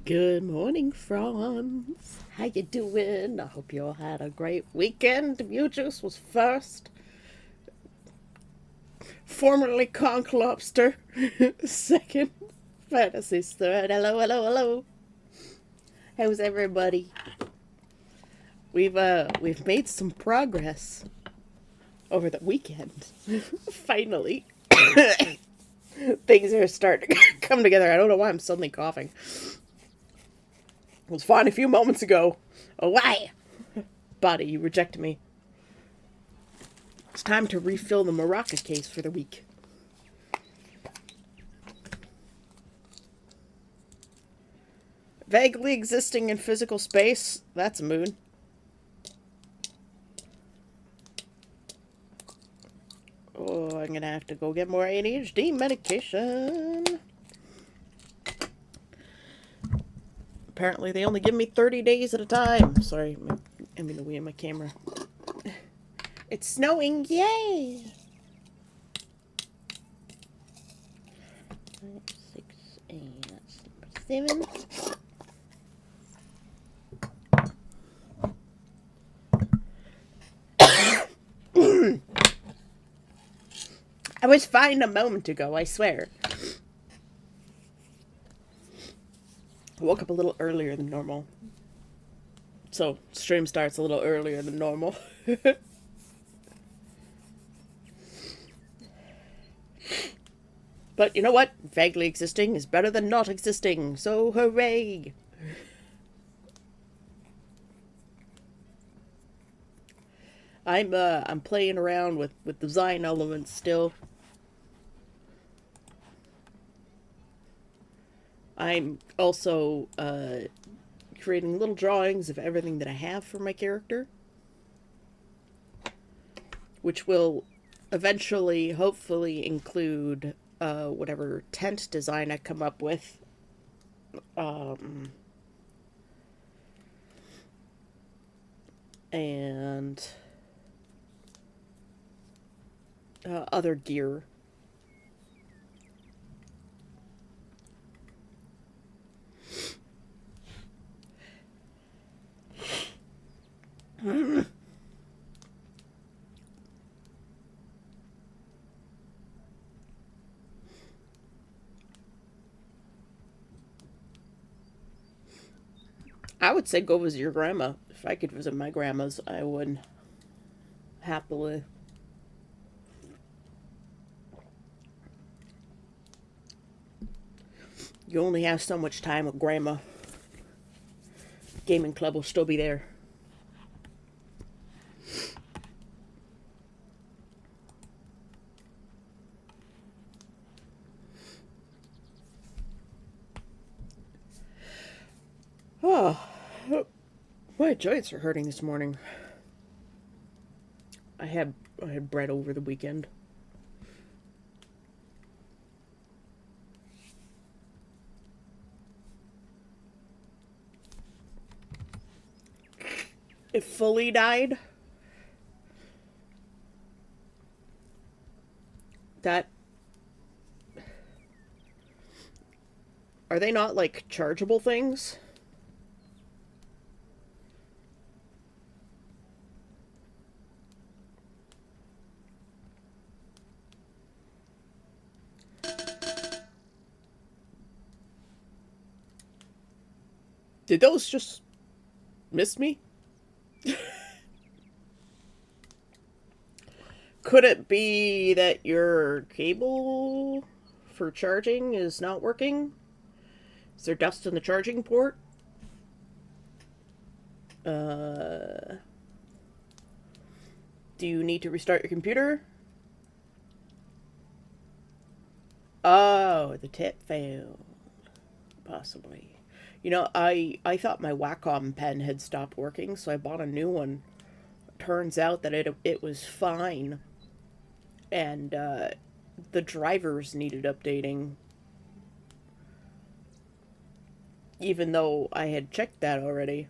Good morning, Franz. How you doing? I hope you all had a great weekend. Mucus was first, formerly Conch Lobster. Second, Fantasy's third. Hello, hello, hello. How's everybody? We've made some progress over the weekend. Finally, things are starting to come together. I don't know why I'm suddenly coughing. It was fine a few moments ago. Oh, why? Body, you reject me. It's time to refill the Maraca case for the week. Vaguely existing in physical space. That's a moon. Oh, I'm gonna have to go get more ADHD medication. Apparently, they only give me 30 days at a time. Sorry, I'm in the way of my camera. It's snowing, yay! 5, 6, 8, that's number 7. I was fine a moment ago, I swear. I woke up a little earlier than normal. So, stream starts a little earlier than normal. But you know what? Vaguely existing is better than not existing, so hooray! I'm playing around with design elements still. I'm also creating little drawings of everything that I have for my character, which will eventually, hopefully, include whatever tent design I come up with. And other gear. I would say go visit your grandma. If I could visit my grandma's, I would happily. You only have so much time with grandma. Gaming club will still be there. Oh, my joints are hurting this morning. I had bread over the weekend. It fully died. That are they not like chargeable things? Did those just miss me? Could it be that your cable for charging is not working? Is there dust in the charging port? Do you need to restart your computer? Oh, the tip failed. Possibly. You know, I thought my Wacom pen had stopped working, so I bought a new one. Turns out that it was fine, and the drivers needed updating, even though I had checked that already.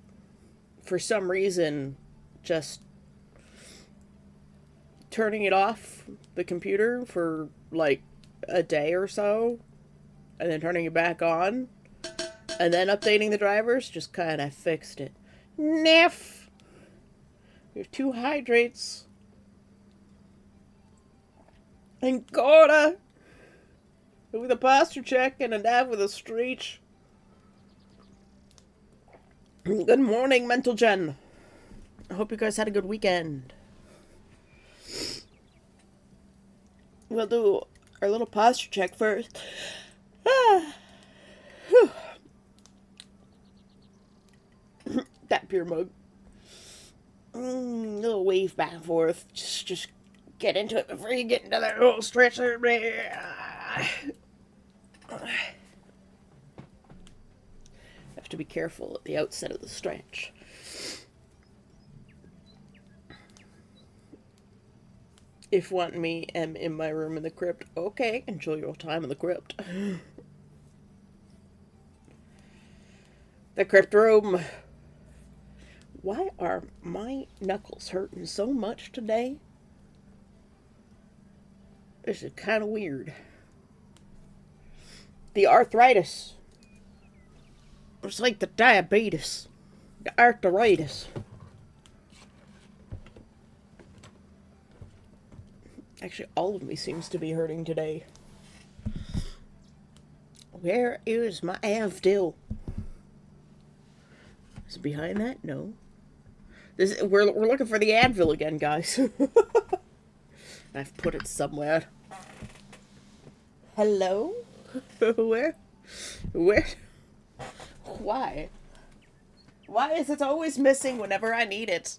For some reason, just turning it off the computer for like a day or so, and then turning it back on And then updating the drivers just kind of fixed it. Neff! There's 2 hydrates. And Gorda! With a posture check and a nav with a screech. Good morning, Mental Gen. I hope you guys had a good weekend. We'll do our little posture check first. That beer mug. Little wave back and forth. Just get into it before you get into that little stretch there. Have to be careful at the outset of the stretch. If want me, am in my room in the crypt. Okay, enjoy your time in the crypt. The crypt room. Why are my knuckles hurting so much today? This is kind of weird. The arthritis. It's like the diabetes. The arthritis. Actually, all of me seems to be hurting today. Where is my Avdil? Is it behind that? No. We're looking for the Advil again, guys. I've put it somewhere. Hello? Where? Why? Why is it always missing whenever I need it?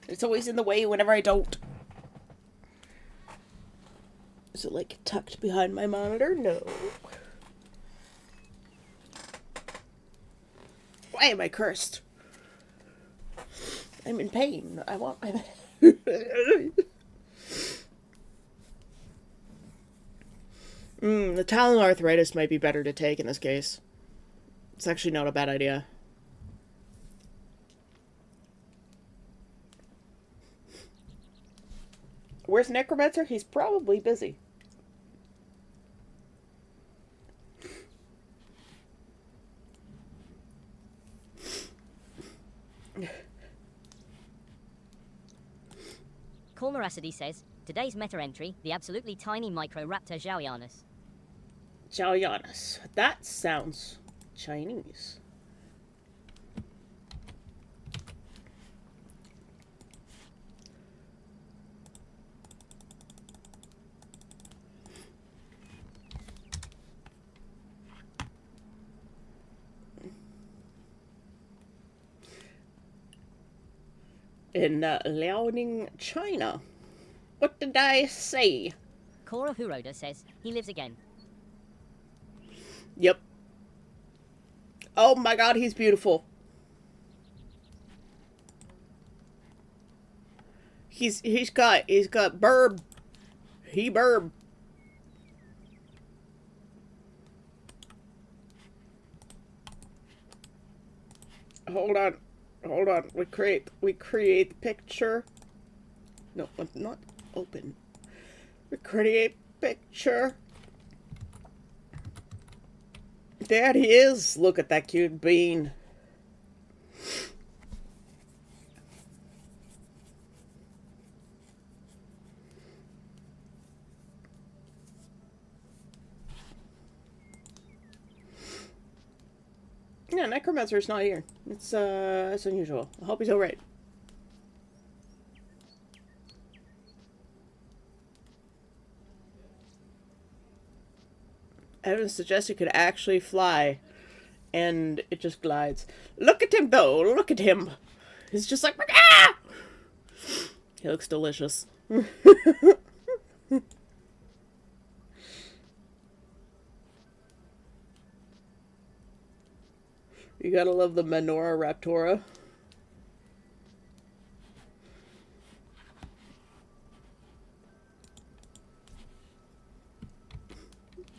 It's always in the way whenever I don't. Is it like tucked behind my monitor? No. Why am I cursed? I'm in pain. I want my... The Talon arthritis might be better to take in this case. It's actually not a bad idea. Where's Necromancer? He's probably busy. Cormoracity says, today's meta entry, the absolutely tiny Microraptor Zhao. Zhao. That sounds Chinese. In Liaoning, China. What did I say? Cora Huroda says, he lives again. Yep. Oh my god, he's beautiful. He's got burb. He burb. Hold on. We create the picture. No, not open. We create picture. There he is. Look at that cute bean. Yeah, Necromancer's not here. It's unusual. I hope he's alright. Evan suggests he could actually fly, and it just glides. Look at him, though. Look at him. He's just like, ah! He looks delicious. You gotta love the Menora Raptora.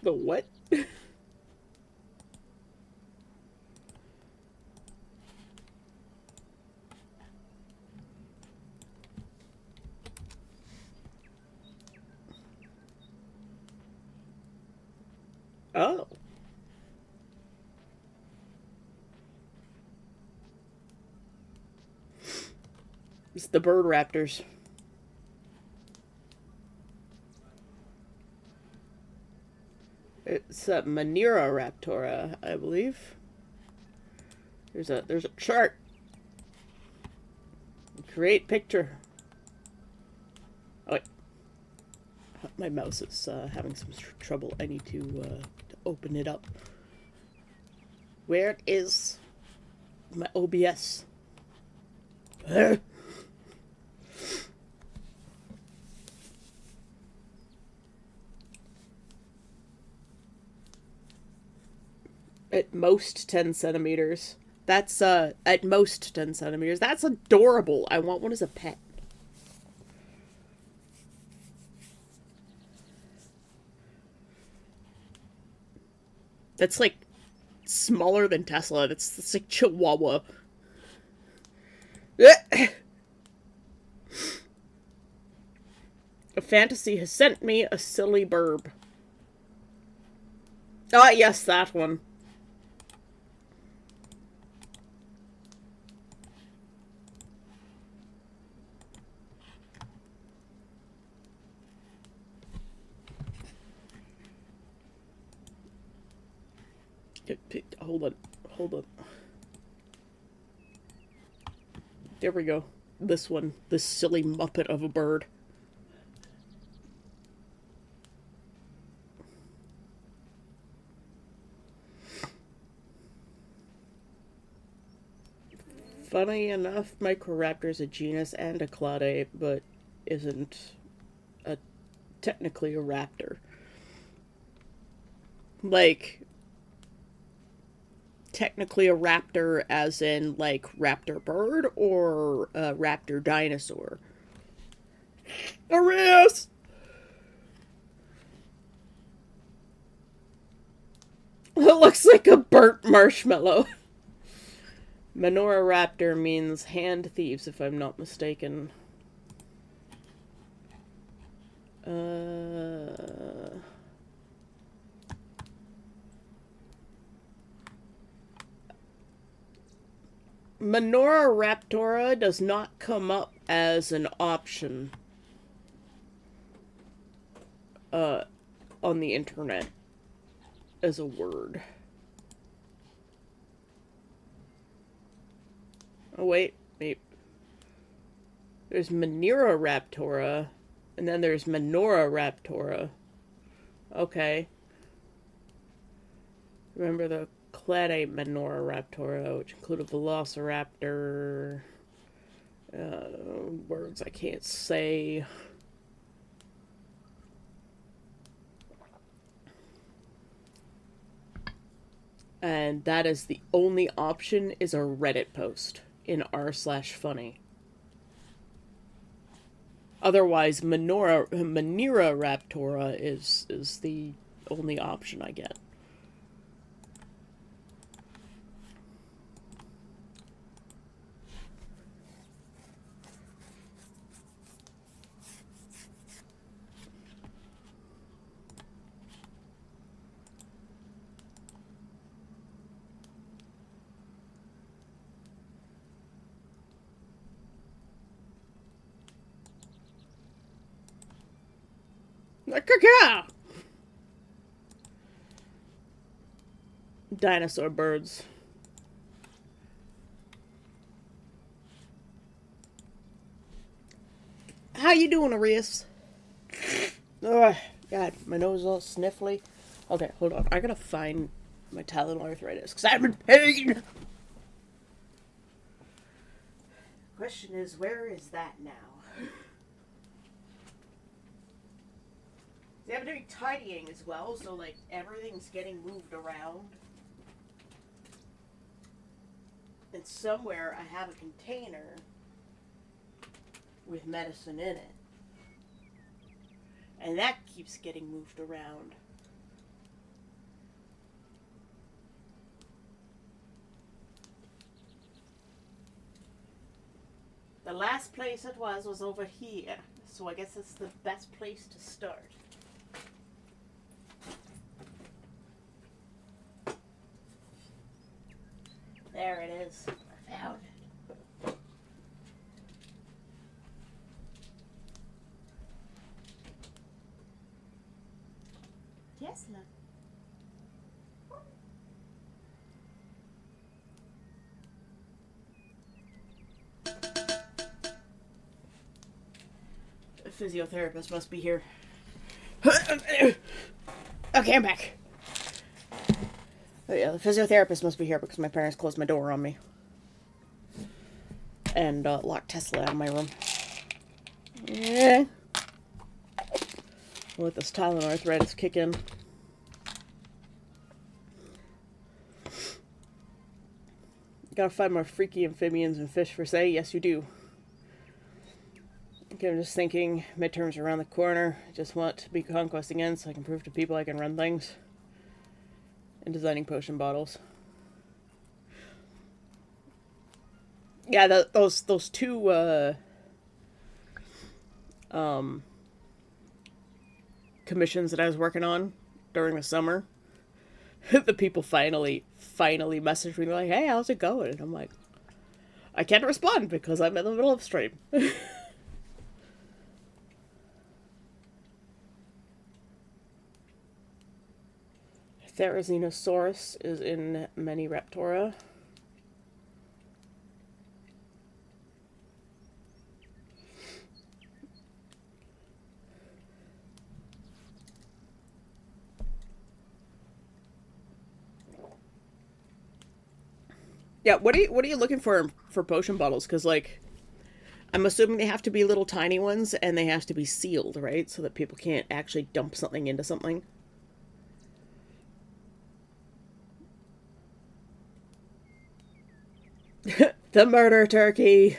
The what? Oh. It's the bird raptors. It's a Manira raptora, I believe. There's a chart. Create picture. Oh wait, my mouse is having some trouble. I need to open it up. Where is my OBS? At most 10 centimeters. That's at most 10 centimeters. That's adorable. I want one as a pet. That's like smaller than Tesla. That's like Chihuahua. A fantasy has sent me a silly burb. Ah, yes, that one. Hold on. Hold on. There we go. This one. This silly muppet of a bird. Funny enough, Microraptor is a genus and a clade, but isn't technically a raptor. Like, technically a raptor as in, like, raptor bird or raptor dinosaur? Arias! It looks like a burnt marshmallow. Menoraptor means hand thieves, if I'm not mistaken. Menoraptora does not come up as an option on the internet as a word. Oh, wait. There's Maniroraptora, and then there's Menoraptora. Okay. Remember the clade Menoraptora, which included Velociraptor. Words I can't say. And that is the only option is a Reddit post in r/funny. Otherwise, Maniroraptora is the only option I get. Dinosaur birds. How you doing, Arias? Oh, God, my nose is all sniffly. Okay, hold on. I gotta find my Tylenol arthritis, because I'm in pain! Question is, where is that now? See, I'm doing tidying as well, so, like, everything's getting moved around. And somewhere I have a container with medicine in it. And that keeps getting moved around. The last place it was over here, so I guess it's the best place to start. There it is. I found it. Tesla. The physiotherapist must be here. Okay, I'm back. Oh yeah, the physiotherapist must be here because my parents closed my door on me. And locked Tesla out of my room. Yeah. I'll let this Tylenol arthritis kick in. Gotta find more freaky amphibians and fish for say. Yes, you do. Okay, I'm just thinking, midterms are around the corner. I just want to be Conquest again so I can prove to people I can run things. And designing potion bottles. Yeah, those two commissions that I was working on during the summer, the people finally messaged me like, "Hey, how's it going?" And I'm like, I can't respond because I'm in the middle of stream. Therizinosaurus is in many Raptora. Yeah, what are you looking for potion bottles? Because like, I'm assuming they have to be little tiny ones and they have to be sealed, right? So that people can't actually dump something into something. The murder turkey.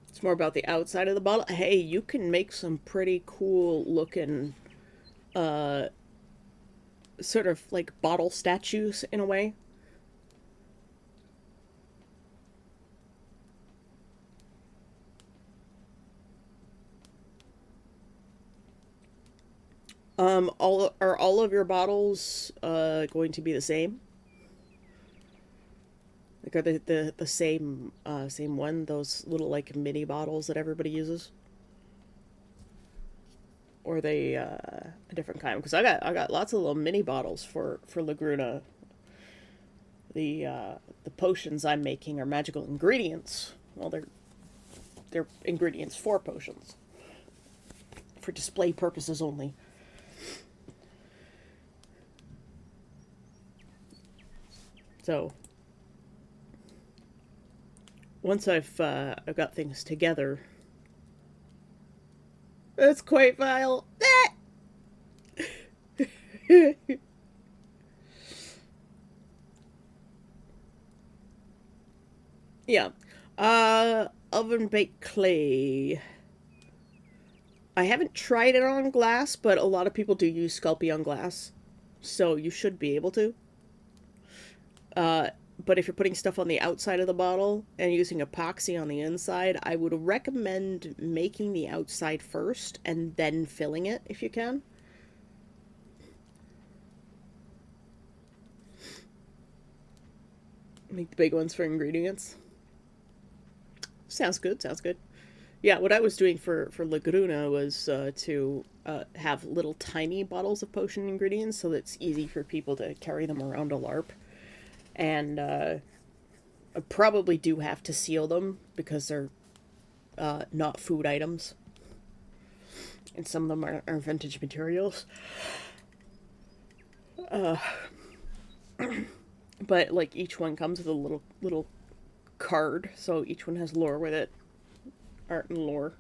It's more about the outside of the bottle. Hey, you can make some pretty cool looking sort of like bottle statues in a way. All of your bottles going to be the same? Like are they the same one? Those little like mini bottles that everybody uses, or are they a different kind? Because I got lots of little mini bottles for Lagruna. The potions I'm making are magical ingredients. Well, they're ingredients for potions, for display purposes only. So once I've got things together, it's quite vile. Yeah. Oven baked clay. I haven't tried it on glass, but a lot of people do use Sculpey on glass, so you should be able to. But if you're putting stuff on the outside of the bottle and using epoxy on the inside, I would recommend making the outside first and then filling it if you can. Make the big ones for ingredients. Sounds good, sounds good. Yeah, what I was doing for Lagruna was to have little tiny bottles of potion ingredients so that it's easy for people to carry them around a LARP. And I probably do have to seal them because they're not food items. And some of them are vintage materials. But like each one comes with a little card, so each one has lore with it. Art and lore.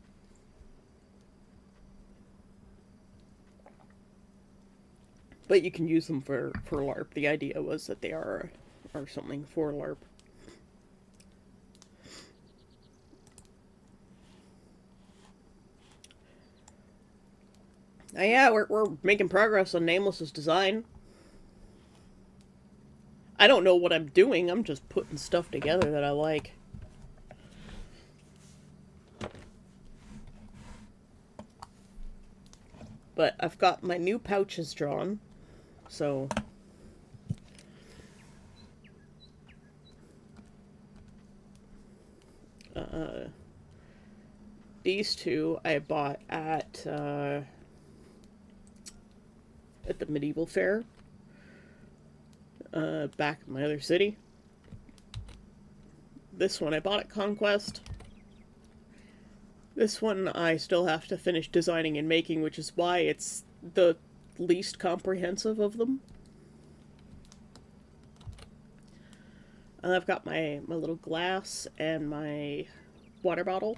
But you can use them for LARP. The idea was that they are something for LARP. Yeah, we're making progress on Nameless's design. I don't know what I'm doing. I'm just putting stuff together that I like. But I've got my new pouches drawn, so these two I bought at the medieval fair back in my other city. This one I bought at Conquest. This one I still have to finish designing and making, which is why it's the least comprehensive of them. And I've got my little glass and my water bottle,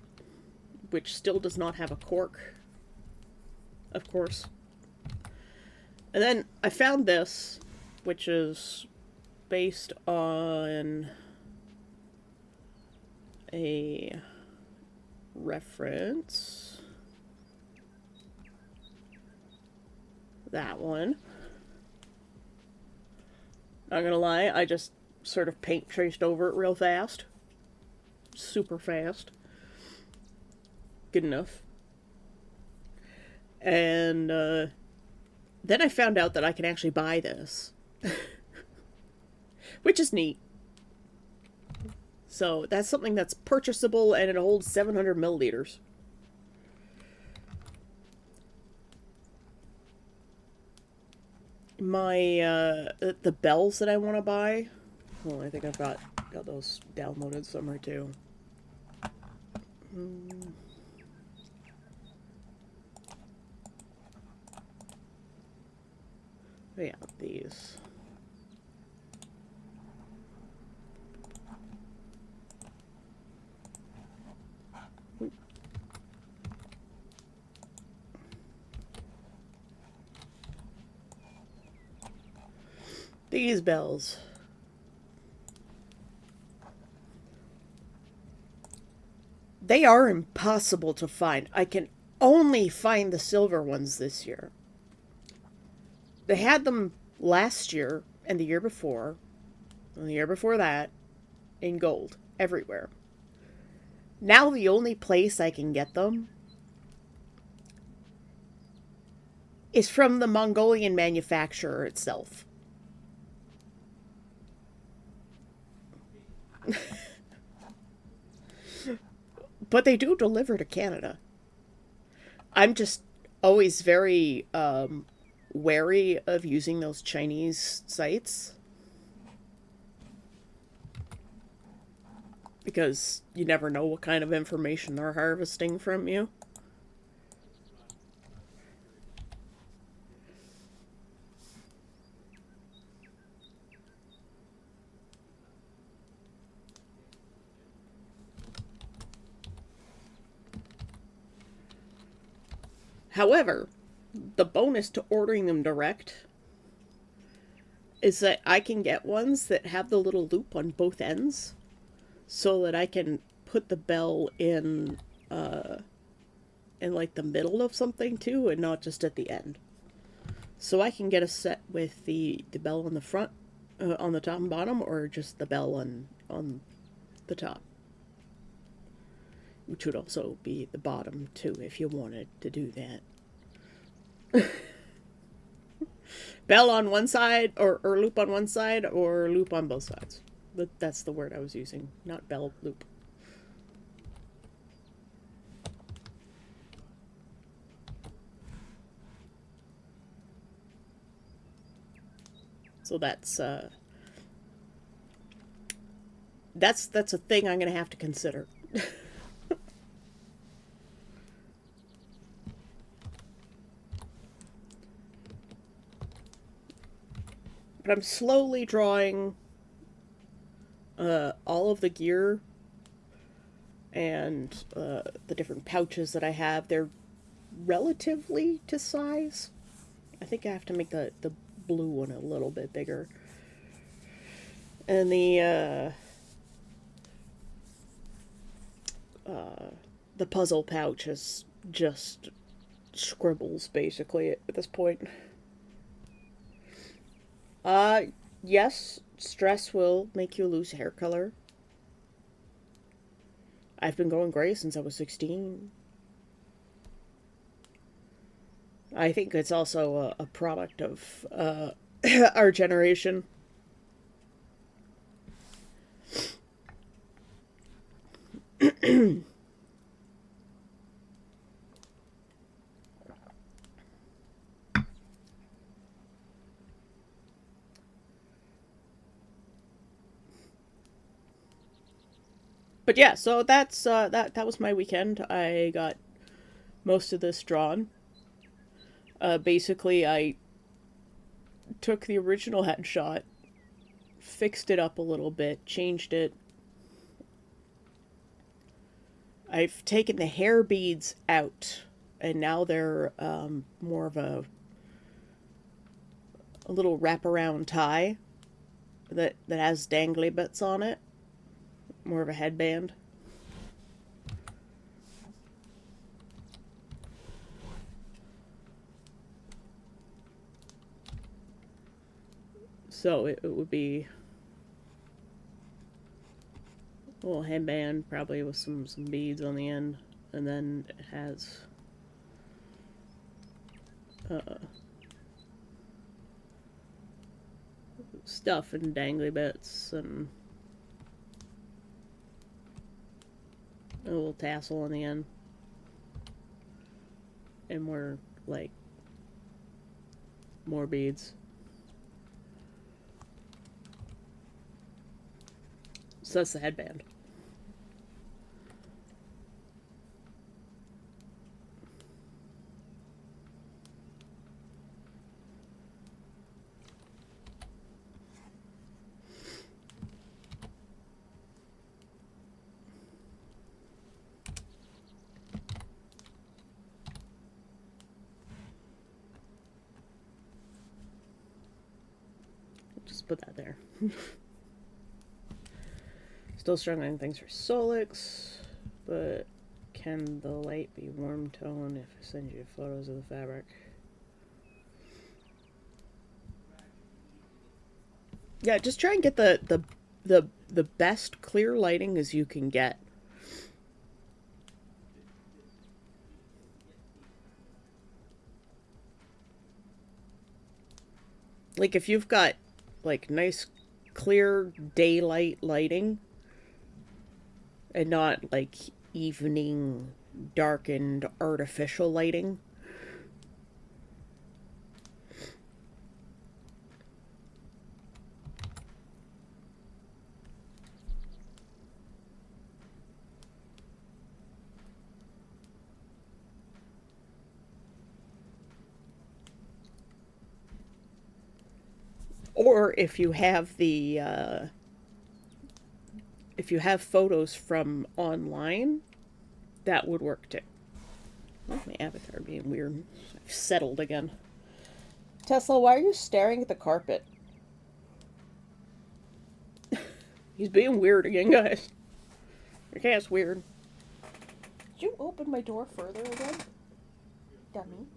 which still does not have a cork, of course. And then I found this, which is based on a reference. That one. Not gonna lie, I just sort of paint traced over it real fast. Super fast. Good enough. And then I found out that I can actually buy this. Which is neat. So that's something that's purchasable, and it holds 700 milliliters. My the bells that I want to buy. Well, I think I've got those downloaded somewhere too. Yeah, these. These bells. They are impossible to find. I can only find the silver ones this year. They had them last year and the year before, and the year before that, in gold, everywhere. Now the only place I can get them is from the Mongolian manufacturer itself. But they do deliver to Canada. I'm just always very wary of using those Chinese sites. Because you never know what kind of information they're harvesting from you. However, the bonus to ordering them direct is that I can get ones that have the little loop on both ends, so that I can put the bell in like the middle of something too, and not just at the end. So I can get a set with the bell on the front, on the top and bottom, or just the bell on the top. Which would also be the bottom too, if you wanted to do that. Bell on one side, or loop on one side, or loop on both sides. But that's the word I was using, not bell, loop. So that's a thing I'm gonna have to consider. But I'm slowly drawing all of the gear and the different pouches that I have. They're relatively to size. I think I have to make the blue one a little bit bigger. And the puzzle pouch is just scribbles, basically, at this point. Yes, Stress will make you lose hair color. I've been going gray since I was 16. I think it's also a product of our generation. But yeah, so that's that was my weekend. I got most of this drawn. Basically, I took the original headshot, fixed it up a little bit, changed it. I've taken the hair beads out, and now they're more of a little wraparound tie that has dangly bits on it, more of a headband. So it would be a little headband, probably with some beads on the end, and then it has stuff and dangly bits and a little tassel on the end, and more beads. So that's the headband. Just put that there. Still struggling things for Solix, but can the light be warm tone if I send you photos of the fabric? Yeah, just try and get the best clear lighting as you can get. Like if you've got like nice clear daylight lighting and not like evening darkened artificial lighting. Or if you have if you have photos from online, that would work too. Oh, my avatar being weird. I've settled again. Tesla, why are you staring at the carpet? He's being weird again, guys. Your cat's weird. Did you open my door further again? Dummy.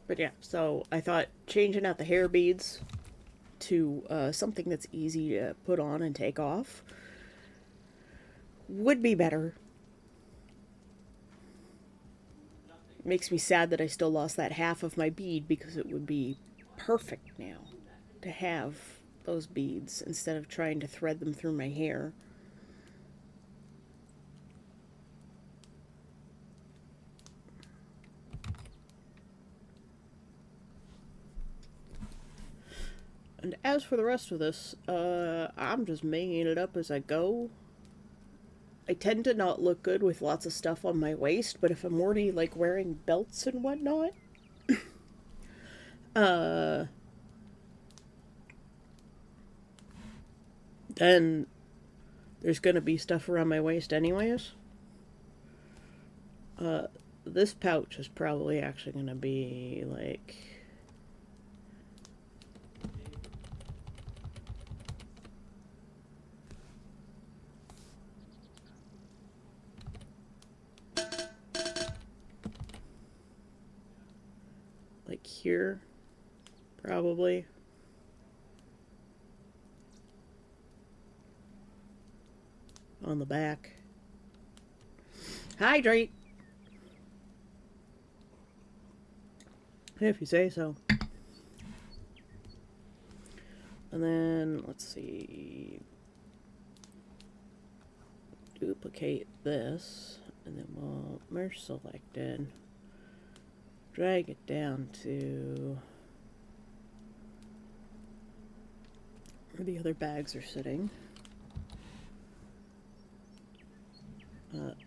But yeah, so I thought changing out the hair beads to something that's easy to put on and take off would be better. Makes me sad that I still lost that half of my bead because it would be perfect now to have those beads instead of trying to thread them through my hair. And as for the rest of this, I'm just making it up as I go. I tend to not look good with lots of stuff on my waist, but if I'm already like wearing belts and whatnot, Uh, then there's gonna be stuff around my waist anyways. This pouch is probably actually gonna be like here, probably. On the back. Hydrate! If you say so. And then, let's see. Duplicate this. And then we'll merge selected. Drag it down to where the other bags are sitting.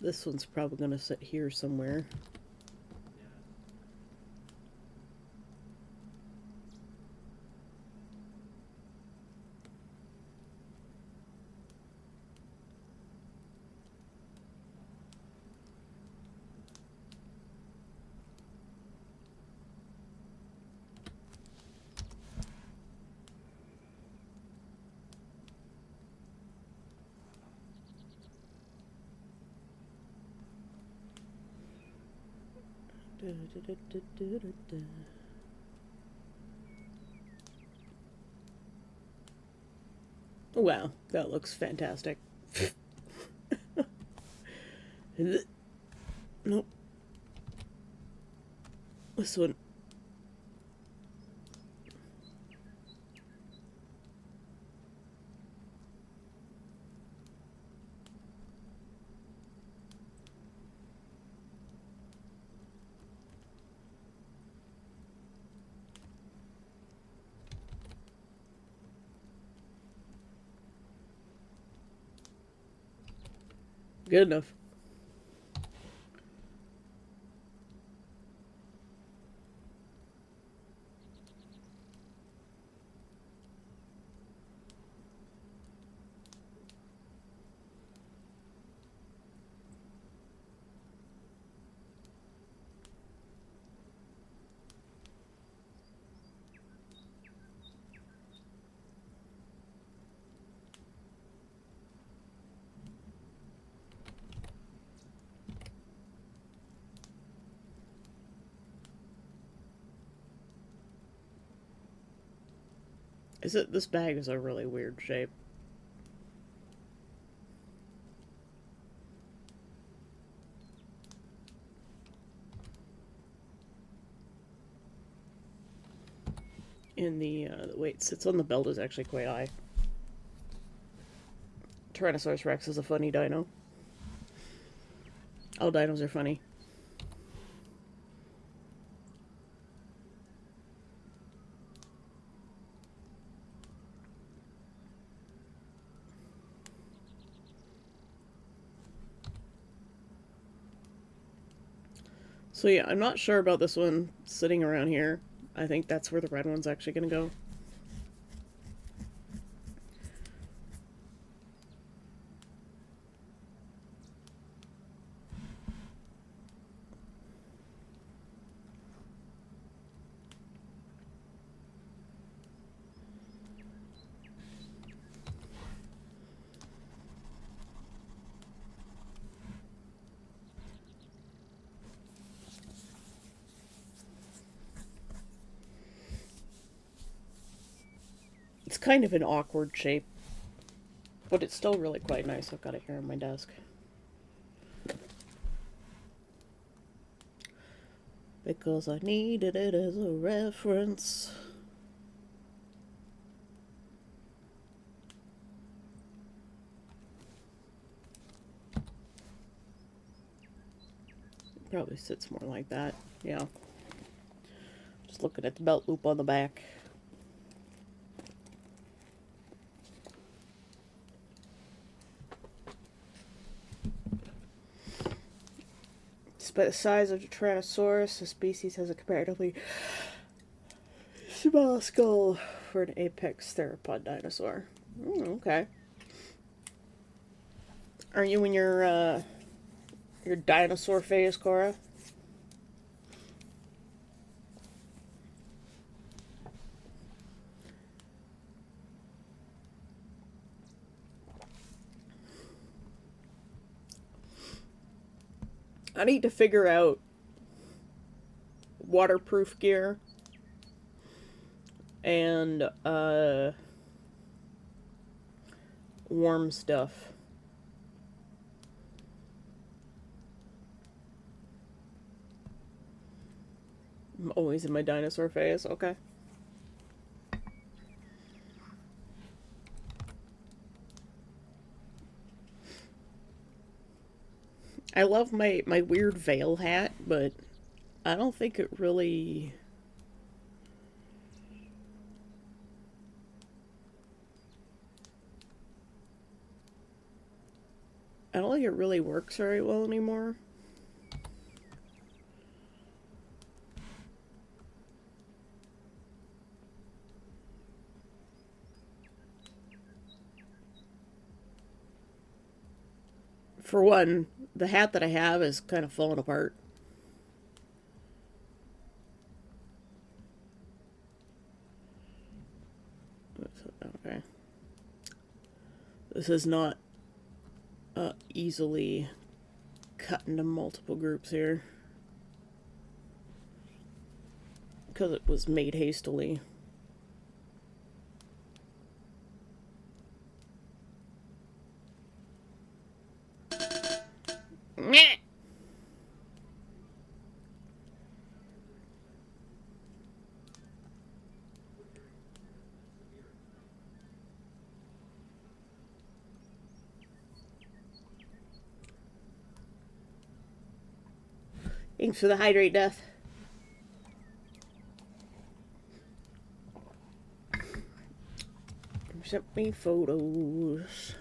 This one's probably going to sit here somewhere. Wow, that looks fantastic. Nope. This one. Good enough. This bag is a really weird shape. And the weight sits on the belt is actually quite high. Tyrannosaurus Rex is a funny dino. All dinos are funny. So yeah, I'm not sure about this one sitting around here. I think that's where the red one's actually going to go. It's kind of an awkward shape, but it's still really quite nice. I've got it here on my desk. Because I needed it as a reference. Probably sits more like that, yeah. Just looking at the belt loop on the back. Despite the size of the Tyrannosaurus, the species has a comparatively Small skull for an apex theropod dinosaur. Okay. Are you in your dinosaur phase, Cora? I need to figure out waterproof gear and warm stuff. I'm always in my dinosaur phase. Okay. I love my weird veil hat, but I don't think it really... I don't think it really works very well anymore. For one, the hat that I have is kind of falling apart. Okay. This is not easily cut into multiple groups here, because it was made hastily. Thanks for the hydrate, Death. Sent me photos.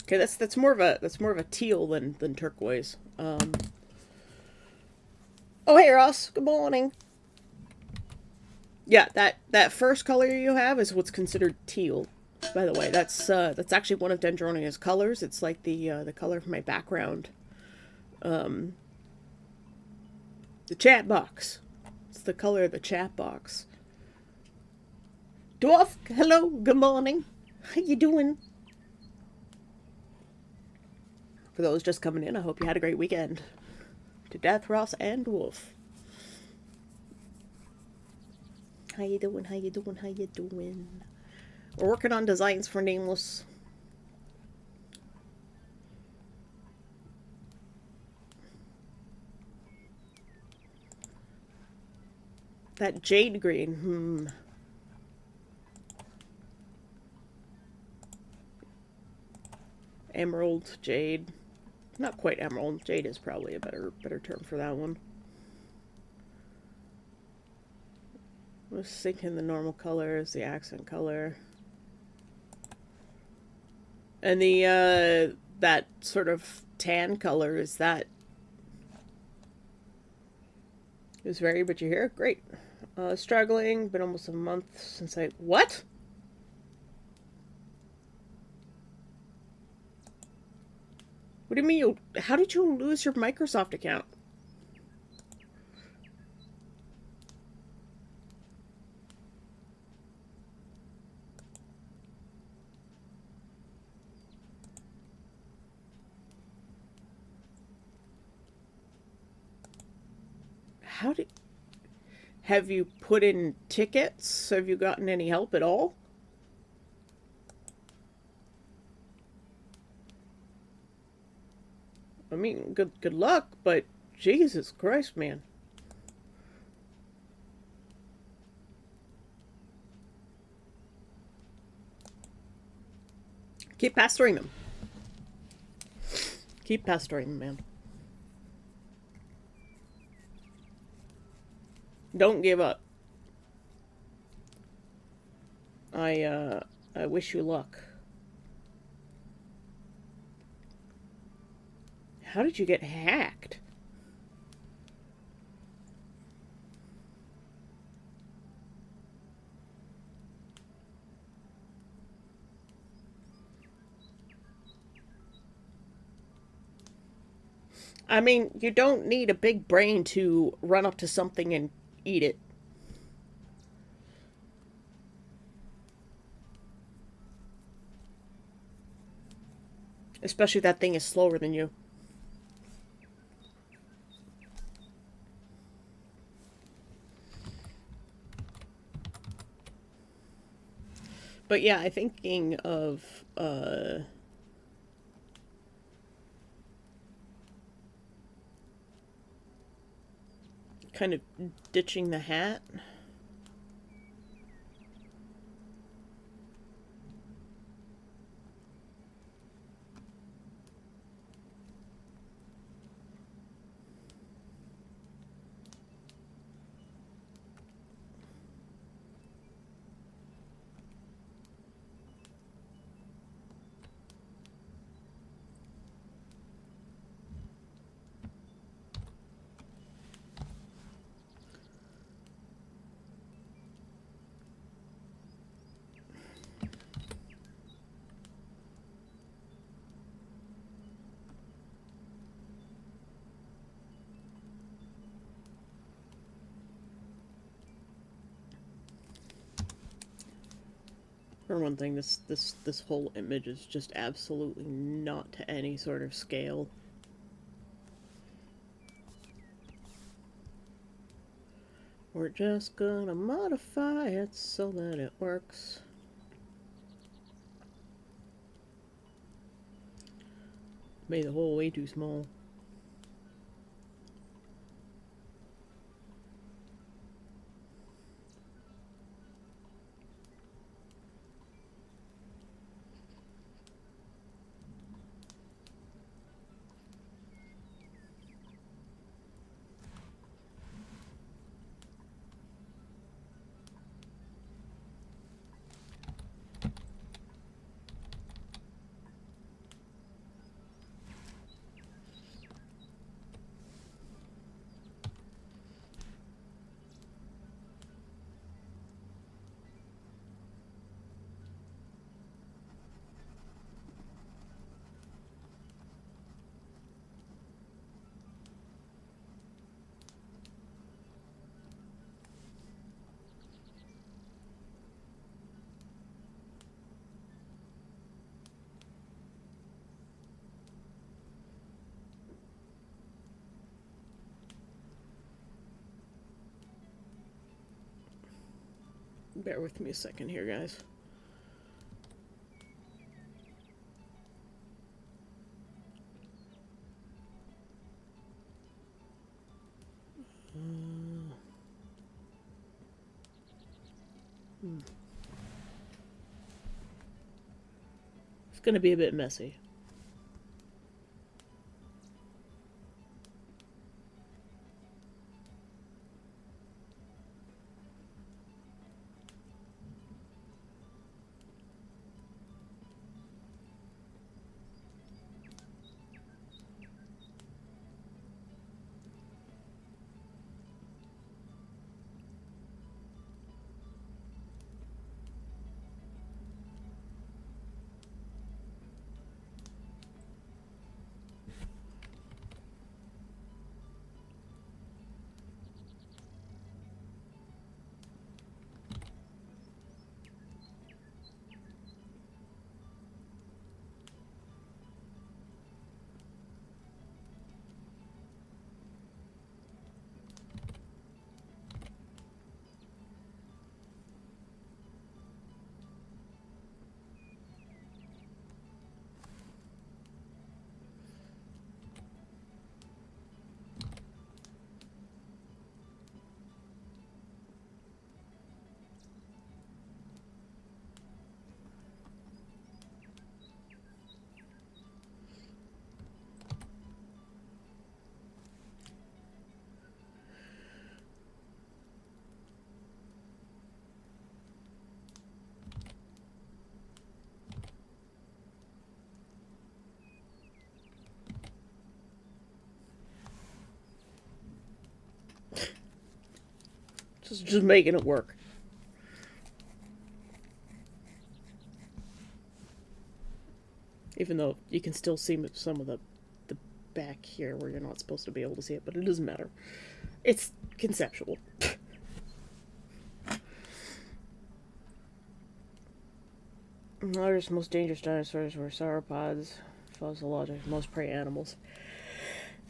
Okay, that's more of a teal than turquoise. Oh, hey Ross, good morning. Yeah, that first color you have is what's considered teal. By the way, that's actually one of Dendronia's colors. It's like the color of my background. The chat box. It's the color of the chat box. Dwarf, hello, good morning. How you doing? For those just coming in, I hope you had a great weekend. To Death, Ross, and Wolf. How you doing? How you doing? How you doing? We're working on designs for Nameless. That jade green, Emerald, jade. Not quite emerald. Jade is probably a better term for that one. I was thinking the normal color is the accent color. And the that sort of tan color is that. It was very, but you're here? Great. Struggling, been almost a month since I... What? What do you mean you... How did you lose your Microsoft account? How did... Have you put in tickets? Have you gotten any help at all? I mean, good luck, but Jesus Christ, man. Keep pastoring them. Keep pastoring them, man. Don't give up. I wish you luck. How did you get hacked? I mean, you don't need a big brain to run up to something and eat it. Especially if that thing is slower than you. But yeah, I'm thinking of kind of ditching the hat. For one thing, this whole image is just absolutely not to any sort of scale. We're just gonna modify it so that it works. Made the hole way too small. Bear with me a second here, guys. It's gonna be a bit messy. Just making it work. Even though you can still see some of the back here where you're not supposed to be able to see it, but it doesn't matter. It's conceptual. The largest, most dangerous dinosaurs were sauropods, fossilizer, most prey animals.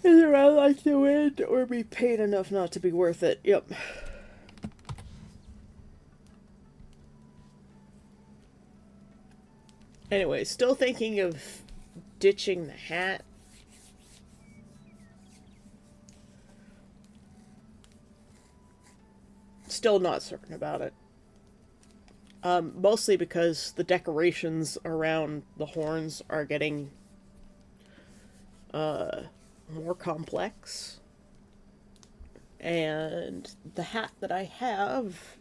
Is around like the wind or be paid enough not to be worth it. Yep. Anyway, still thinking of ditching the hat. Still not certain about it. Mostly because the decorations around the horns are getting more complex. And the hat that I have,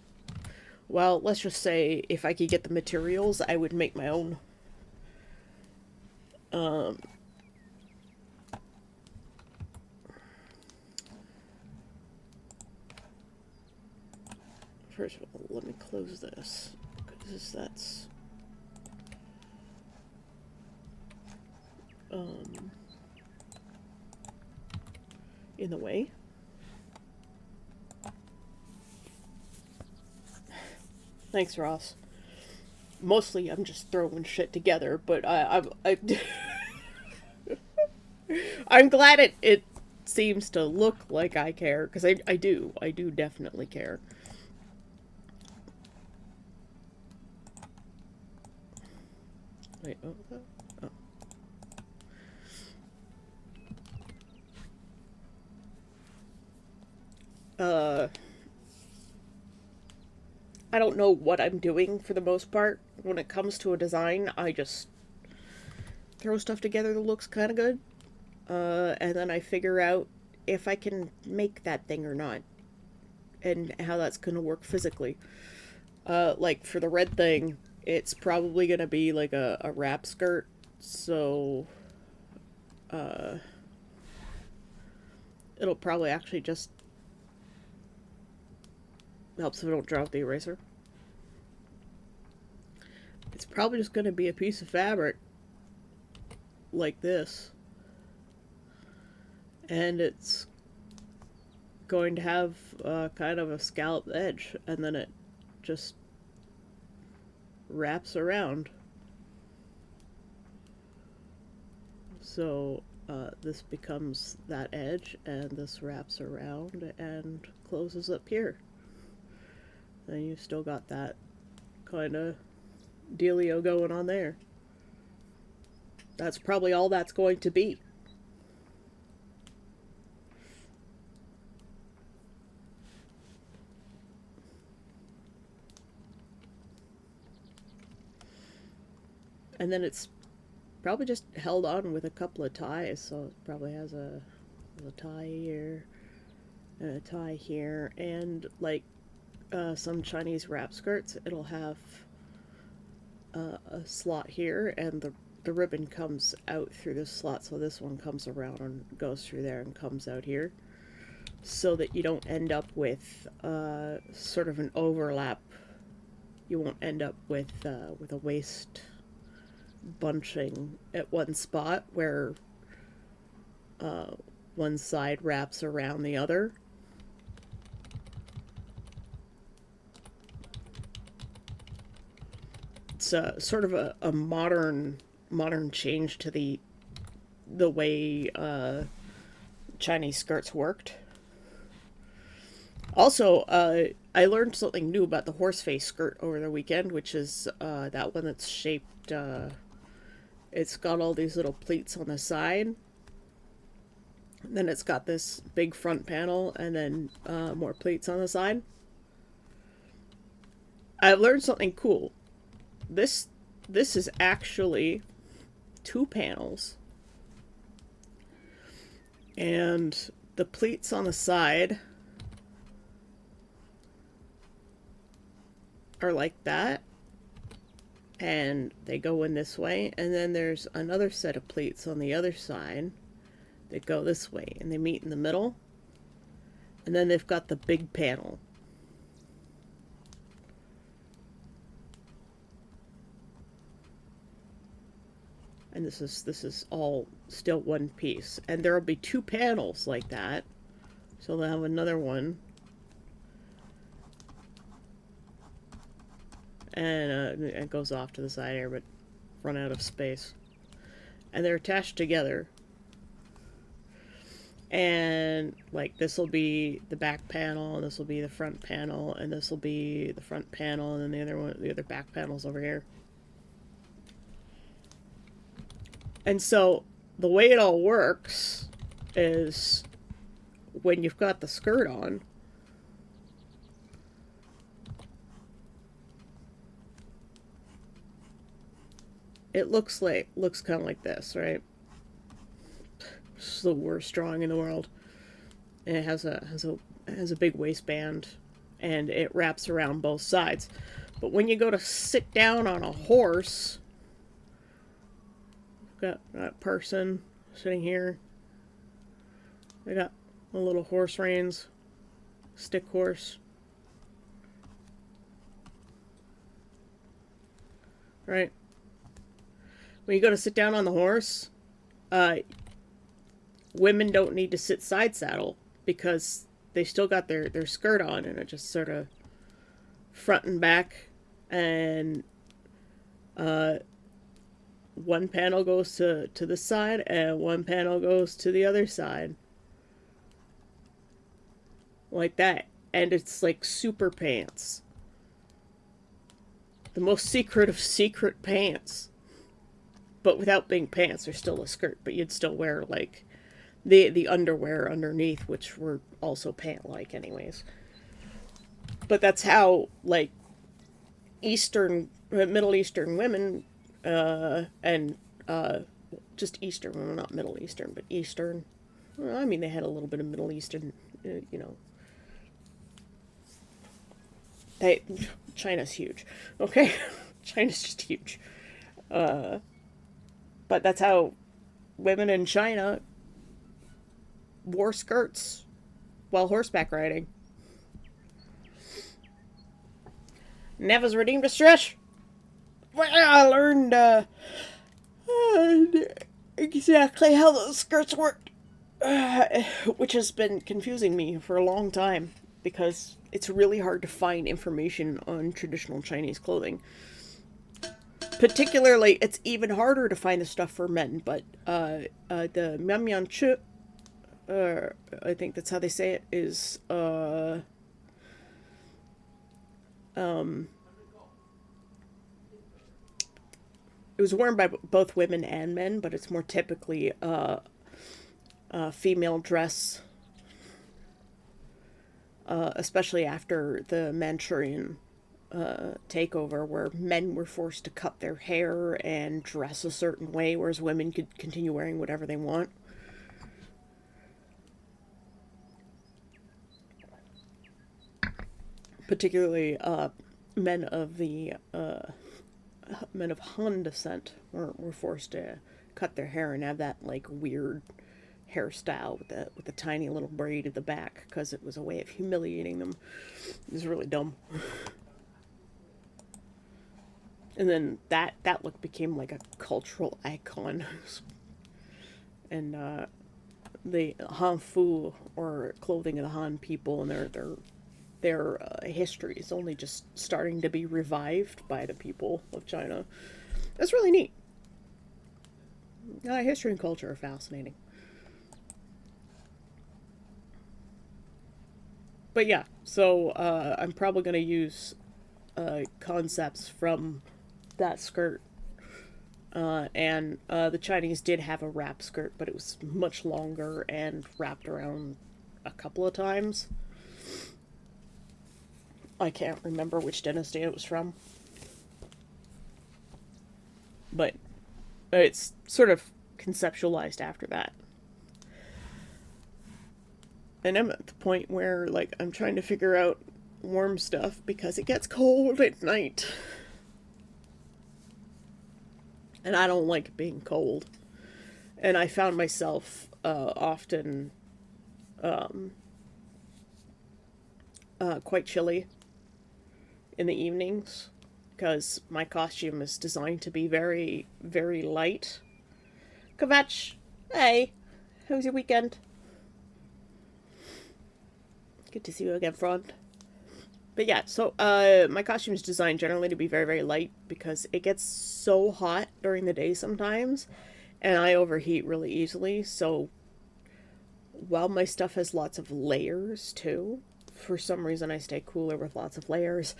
well, let's just say if I could get the materials, I would make my own. First of all, let me close this, because that's in the way. Thanks, Ross. Mostly I'm just throwing shit together, but I'm glad it seems to look like I care, because I do definitely care. Wait, I don't know what I'm doing for the most part. When it comes to a design, I just throw stuff together that looks kind of good. And then I figure out if I can make that thing or not. And how that's going to work physically. Like for the red thing, it's probably going to be like a wrap skirt. So, it'll probably actually just helps if I don't drop the eraser. It's probably just going to be a piece of fabric like this. And it's going to have kind of a scalloped edge, and then it just wraps around. So this becomes that edge, and this wraps around and closes up here. Then you've still got that kind of dealio going on there. That's probably all that's going to be. And then it's probably just held on with a couple of ties, so it probably has a tie here and a tie here, and like some Chinese wrap skirts, it'll have a slot here, and the ribbon comes out through this slot, so this one comes around and goes through there and comes out here, so that you don't end up with sort of an overlap. You won't end up with a waist bunching at one spot where one side wraps around the other. It's sort of a modern change to the way Chinese skirts worked. Also, I learned something new about the horseface skirt over the weekend, which is that one that's shaped. It's got all these little pleats on the side. And then it's got this big front panel, and then more pleats on the side. I've learned something cool. This is actually 2 panels, and the pleats on the side are like that, and they go in this way, and then there's another set of pleats on the other side that go this way, and they meet in the middle, and then they've got the big panel And this is all still one piece. And there'll be two panels like that. So they'll have another one. And it goes off to the side here, but run out of space. And they're attached together. And like this will be the back panel, and this will be the front panel, and this will be the front panel, and then the other back panel's over here. And so the way it all works is when you've got the skirt on, it looks kind of like this, right? It's the worst drawing in the world. And it has a big waistband, and it wraps around both sides. But when you go to sit down on a horse, got that person sitting here. They got a little horse reins, stick horse. Right? When you go to sit down on the horse, women don't need to sit side saddle because they still got their skirt on, and it just sort of front and back, and one panel goes to this side and one panel goes to the other side. Like that. And it's like super pants. The most secret of secret pants. But without being pants, they're still a skirt, but you'd still wear like the underwear underneath, which were also pant-like anyways. But that's how like Middle Eastern women and just Eastern, well, not Middle Eastern, but Eastern. Well, I mean, they had a little bit of Middle Eastern, China's huge, okay? China's just huge. But that's how women in China wore skirts while horseback riding. Neva's redeemed a stretch. Well, I learned exactly how those skirts worked, which has been confusing me for a long time because it's really hard to find information on traditional Chinese clothing. Particularly, it's even harder to find the stuff for men, but the Mianmian Chu, I think that's how they say it, is it was worn by both women and men, but it's more typically a female dress, especially after the Manchurian takeover, where men were forced to cut their hair and dress a certain way, whereas women could continue wearing whatever they want. Particularly men of Han descent were forced to cut their hair and have that like weird hairstyle with the tiny little braid at the back because it was a way of humiliating them. It was really dumb. And then that look became like a cultural icon. And the Han Fu, or clothing of the Han people, and their history is only just starting to be revived by the people of China. That's really neat. History and culture are fascinating. But yeah, so I'm probably going to use concepts from that skirt. And the Chinese did have a wrap skirt, but it was much longer and wrapped around a couple of times. I can't remember which dynasty it was from. But it's sort of conceptualized after that. And I'm at the point where, like, I'm trying to figure out warm stuff because it gets cold at night. And I don't like being cold. And I found myself often quite chilly in the evenings because my costume is designed to be very, very light. Kvetch, hey, how was your weekend? Good to see you again, Frond. But yeah, so my costume is designed generally to be very, very light because it gets so hot during the day sometimes, and I overheat really easily. So while my stuff has lots of layers too, for some reason I stay cooler with lots of layers.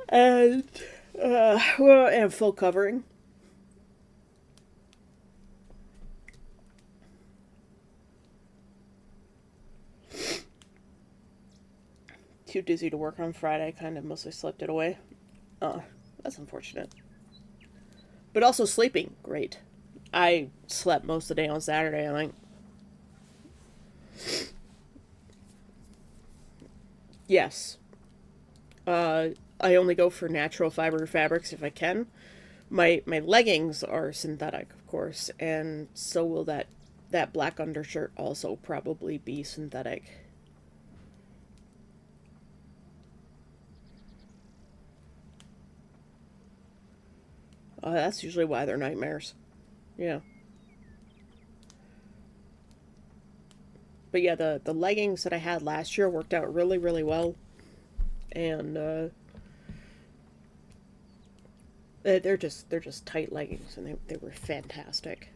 And and full covering. Too dizzy to work on Friday, kind of mostly slept it away. That's unfortunate. But also sleeping, great. I slept most of the day on Saturday, and yes. I only go for natural fiber fabrics if I can. My leggings are synthetic, of course, and so will that black undershirt also probably be synthetic. That's usually why they're nightmares. Yeah. But yeah, the leggings that I had last year worked out really, really well. And they're just tight leggings, and they were fantastic.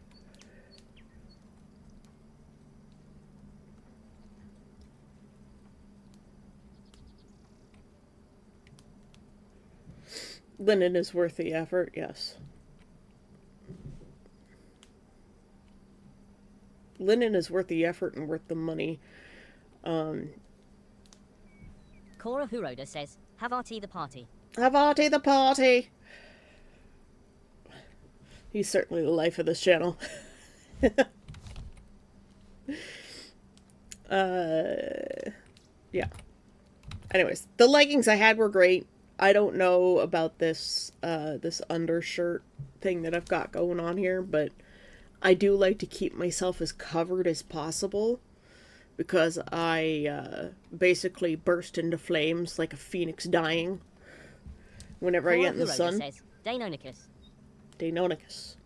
Linen is worth the effort, yes. Linen is worth the effort and worth the money. Cora Huroda says, have our tea the party. Have Artie the party! He's certainly the life of this channel. Yeah. Anyways, the leggings I had were great. I don't know about this undershirt thing that I've got going on here, but I do like to keep myself as covered as possible because I basically burst into flames like a phoenix dying whenever I Cora get in the Huroda sun. says, Dainonicus. Dainonicus.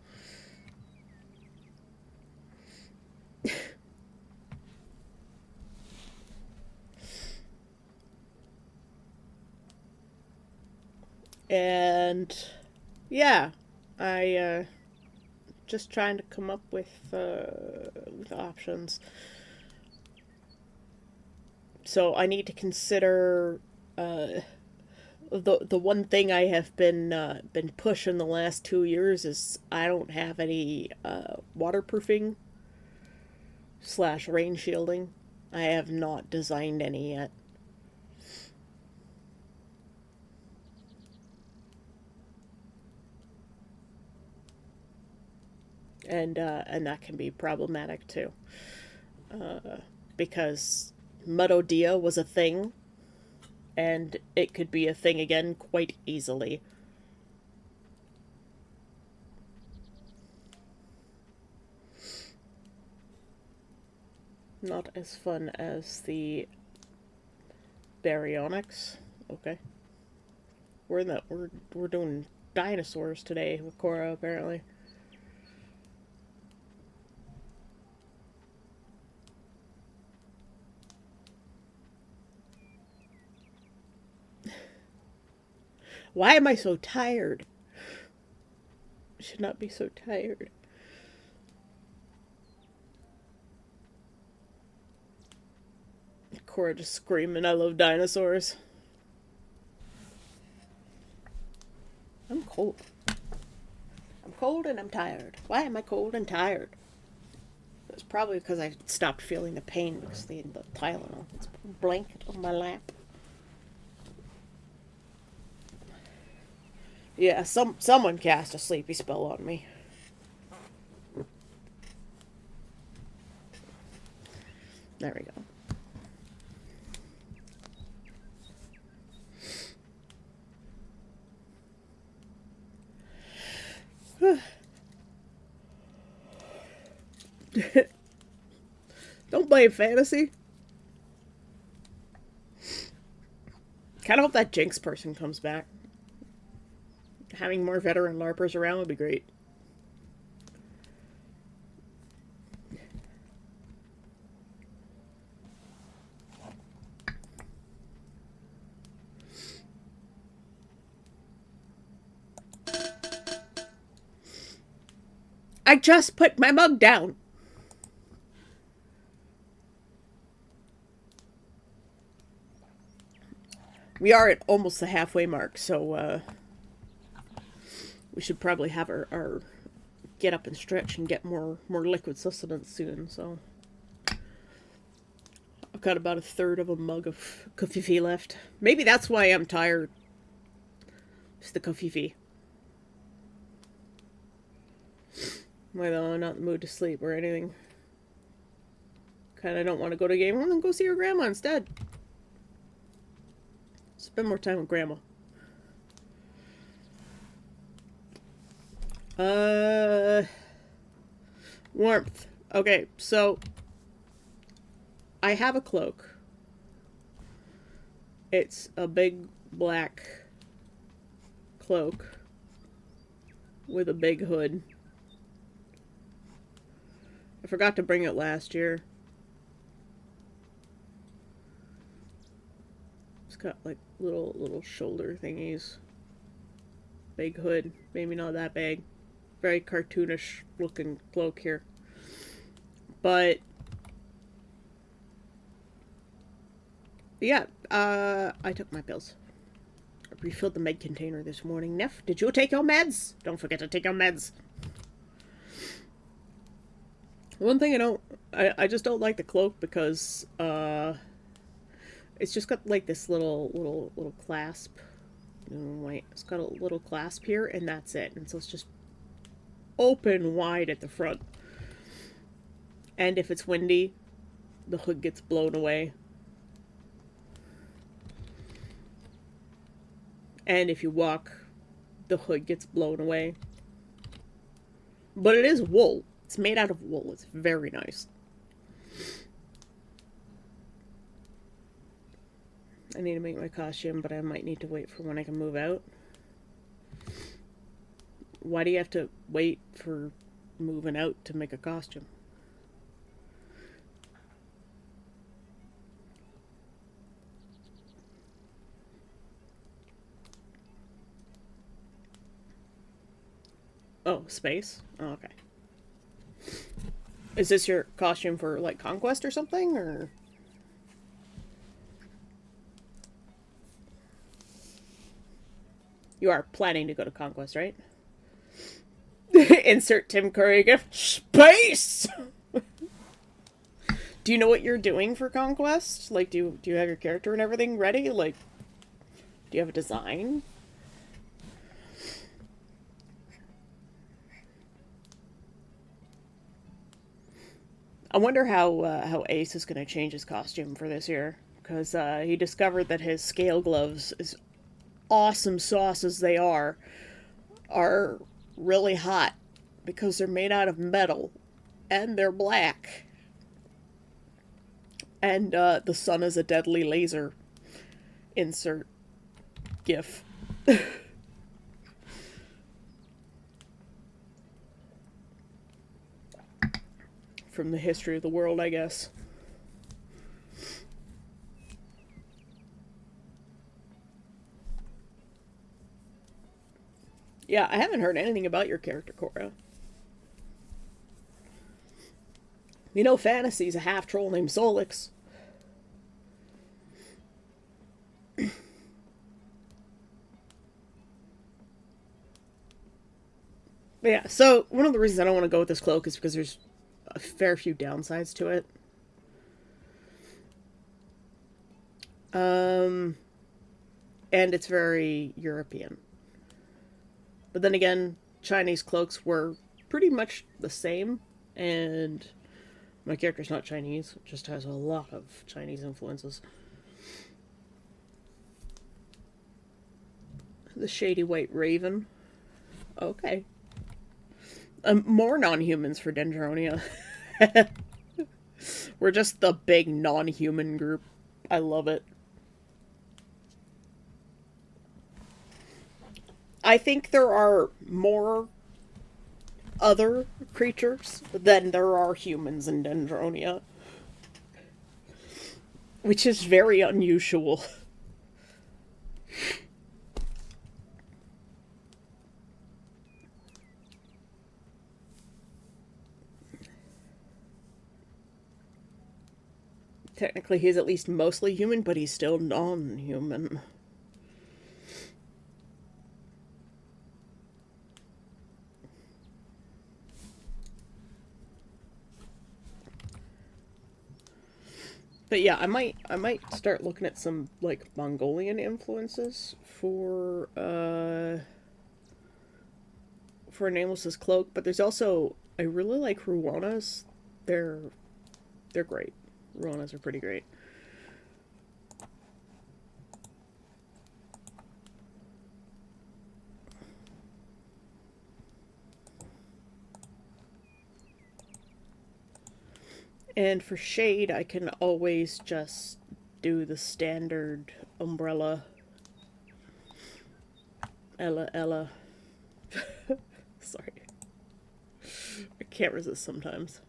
And yeah, I just trying to come up with options. So I need to consider the one thing I have been pushing the last 2 years is I don't have any waterproofing slash rain shielding. I have not designed any yet. And that can be problematic too, because Mudodia was a thing, and it could be a thing again quite easily. Not as fun as the baryonyx. Okay, we're doing dinosaurs today with Cora apparently. Why am I so tired? I should not be so tired. Cora just screaming, I love dinosaurs. I'm cold. I'm cold and I'm tired. Why am I cold and tired? It's probably because I stopped feeling the pain because the Tylenol. It's a blanket on my lap. Yeah, someone cast a sleepy spell on me. There we go. Don't blame fantasy. Kind of hope that Jinx person comes back. Having more veteran LARPers around would be great. I just put my mug down. We are at almost the halfway mark, so we should probably have our get up and stretch and get more liquid sustenance soon. So I've got about a third of a mug of kofifi left. Maybe that's why I'm tired. It's the kofifi. Well, I'm not in the mood to sleep or anything. Kinda don't want to go to a game. Well, then go see your grandma instead. Spend more time with grandma. Warmth. Okay, so I have a cloak. It's a big black cloak with a big hood. I forgot to bring it last year. It's got like little shoulder thingies. Big hood, maybe not that big. Very cartoonish looking cloak here. But yeah, I took my pills. I refilled the med container this morning. Neff, did you take your meds? Don't forget to take your meds. One thing I just don't like the cloak because it's just got like this little clasp. Wait, it's got a little clasp here, and that's it. And so it's just open wide at the front. And if it's windy, the hood gets blown away. And if you walk, the hood gets blown away. But it is wool. It's made out of wool. It's very nice. I need to make my costume, but I might need to wait for when I can move out. Why do you have to wait for moving out to make a costume? Oh, space? Oh, okay. Is this your costume for, like, Conquest or something, or...? You are planning to go to Conquest, right? Insert Tim Curry gift. Space! Do you know what you're doing for Conquest? Like, do you have your character and everything ready? Like, do you have a design? I wonder how Ace is going to change his costume for this year. Because he discovered that his scale gloves, as awesome sauce as they are really hot. Because they're made out of metal. And they're black. And the sun is a deadly laser. Insert GIF. From the history of the world, I guess. Yeah, I haven't heard anything about your character, Cora. You know, Fantasy's a half-troll named Solix. But yeah, so one of the reasons I don't want to go with this cloak is because there's a fair few downsides to it. And it's very European. But then again, Chinese cloaks were pretty much the same, and my character's not Chinese, it just has a lot of Chinese influences. The Shady White Raven. Okay. More non-humans for Dendronia. We're just the big non-human group. I love it. I think there are more other creatures than there are humans in Dendronia. Which is very unusual. Technically, he's at least mostly human, but he's still non-human. But yeah, I might start looking at some like Mongolian influences for Nameless's cloak. But there's also, I really like Ruanas. They're they're great. Ruanas are pretty great. And for shade, I can always just do the standard umbrella. Ella, Ella. Sorry. I can't resist sometimes.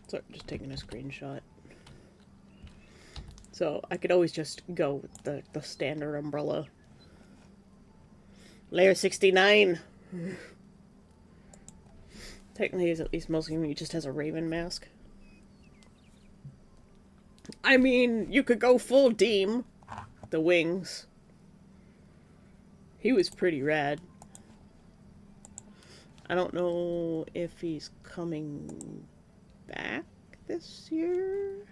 Sorry, just taking a screenshot. So I could always just go with the standard umbrella. Layer 69. Technically, he's at least mostly he just has a raven mask. I mean, you could go full Deem. The wings. He was pretty rad. I don't know if he's coming back this year.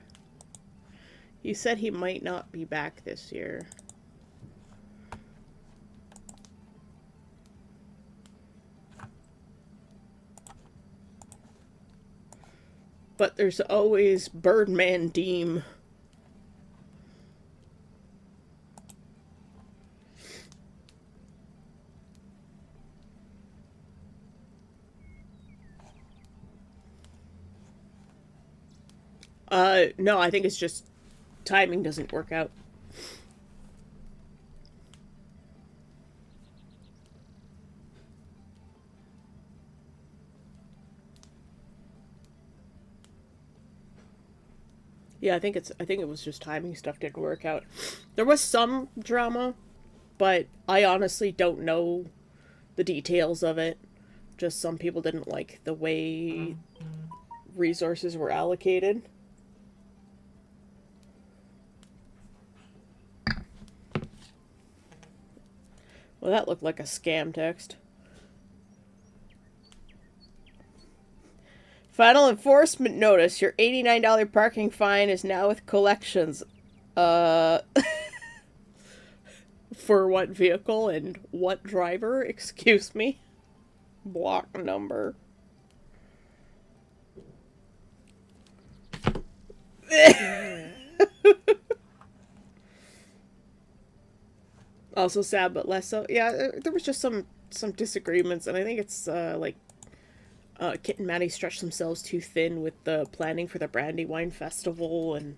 He said he might not be back this year. But there's always Birdman Deem. No, I think it's just timing doesn't work out. Yeah, I think it was just timing stuff didn't work out. There was some drama, but I honestly don't know the details of it. Just some people didn't like the way resources were allocated. Well, that looked like a scam text. Final enforcement notice. Your $89 parking fine is now with collections. Uh... For what vehicle and what driver? Excuse me. Block number. Also sad, but less so. Yeah, there was just some disagreements, and I think it's Kit and Maddie stretched themselves too thin with the planning for the Brandywine Festival, and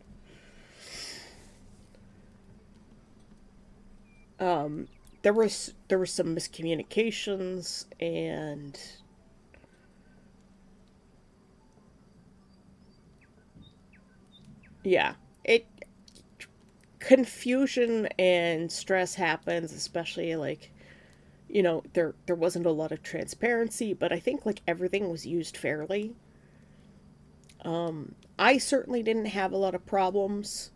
there was some miscommunications, and yeah, it confusion and stress happens, especially like there wasn't a lot of transparency, but I think like everything was used fairly. I certainly didn't have a lot of problems,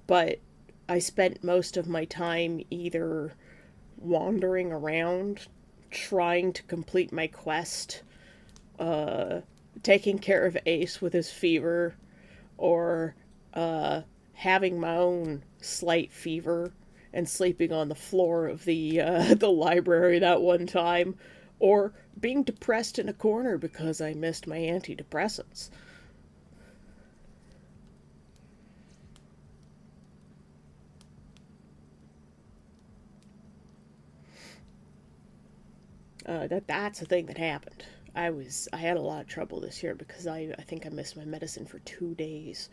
but I spent most of my time either wandering around trying to complete my quest, uh taking care of Ace with his fever, or having my own slight fever and sleeping on the floor of the the library that one time, or being depressed in a corner because I missed my antidepressants. That's the thing that happened. I had a lot of trouble this year because I think I missed my medicine for 2 days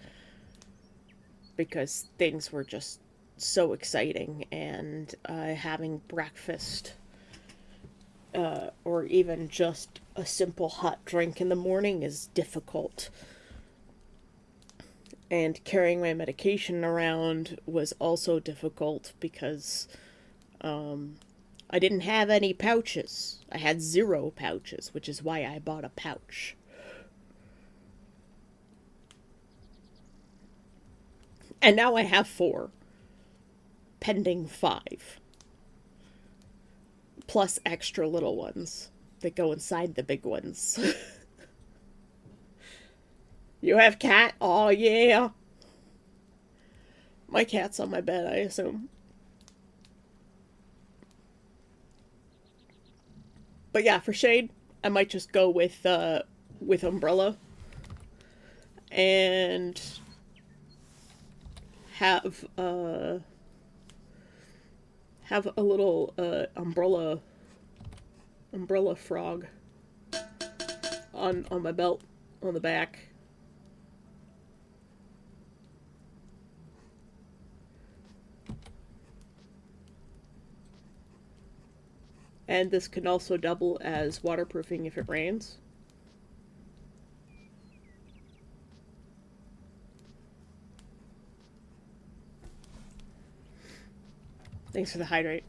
because things were just so exciting, and having breakfast or even just a simple hot drink in the morning is difficult. And carrying my medication around was also difficult because I didn't have any pouches. I had 0 pouches, which is why I bought a pouch. And now I have 4, pending 5, plus extra little ones that go inside the big ones. You have cat? Oh, yeah. My cat's on my bed, I assume. But yeah, for shade, I might just go with umbrella and have a little umbrella frog on my belt on the back. And this can also double as waterproofing if it rains. Thanks for the hydrate.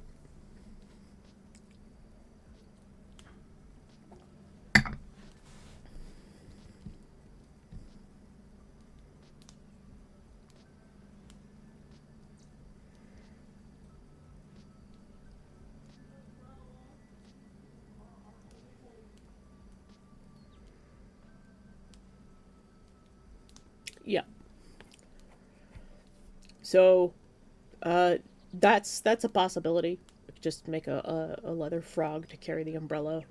Yeah. So, that's a possibility. Just make a leather frog to carry the umbrella.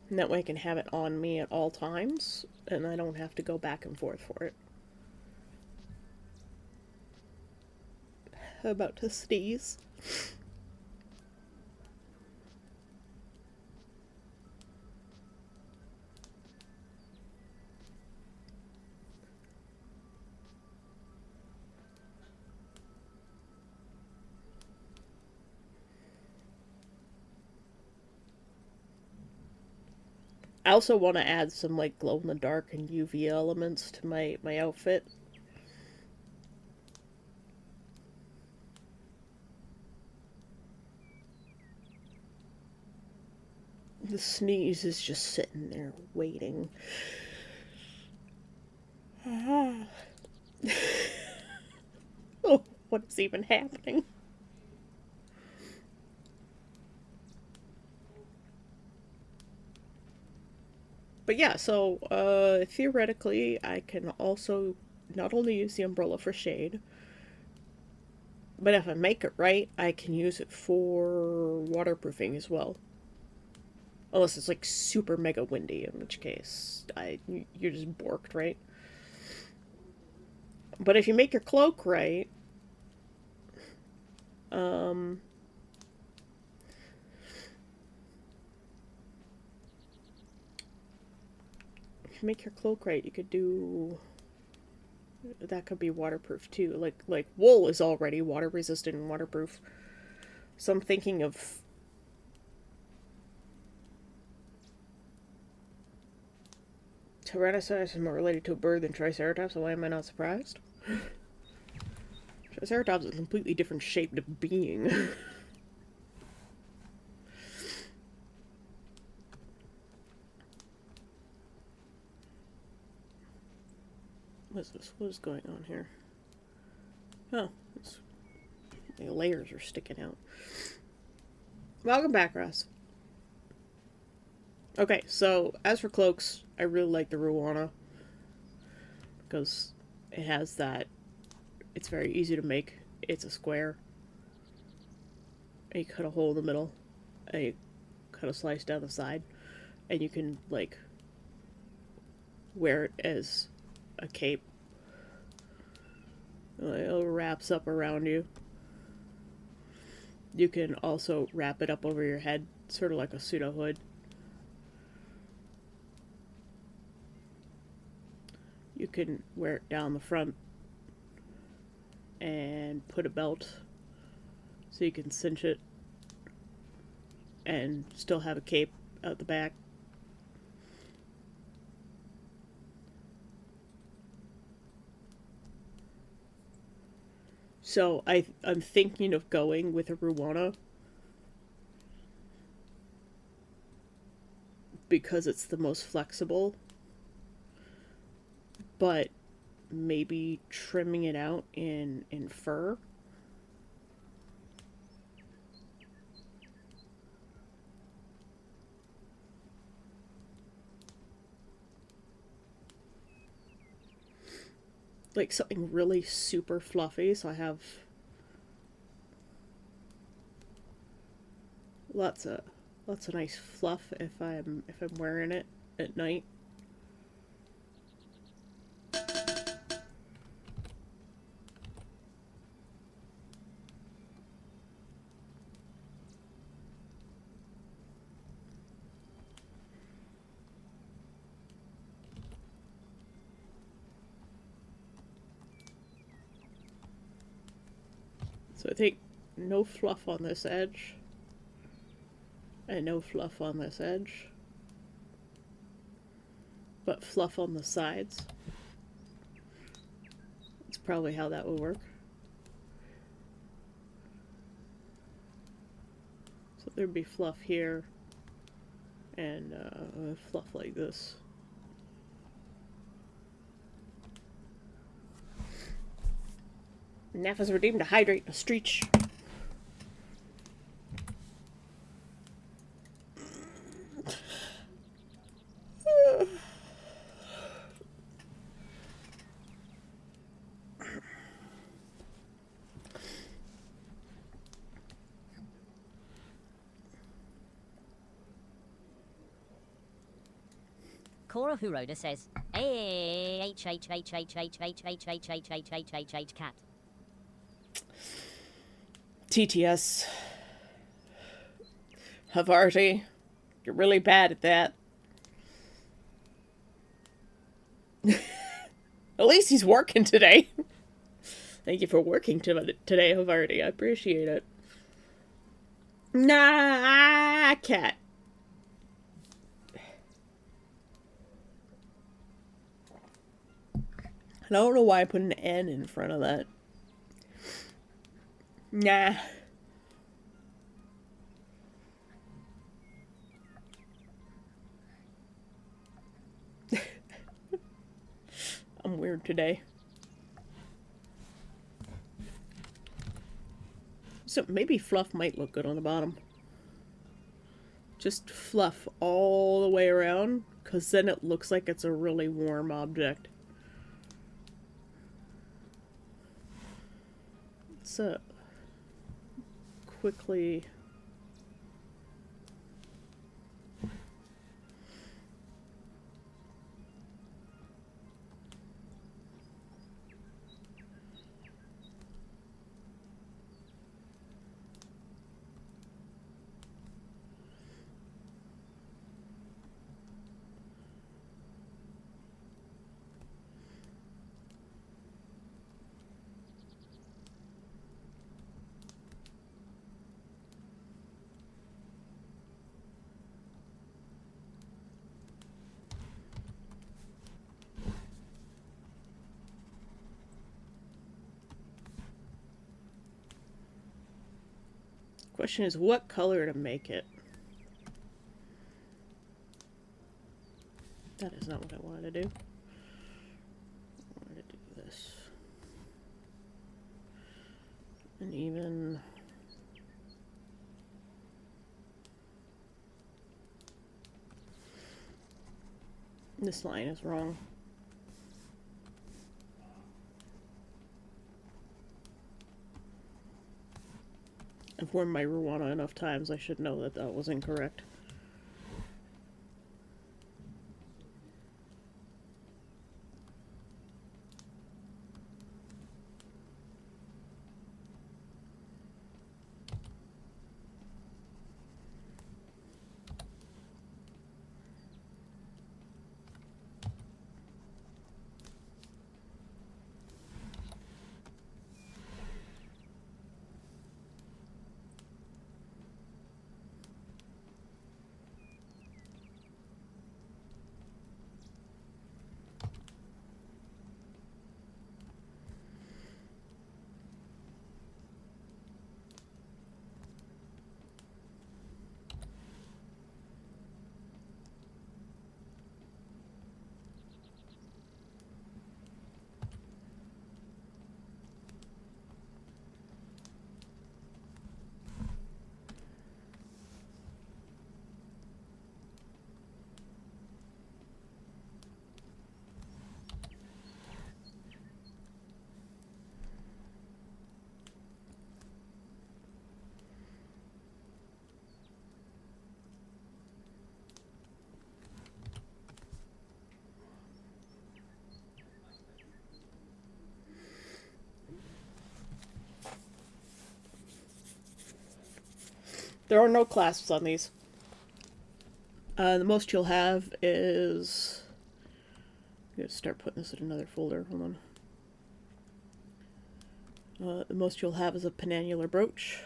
And that way I can have it on me at all times, and I don't have to go back and forth for it. About to sneeze. I also want to add some like glow in the dark and UV elements to my outfit. The sneeze is just sitting there waiting. Oh, what is even happening? But yeah, so theoretically, I can also not only use the umbrella for shade, but if I make it right, I can use it for waterproofing as well. Unless it's like super mega windy, in which case you're just borked, right? But if you make your cloak right, um, if you make your cloak right, you could do that could be waterproof too. Like wool is already water resistant and waterproof. So I'm thinking of Tyrannosaurus is more related to a bird than Triceratops, so why am I not surprised? Triceratops is a completely different shaped being. What's this? What is going on here? Oh, the layers are sticking out. Welcome back, Russ. Okay, so as for cloaks, I really like the Ruana because it has that. It's very easy to make. It's a square. And you cut a hole in the middle, and you cut a slice down the side, and you can like wear it as a cape. It wraps up around you. You can also wrap it up over your head, sort of like a pseudo hood. You can wear it down the front and put a belt so you can cinch it and still have a cape out the back. So I'm thinking of going with a Ruana because it's the most flexible, but maybe trimming it out in fur. Like something really super fluffy, so I have lots of nice fluff if I'm wearing it at night. So I think no fluff on this edge and no fluff on this edge, but fluff on the sides. That's probably how that will work. So there'd be fluff here and fluff like this. Naph is redeemed to hydrate a streach. Cora Huroda says, H cat. TTS. Havarti, you're really bad at that. At least he's working today. Thank you for working today, Havarti. I appreciate it. Nah, cat. I don't know why I put an N in front of that. Nah. I'm weird today. So maybe fluff might look good on the bottom. Just fluff all the way around, because then it looks like it's a really warm object. Let's quickly... Question is what color to make it. That is not what I wanted to do. I wanted to do this. And even... this line is wrong. I've worn my Ruana enough times, I should know that that was incorrect. There are no clasps on these. The most you'll have is... I'm going to start putting this in another folder. Hold on. The most you'll have is a penannular brooch.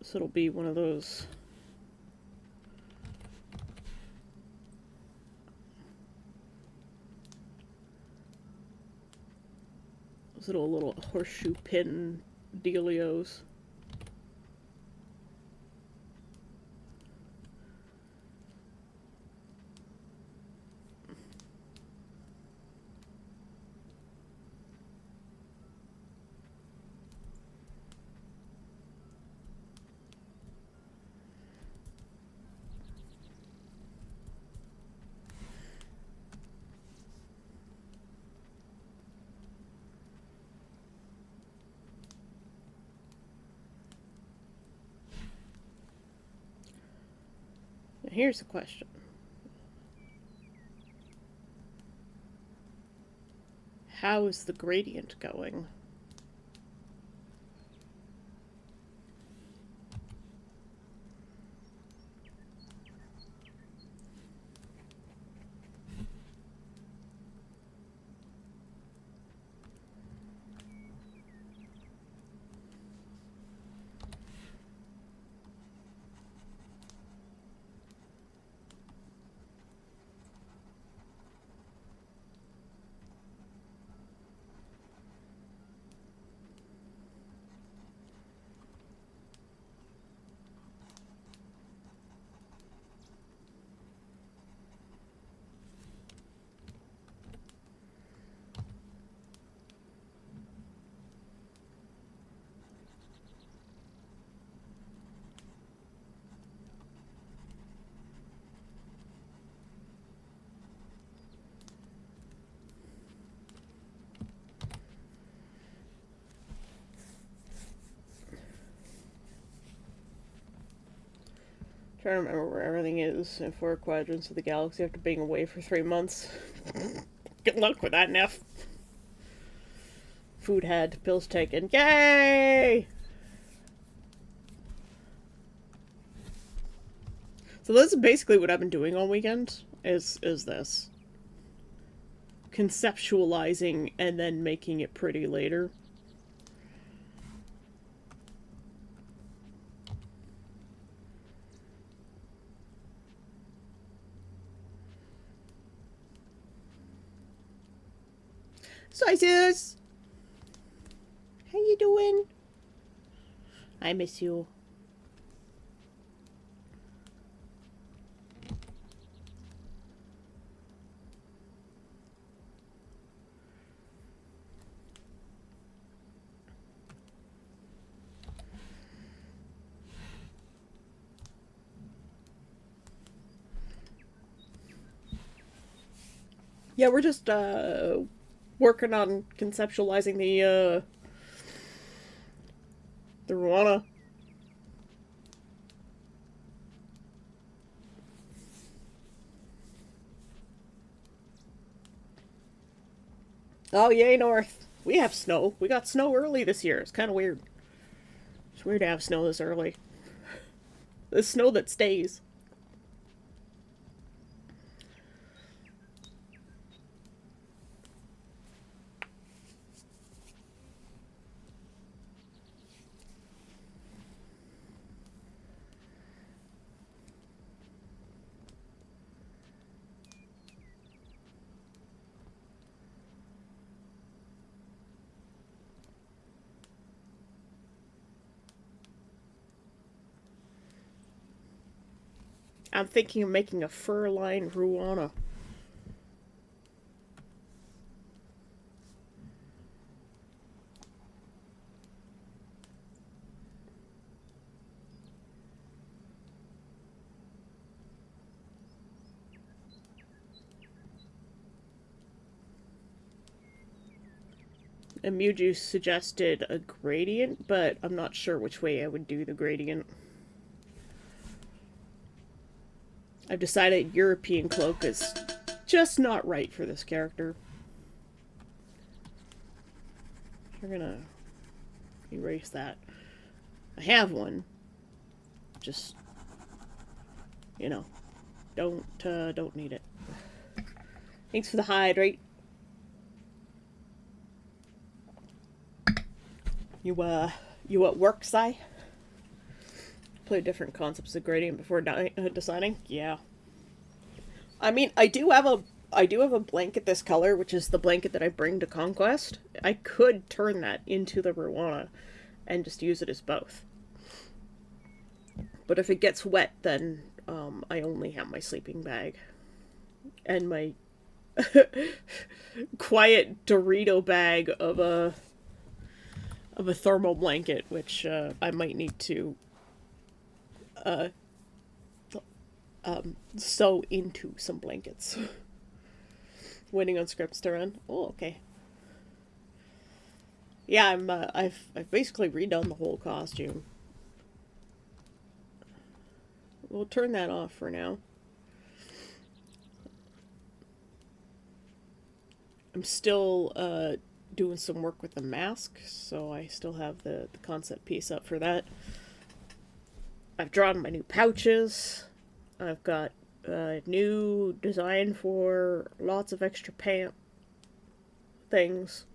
So it'll be one of those... those little horseshoe pin dealios. Now here's the question. How is the gradient going? Trying to remember where everything is in 4 quadrants of the galaxy after being away for 3 months. Good luck with that, Neff. Food had, pills taken. Yay! So this is basically what I've been doing all weekend, is this. Conceptualizing and then making it pretty later. Sizes! How you doing? I miss you. Yeah, we're just, working on conceptualizing the Ruana. Oh, yay, North. We have snow. We got snow early this year. It's kind of weird. It's weird to have snow this early. The snow that stays. I'm thinking of making a fur-lined Ruana. And Muju suggested a gradient, but I'm not sure which way I would do the gradient. I've decided European cloak is just not right for this character. We're gonna erase that. I have one, just, you know, don't need it. Thanks for the hydrate. You at work, Si? Play different concepts of gradient before deciding? Yeah. I mean, I do have a blanket this color, which is the blanket that I bring to Conquest. I could turn that into the Rowana and just use it as both. But if it gets wet, then I only have my sleeping bag and my quiet Dorito bag of a thermal blanket, which I might need to sew into some blankets. Waiting on scripts to run. Oh, okay. Yeah, I've basically redone the whole costume. We'll turn that off for now. I'm still doing some work with the mask, so I still have the concept piece up for that. I've drawn my new pouches. I've got a new design for lots of extra pant things.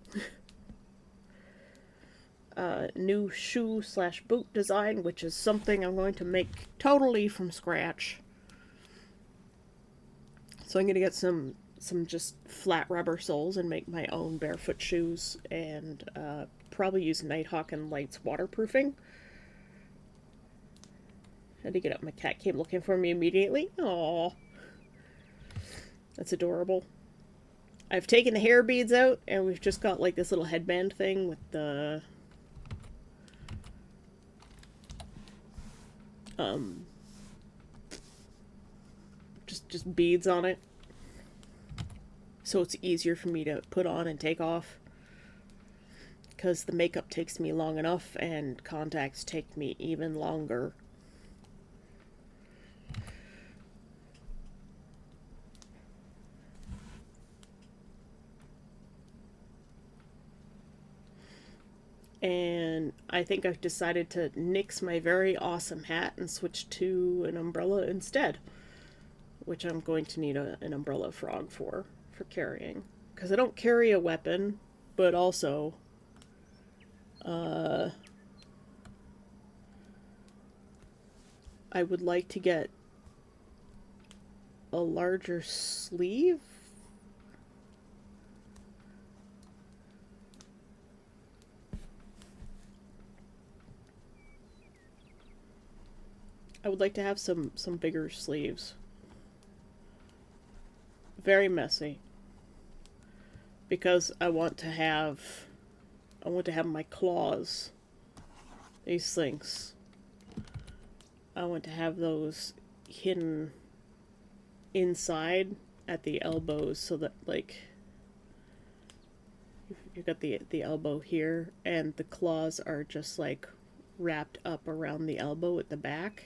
New shoe / boot design, which is something I'm going to make totally from scratch. So I'm going to get some just flat rubber soles and make my own barefoot shoes, and probably use Nighthawk and Light's waterproofing. Had to get up. My cat came looking for me immediately. Aww. That's adorable. I've taken the hair beads out, and we've just got like this little headband thing with the just beads on it, so it's easier for me to put on and take off, because the makeup takes me long enough and contacts take me even longer. And I think I've decided to nix my very awesome hat and switch to an umbrella instead, which I'm going to need an umbrella frog for carrying, because I don't carry a weapon, but also I would like to get a larger sleeve. I would like to have some bigger sleeves. Very messy. Because I want to have my claws. These things. I want to have those hidden inside at the elbows, so that like you've got the elbow here and the claws are just like wrapped up around the elbow at the back,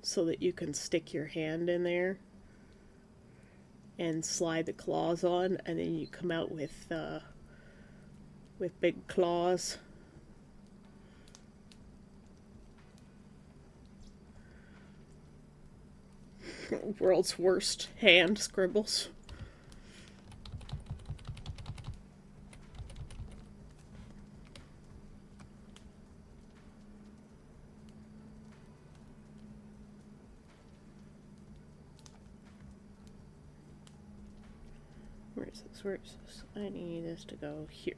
so that you can stick your hand in there and slide the claws on, and then you come out with big claws. World's worst hand scribbles. Where is this? Where is this? I need this to go here.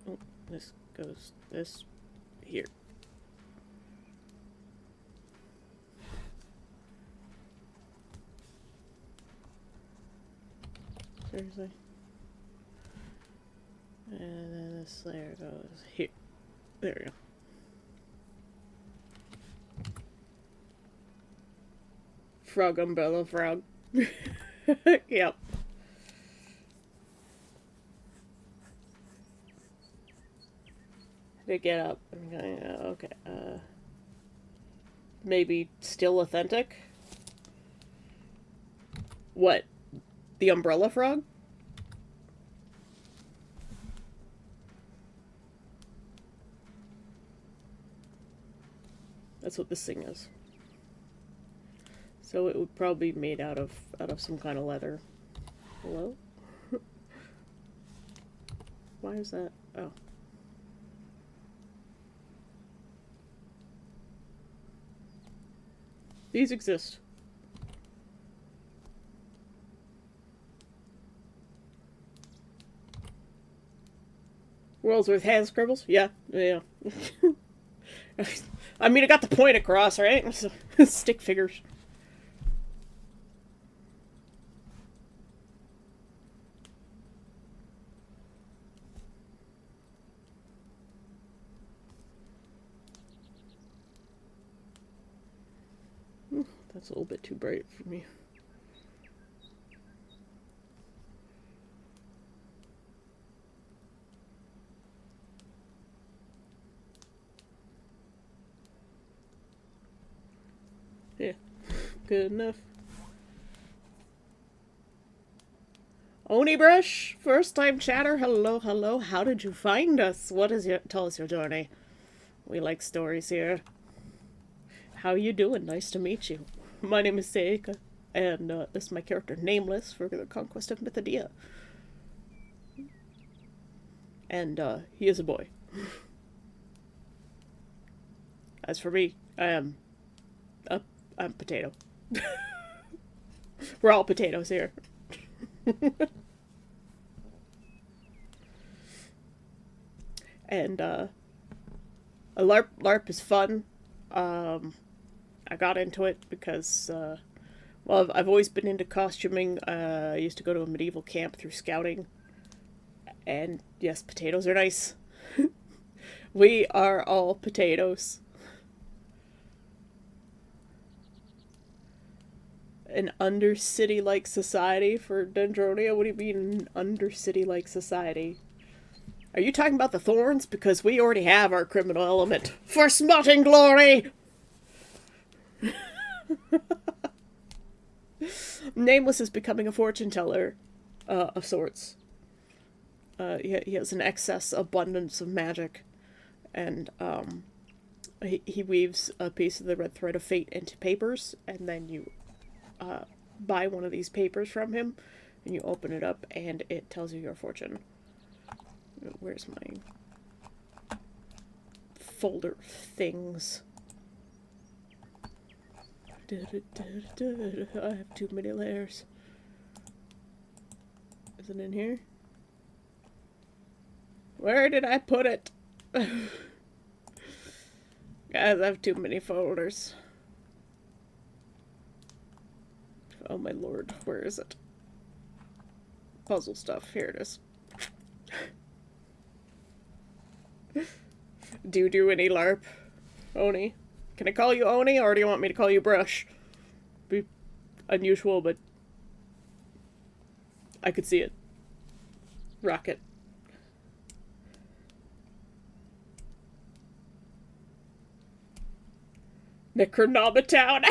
Oh, this goes this here. Seriously. And then this layer goes here. There we go. Frog umbrella frog. Yep. To get up. Okay. Maybe still authentic? What? The umbrella frog? That's what this thing is. So it would probably be made out of some kind of leather. Hello? Why is that? Oh. These exist. World's Worth hand scribbles? Yeah. Yeah. I mean, I got the point across, right? Stick figures. That's a little bit too bright for me. Yeah, good enough. Oni Brush, first time chatter. Hello, hello. How did you find us? What is your tell us your journey? We like stories here. How you doing? Nice to meet you. My name is Seika, and this is my character, Nameless, for the Conquest of Mythodia. And he is a boy. As for me, I'm potato. We're all potatoes here. And a LARP is fun. I got into it because, well, I've always been into costuming. I used to go to a medieval camp through scouting. And yes, potatoes are nice. We are all potatoes. An undercity-like society for Dendronia? What do you mean, an undercity-like society? Are you talking about the Thorns? Because we already have our criminal element. For smutting glory! Nameless is becoming a fortune teller of sorts. He has an excess abundance of magic, and he weaves a piece of the red thread of fate into papers, and then you buy one of these papers from him, and you open it up, and it tells you your fortune. Where's my folder of things? I have too many layers. Is it in here? Where did I put it? Guys, I have too many folders. Oh my lord, where is it? Puzzle stuff, here it is. Do you do any LARP, Oni? Can I call you Oni, or do you want me to call you Brush? Be unusual, but I could see it. Rocket. Necronomitown!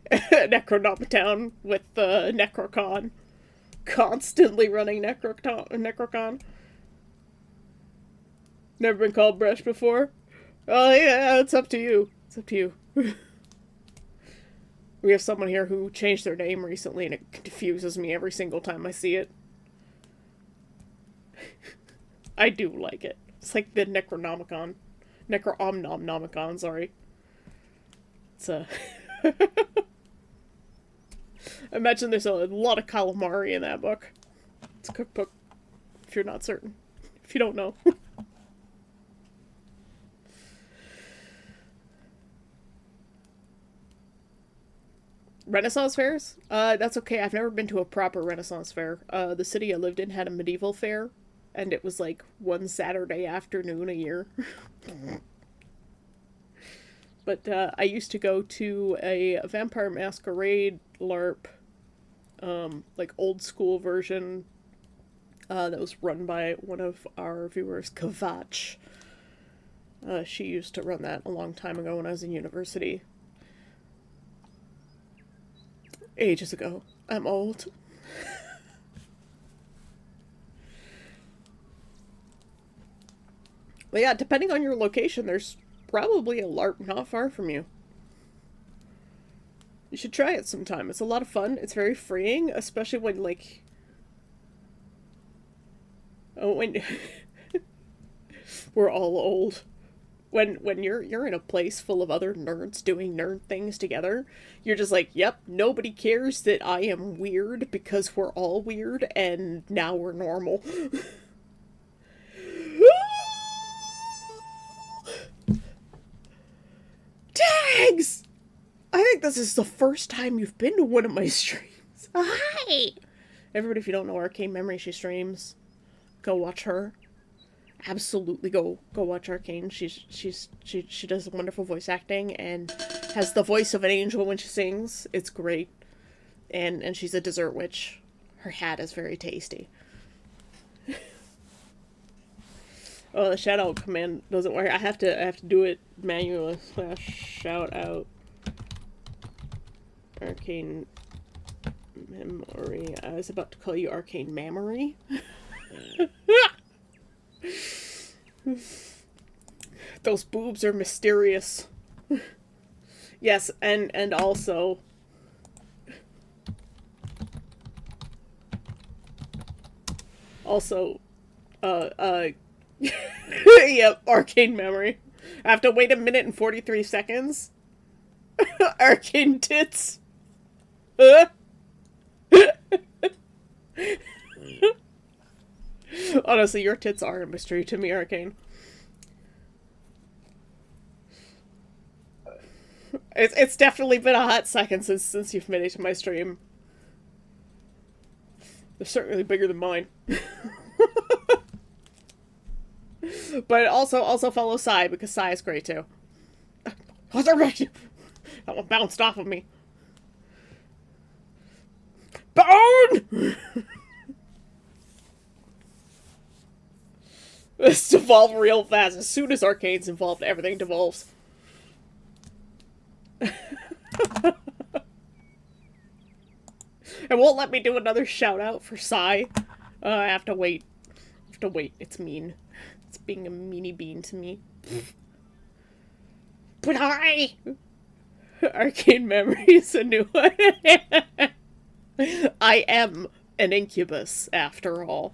Necronomitown with Necrocon. Constantly running Necrocon. Never been called Brush before? Oh yeah, it's up to you. It's up to you. We have someone here who changed their name recently and it confuses me every single time I see it. I do like it. It's like the Necronomicon. Necro-Omnomnomicon, sorry. It's a... I imagine there's a lot of calamari in that book. It's a cookbook, if you're not certain. If you don't know. Renaissance fairs? That's okay. I've never been to a proper Renaissance fair. The city I lived in had a medieval fair, and it was like one Saturday afternoon a year. But I used to go to a Vampire Masquerade LARP, like old school version, that was run by one of our viewers, Kavach. She used to run that a long time ago when I was in university. Ages ago. I'm old. But yeah, depending on your location, there's probably a LARP not far from you. You should try it sometime. It's a lot of fun. It's very freeing, especially when, like... Oh, when... We're all old. When you're in a place full of other nerds doing nerd things together, you're just like, yep, nobody cares that I am weird because we're all weird and now we're normal. Tags! I think this is the first time you've been to one of my streams. Hi! Everybody, if you don't know Arcane Memory, she streams. Go watch her. Absolutely go watch Arcane. She does wonderful voice acting and has the voice of an angel when she sings. It's great. And she's a dessert witch. Her hat is very tasty. Oh, the shout out command doesn't work. I have to do it manually. / shout out Arcane Memory. I was about to call you Arcane Mammary. Those boobs are mysterious. Yes, and also yep, Arcane Memory. I have to wait 1:43. Arcane tits. Honestly, your tits are a mystery to me, Arcane. It's definitely been a hot second since you've made it to my stream. They're certainly bigger than mine. But also follow Sai, because Sai is great too. That one bounced off of me. Bone! This devolved real fast. As soon as Arcane's involved, everything devolves. It won't let me do another shout out for Sai. I have to wait. It's mean. It's being a meanie bean to me. But hi! Arcane Memory is a new one. I am an incubus, after all.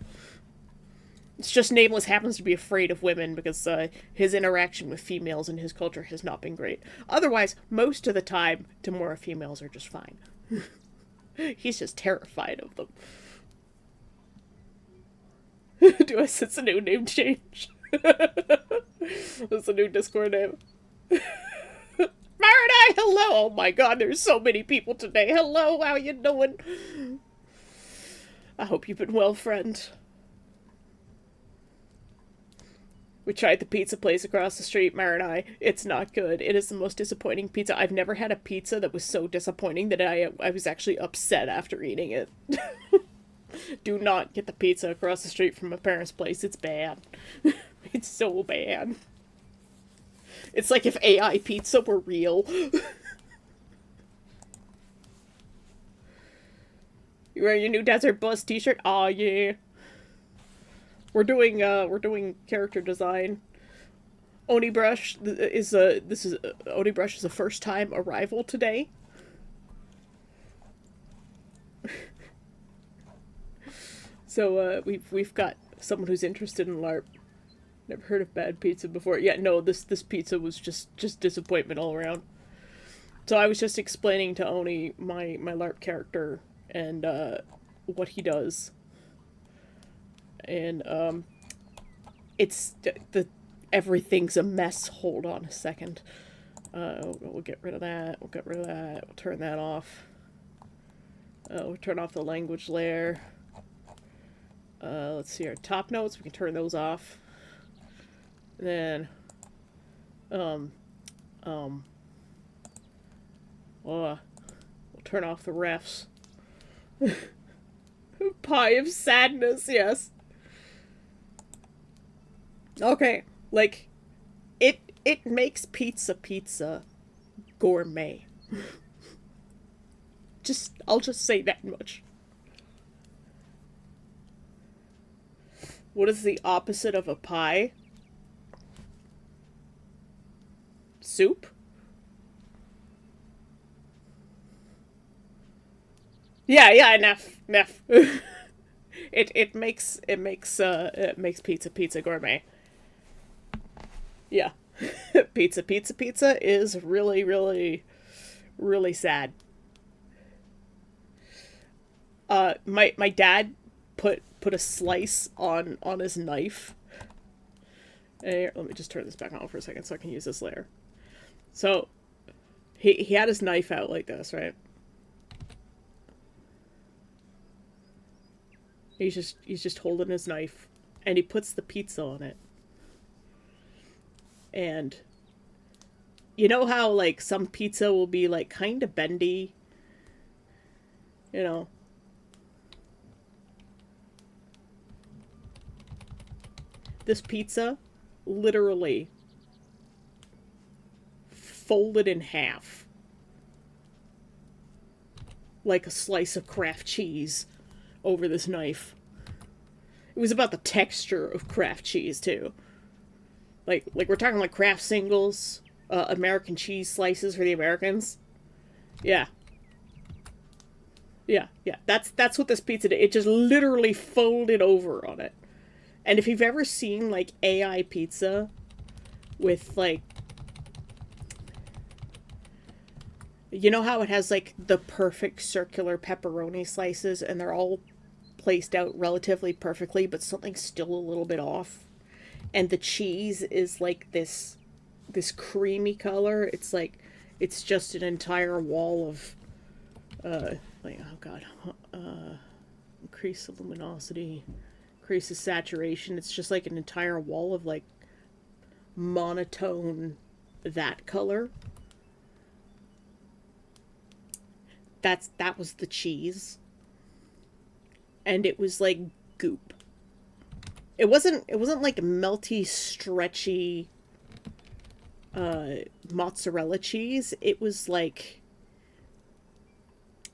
It's just Nameless happens to be afraid of women because his interaction with females in his culture has not been great. Otherwise, most of the time, Tamora females are just fine. He's just terrified of them. Do I sense a new name change? That's a new Discord name. Marinai, hello! Oh my god, there's so many people today. Hello, how you doing? I hope you've been well, friend. We tried the pizza place across the street, Marinai. It's not good. It is the most disappointing pizza. I've never had a pizza that was so disappointing that I was actually upset after eating it. Do not get the pizza across the street from my parents' place. It's bad. It's so bad. It's like if AI pizza were real. You wearing your new Desert Bus t-shirt? Aw, yeah. We're doing character design. Onibrush is Onibrush is a first time arrival today. So we've got someone who's interested in LARP. Never heard of bad pizza before. Yeah, no, this pizza was just disappointment all around. So I was just explaining to Oni my LARP character and what he does. And it's everything's a mess. Hold on a second. We'll get rid of that. We'll turn that off. We'll turn off the language layer. Let's see our top notes. We can turn those off. And then, we'll turn off the refs. Pie of sadness, yes. Okay, like, it makes pizza gourmet. I'll just say that much. What is the opposite of a pie? Soup? Yeah, enough. It makes pizza gourmet. Yeah. Pizza is really sad. My dad put a slice on his knife. Here, let me just turn this back on for a second so I can use this layer. So he had his knife out like this, right? He's just holding his knife, and he puts the pizza on it. And you know how like some pizza will be like kind of bendy, you know? This pizza literally folded in half like a slice of Kraft cheese over this knife. It was about the texture of Kraft cheese too. Like we're talking like Kraft singles, American cheese slices for the Americans. Yeah. Yeah. That's what this pizza did. It just literally folded over on it. And if you've ever seen like AI pizza with like, you know how it has like the perfect circular pepperoni slices and they're all placed out relatively perfectly, but something's still a little bit off. And the cheese is like this creamy color. It's like it's just an entire wall of like, oh god, increase the luminosity, increase the saturation. It's just like an entire wall of like monotone that color. That was the cheese. And it was like goop. It wasn't like melty, stretchy mozzarella cheese. It was like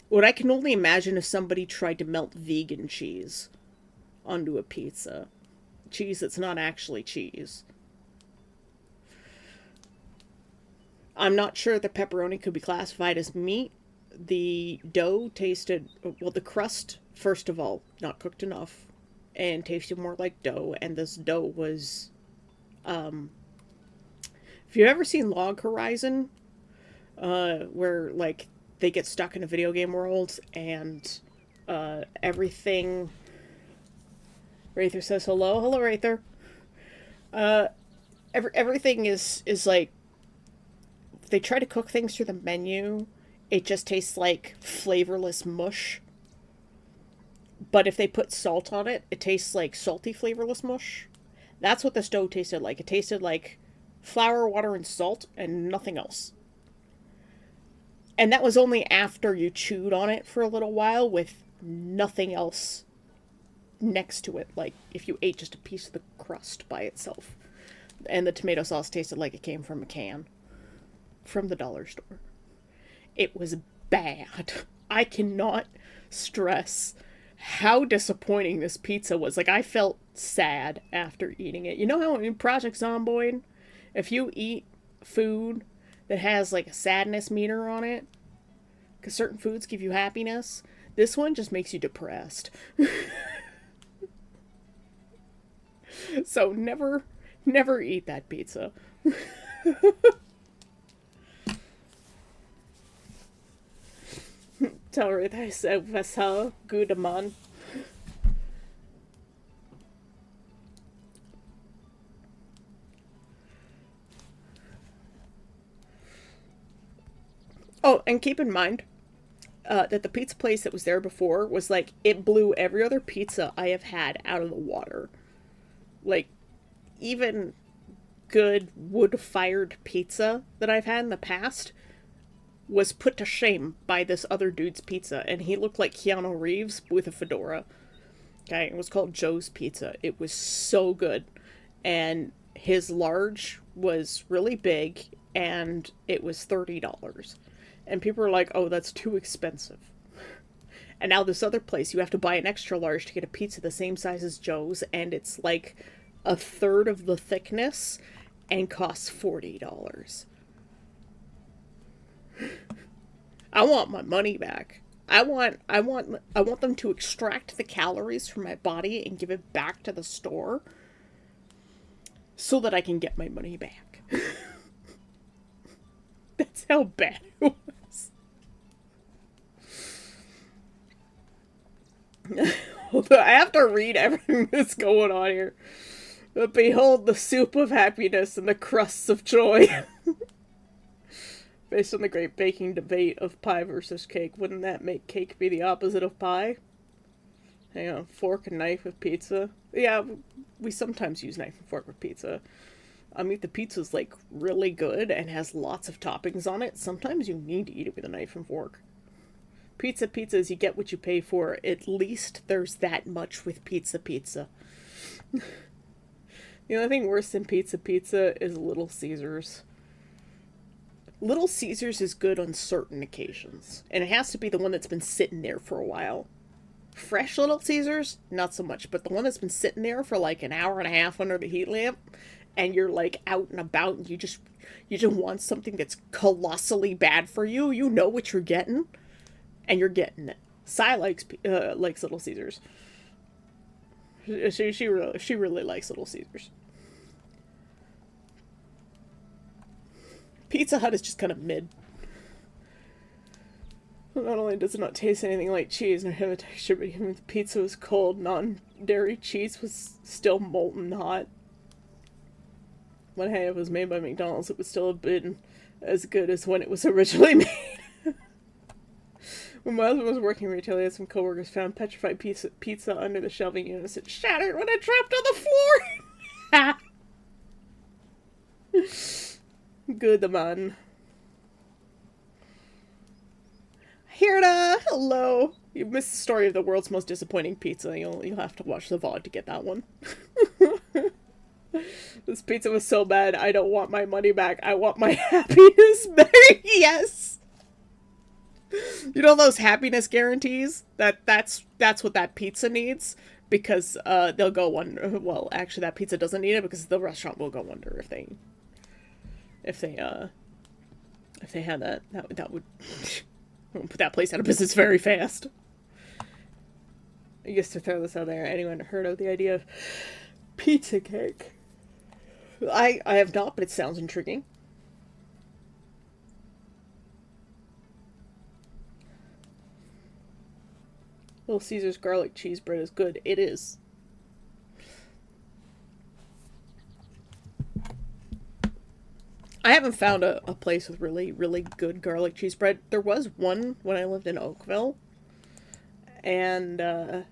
what I can only imagine if somebody tried to melt vegan cheese onto a pizza. Cheese that's not actually cheese. I'm not sure the pepperoni could be classified as meat. The dough tasted, well, the crust, first of all, not cooked enough and tasted more like dough. And this dough was, if you've ever seen Log Horizon, where like they get stuck in a video game world and everything. Rather says hello, Rather. Everything is like they try to cook things through the menu. It just tastes like flavorless mush. But if they put salt on it, it tastes like salty flavorless mush. That's what this dough tasted like. It tasted like flour, water, and salt, and nothing else. And that was only after you chewed on it for a little while with nothing else next to it. Like if you ate just a piece of the crust by itself. And the tomato sauce tasted like it came from a can. From the dollar store. It was bad. I cannot stress how disappointing this pizza was. Like, I felt sad after eating it. You know how in Project Zomboid, if you eat food that has, like, a sadness meter on it, because certain foods give you happiness, this one just makes you depressed. So, never eat that pizza. Sorry, I said was how good man. Oh, and keep in mind, that the pizza place that was there before was like, it blew every other pizza I have had out of the water. Like, even good wood-fired pizza that I've had in the past was put to shame by this other dude's pizza, and he looked like Keanu Reeves with a fedora. Okay, it was called Joe's Pizza. It was so good, and his large was really big, and it was $30. And people were like, oh, that's too expensive. And now this other place, you have to buy an extra large to get a pizza the same size as Joe's, and it's like a third of the thickness and costs $40. I want my money back. I want them to extract the calories from my body and give it back to the store so that I can get my money back. That's how bad it was. I have to read everything that's going on here. But behold the soup of happiness and the crusts of joy. Based on the great baking debate of pie versus cake, wouldn't that make cake be the opposite of pie? Hang on, fork and knife with pizza. Yeah, we sometimes use knife and fork with pizza. I mean, if the pizza's like really good and has lots of toppings on it, sometimes you need to eat it with a knife and fork. Pizza is you get what you pay for. At least there's that much with pizza. The only thing worse than pizza is Little Caesars. Little Caesars is good on certain occasions, and it has to be the one that's been sitting there for a while. Fresh Little Caesars, not so much, but the one that's been sitting there for like an hour and a half under the heat lamp, and you're like out and about, and you just want something that's colossally bad for you. You know what you're getting, and you're getting it. Cy likes Little Caesars. She really likes Little Caesars. Pizza Hut is just kind of mid. Not only does it not taste anything like cheese nor have a texture, but even if the pizza was cold, non-dairy cheese was still molten hot. When hey, it was made by McDonald's, it would still have been as good as when it was originally made. When my husband was working retail, he had some coworkers found petrified pizza under the shelving units. It shattered when it dropped on the floor. Good man. Hirda, hello. You missed the story of the world's most disappointing pizza. You'll have to watch the VOD to get that one. This pizza was so bad, I don't want my money back. I want my happiness back. Yes. You know those happiness guarantees? That's what that pizza needs, because they'll go under. Well, actually, that pizza doesn't need it because the restaurant will go under if they had that. That would put that place out of business very fast. I guess to throw this out there, anyone heard of the idea of pizza cake? I have not, but it sounds intriguing. Little Caesar's garlic cheese bread is good. It is. I haven't found a place with really, really good garlic cheese bread. There was one when I lived in Oakville. And, if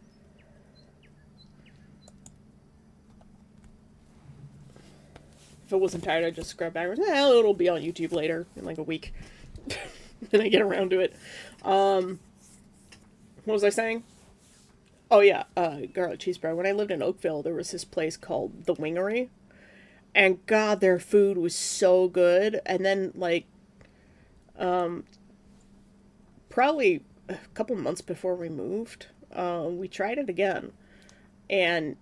I wasn't tired, I'd just scrub backwards. It'll be on YouTube later, in like a week. When I get around to it. What was I saying? Oh yeah, garlic cheese bread. When I lived in Oakville, there was this place called The Wingery. And God, their food was so good. And then, like, probably a couple months before we moved, we tried it again. And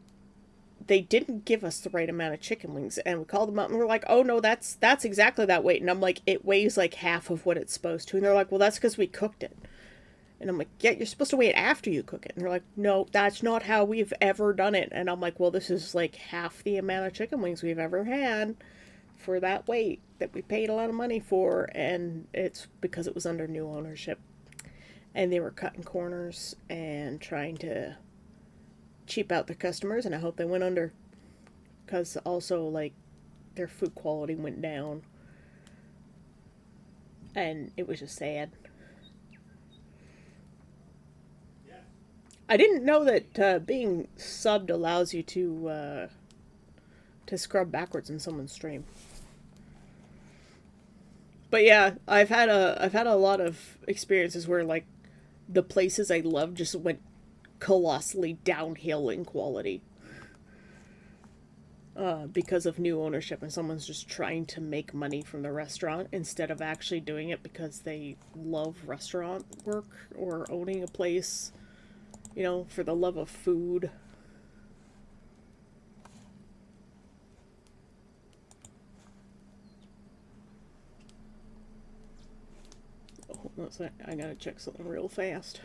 they didn't give us the right amount of chicken wings. And we called them up and we're like, oh no, that's exactly that weight. And I'm like, it weighs like half of what it's supposed to. And they're like, well, that's because we cooked it. And I'm like, yeah, you're supposed to weigh it after you cook it. And they're like, no, that's not how we've ever done it. And I'm like, well, this is like half the amount of chicken wings we've ever had for that weight that we paid a lot of money for. And it's because it was under new ownership. And they were cutting corners and trying to cheap out their customers. And I hope they went under. Because also, like, their food quality went down. And it was just sad. I didn't know that being subbed allows you to scrub backwards in someone's stream. But yeah, I've had a lot of experiences where like the places I love just went colossally downhill in quality because of new ownership, and someone's just trying to make money from the restaurant instead of actually doing it because they love restaurant work or owning a place, you know, for the love of food. Hold on a sec. I gotta check something real fast.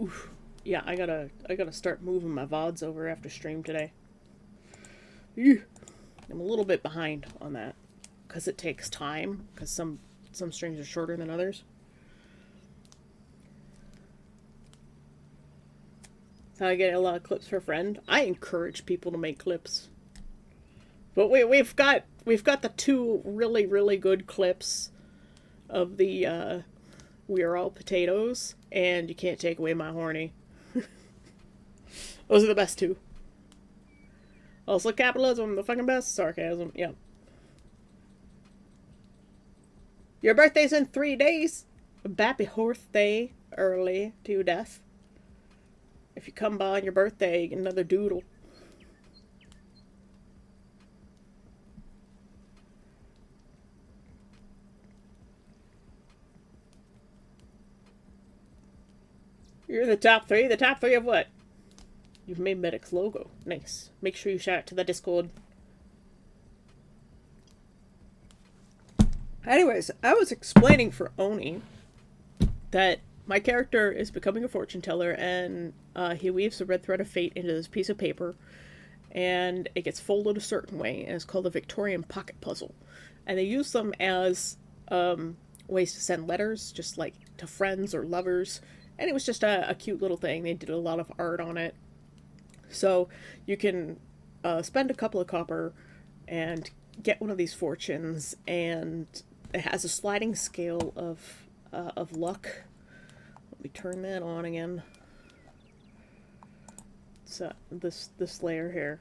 Oof. Yeah, I gotta start moving my VODs over after stream today. Ew. I'm a little bit behind on that because it takes time. Because some streams are shorter than others. So I get a lot of clips for a friend. I encourage people to make clips. But we've got the two really good clips of the We Are All Potatoes and You Can't Take Away My Horny. Those are the best two. Also capitalism, the fucking best. Sarcasm, yeah. Your birthday's in 3 days. Happy birthday early to death. If you come by on your birthday, get another doodle. You're in the top 3? The top 3 of what? You've made Medic's logo. Nice. Make sure you shout it to the Discord. Anyways, I was explaining for Oni that my character is becoming a fortune teller, and he weaves a red thread of fate into this piece of paper, and it gets folded a certain way, and it's called a Victorian pocket puzzle. And they use them as ways to send letters, just like to friends or lovers. And it was just a cute little thing. They did a lot of art on it. So you can spend a couple of copper and get one of these fortunes, and it has a sliding scale of luck. Let me turn that on again. So this layer here,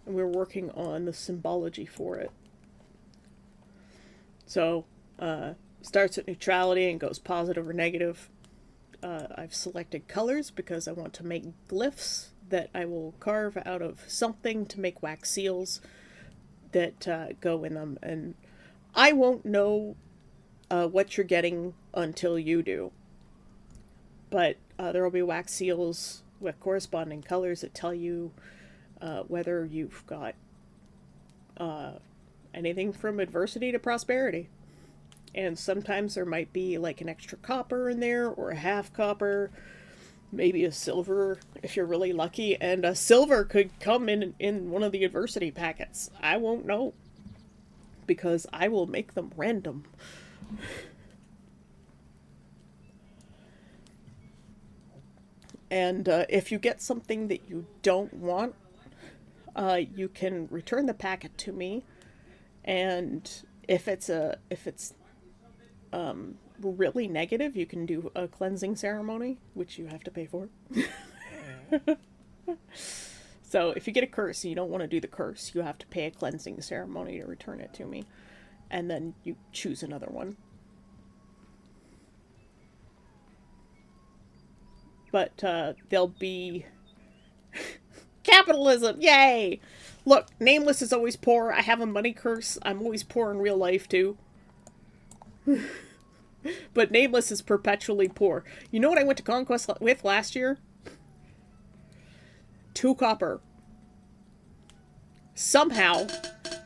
and we're working on the symbology for it. So starts at neutrality and goes positive or negative. I've selected colors because I want to make glyphs that I will carve out of something to make wax seals that go in them. And I won't know what you're getting until you do. But there will be wax seals with corresponding colors that tell you whether you've got anything from adversity to prosperity. And sometimes there might be like an extra copper in there, or a half copper, maybe a silver if you're really lucky. And a silver could come in one of the adversity packets. I won't know, because I will make them random. And if you get something that you don't want, you can return the packet to me. And if it's really negative, you can do a cleansing ceremony, which you have to pay for. So if you get a curse and you don't want to do the curse, you have to pay a cleansing ceremony to return it to me. And then you choose another one. But they'll be... Capitalism! Yay! Look, Nameless is always poor. I have a money curse. I'm always poor in real life, too. But Nameless is perpetually poor. You know what I went to Conquest with last year? 2 copper. Somehow,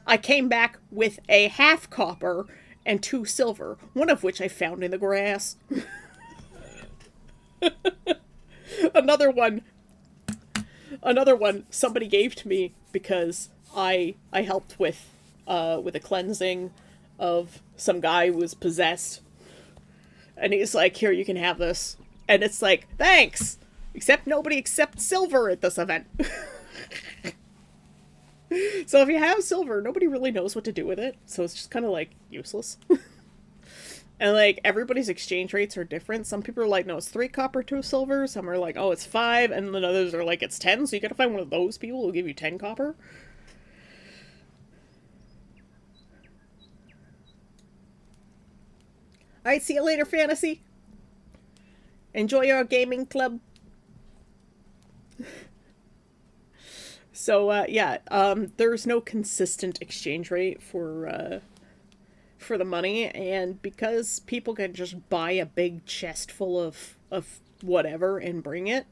I came back with a half copper and 2 silver, one of which I found in the grass. Another one somebody gave to me because I helped with a cleansing of some guy who was possessed. And he's like, here, you can have this. And it's like, thanks! Except nobody accepts silver at this event. So if you have silver, nobody really knows what to do with it. So it's just kind of like useless. And, like, everybody's exchange rates are different. Some people are like, no, it's 3 copper, 2 silver. Some are like, oh, it's 5. And then others are like, it's 10. So you gotta find one of those people who'll give you 10 copper. Alright, see you later, Fantasy. Enjoy your gaming club. So, there's no consistent exchange rate for the money, and because people can just buy a big chest full of whatever and bring it,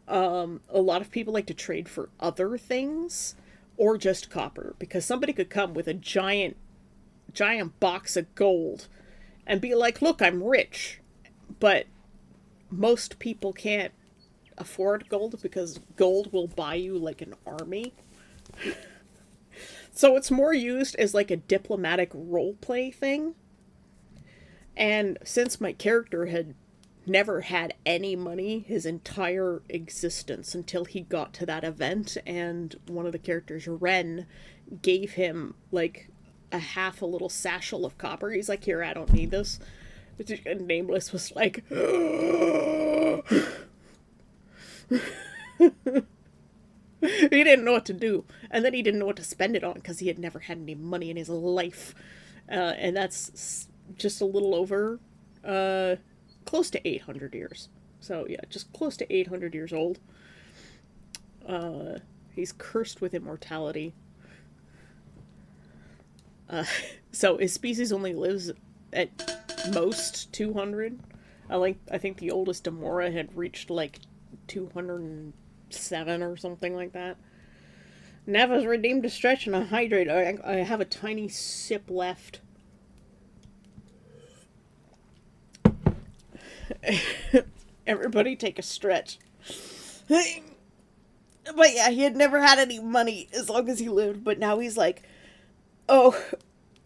a lot of people like to trade for other things or just copper, because somebody could come with a giant box of gold and be like, look, I'm rich, but most people can't afford gold because gold will buy you like an army. So it's more used as like a diplomatic roleplay thing. And since my character had never had any money his entire existence until he got to that event, and one of the characters, Ren, gave him like a little satchel of copper. He's like, here, I don't need this. And Nameless was like, he didn't know what to do. And then he didn't know what to spend it on because he had never had any money in his life. And that's just a little over, close to 800 years. So, yeah, just close to 800 years old. He's cursed with immortality. So his species only lives at most 200. I think the oldest Demora had reached like 207 or something like that. Neva's redeemed a stretch and a hydrate. I have a tiny sip left. Everybody take a stretch. But yeah, he had never had any money as long as he lived, but now he's like, oh,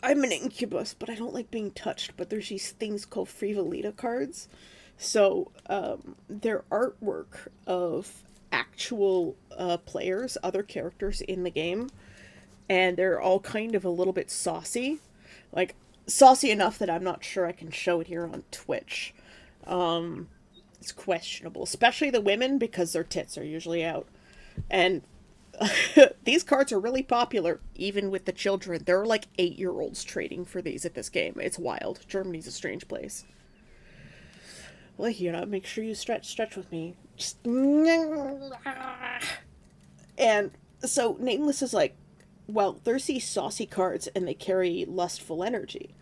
I'm an incubus, but I don't like being touched. But there's these things called Frivolita cards. So, they're artwork of actual players, other characters in the game. And they're all kind of a little bit saucy. Like, saucy enough that I'm not sure I can show it here on Twitch. It's questionable. Especially the women, because their tits are usually out. And these cards are really popular, even with the children. There are like 8-year-olds trading for these at this game. It's wild. Germany's a strange place. Well, you know, make sure you stretch with me. Just... And so Nameless is like, well, there's these saucy cards and they carry lustful energy.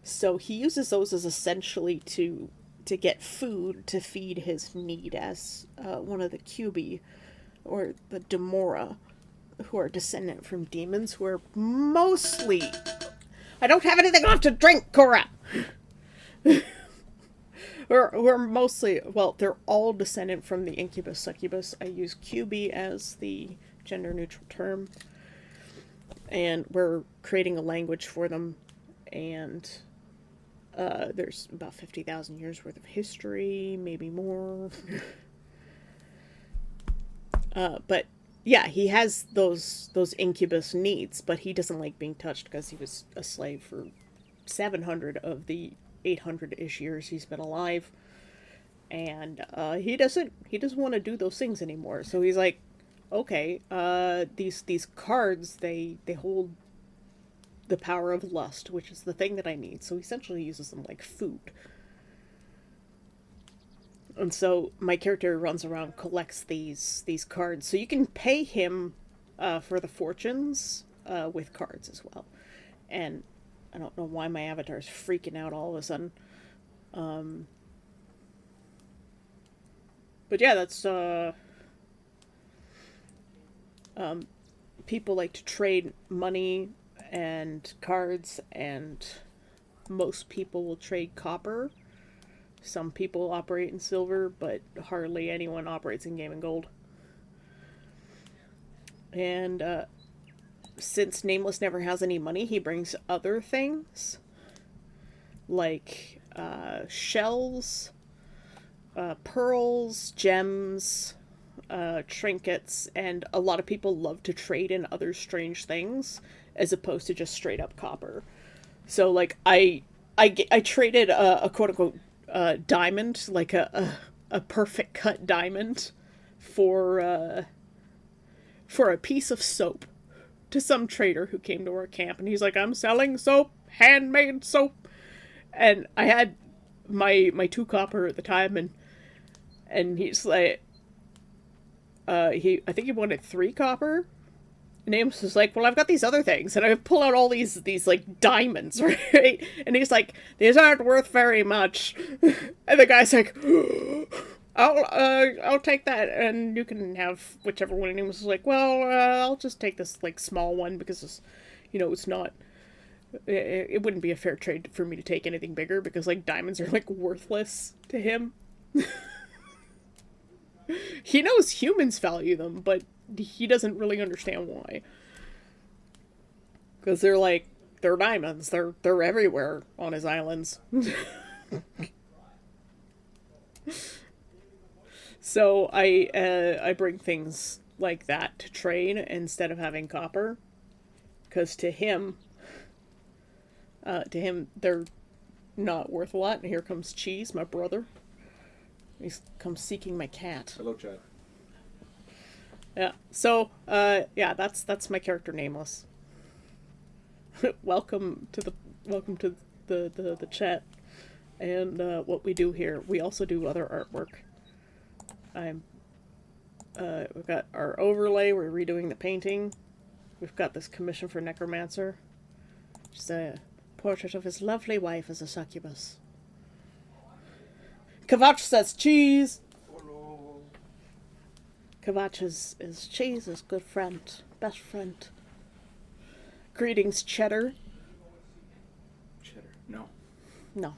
So he uses those as essentially to get food to feed his need as one of the Cubi, or the Demora, who are descendant from demons, who are mostly... I don't have anything left to drink, Cora! who are mostly... Well, they're all descendant from the incubus succubus. I use Cubi as the gender-neutral term. And we're creating a language for them. And there's about 50,000 years worth of history, maybe more. But yeah, he has those incubus needs, but he doesn't like being touched because he was a slave for 700 of the 800-ish years he's been alive, and he doesn't want to do those things anymore. So he's like, okay, these cards, they hold the power of lust, which is the thing that I need. So he essentially uses them like food. And so my character runs around, collects these cards. So you can pay him for the fortunes with cards as well. And I don't know why my avatar is freaking out all of a sudden. But yeah, that's... people like to trade money and cards, and most people will trade copper. Some people operate in silver, but hardly anyone operates in game and gold. And since Nameless never has any money, he brings other things. Like shells, pearls, gems, trinkets, and a lot of people love to trade in other strange things as opposed to just straight up copper. So, like, I I traded a quote unquote diamond, like a perfect cut diamond, for a piece of soap to some trader who came to our camp, and he's like, "I'm selling soap, handmade soap," and I had my 2 copper at the time, and he's like, I think he wanted 3 copper. And Amos was like, "Well, I've got these other things," and I pull out all these like diamonds, right? And he's like, "These aren't worth very much," and the guy's like, I'll take that, and you can have whichever one." And Amos was like, "Well, I'll just take this like small one because it's, it's not. It wouldn't be a fair trade for me to take anything bigger because like diamonds are like worthless to him." He knows humans value them, but he doesn't really understand why. Because they're diamonds. They're everywhere on his islands. So I bring things like that to trade instead of having copper. Because to him they're not worth a lot. And here comes Cheese, my brother. He's come seeking my cat. Hello, Chad. Yeah. So, yeah, that's my character, Nameless. welcome to the chat, and what we do here. We also do other artwork. We've got our overlay. We're redoing the painting. We've got this commission for Necromancer. Just a portrait of his lovely wife as a succubus. Kavach says cheese. Hello. Kavach is Cheese's good friend, best friend. Greetings, Cheddar. Cheddar. No. No.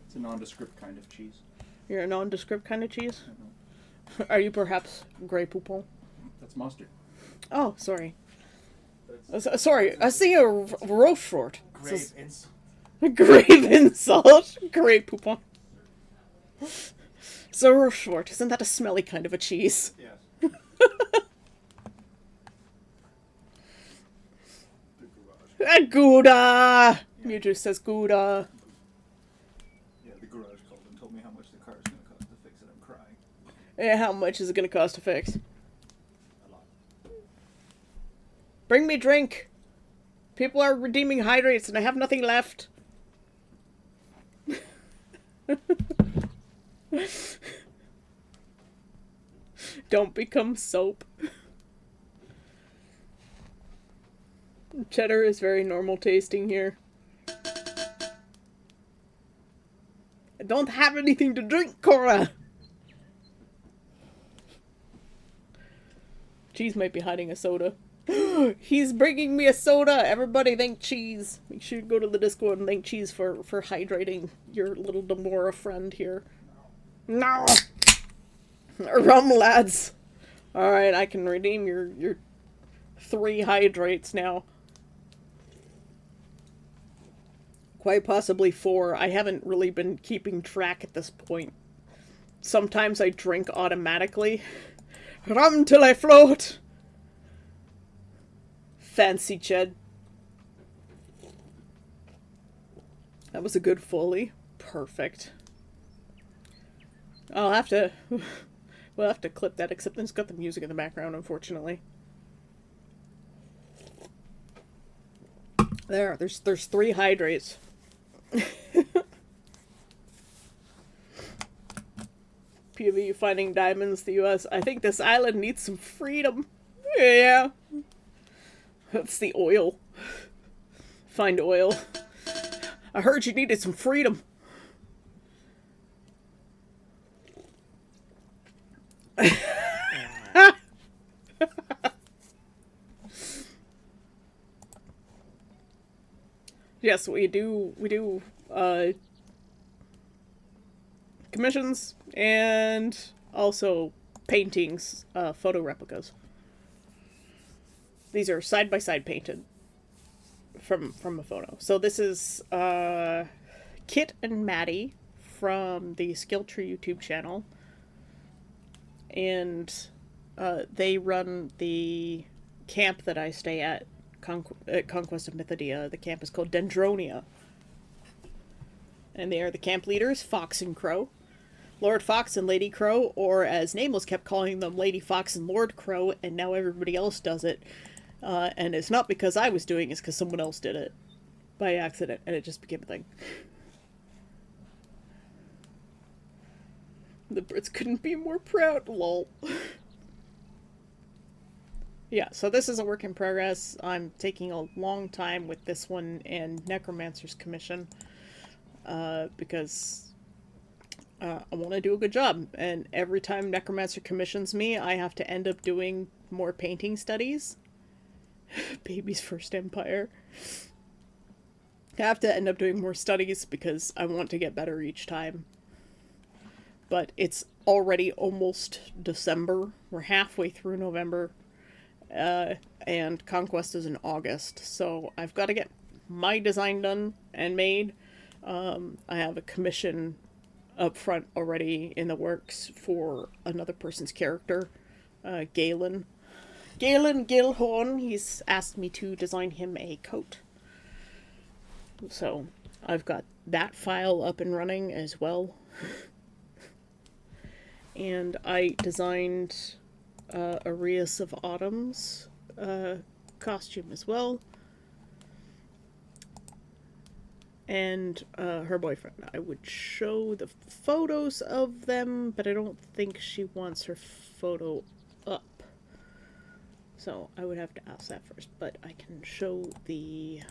It's a nondescript kind of cheese. You're a nondescript kind of cheese? Uh-huh. Are you perhaps Grey Poupon? That's mustard. Oh, sorry. Sorry, I see a Rochefort. Grave insult. Grave insult. Grey Poupon. So Rochefort, isn't that a smelly kind of a cheese? Yes. The garage. Gouda! Mewtwo says Gouda. Yeah, the garage called and told me how much the car is going to cost to fix it. I'm crying. Yeah, how much is it going to cost to fix? A lot. Bring me drink. People are redeeming hydrates and I have nothing left. Don't become soap. Cheddar is very normal tasting here. I don't have anything to drink, Cora! Cheese might be hiding a soda. He's bringing me a soda! Everybody thank Cheese. Make sure you go to the Discord and thank Cheese for hydrating your little Demora friend here. No! Rum, lads! Alright, I can redeem your 3 hydrates now. Quite possibly 4. I haven't really been keeping track at this point. Sometimes I drink automatically. Rum till I float! Fancy Ched. That was a good Foley. Perfect. I'll have to... We'll have to clip that, except it's got the music in the background, unfortunately. There's 3 hydrates. POV finding diamonds, the US. I think this island needs some freedom. Yeah. That's the oil. Find oil. I heard you needed some freedom. Yes, we do commissions and also paintings, photo replicas. These are side by side painted from a photo. So this is Kit and Maddie from the Skill Tree YouTube channel. And they run the camp that I stay at Conquest of Mythodia. The camp is called Dendronia. And they are the camp leaders, Fox and Crow. Lord Fox and Lady Crow, or as Nameless kept calling them, Lady Fox and Lord Crow, and now everybody else does it. And it's not because I was doing it, it's because someone else did it by accident, and it just became a thing. The Brits couldn't be more proud, lol. Yeah, so this is a work in progress. I'm taking a long time with this one and Necromancer's Commission, because I want to do a good job. And every time Necromancer commissions me, I have to end up doing more painting studies. Baby's First Empire. I have to end up doing more studies because I want to get better each time. But it's already almost December. We're halfway through November. And Conquest is in August. So I've got to get my design done and made. I have a commission up front already in the works for another person's character, Galen. Galen Gilhorn. He's asked me to design him a coat. So I've got that file up and running as well. And I designed Arias of Autumn's costume as well. And her boyfriend. I would show the photos of them, but I don't think she wants her photo up. So I would have to ask that first, but I can show the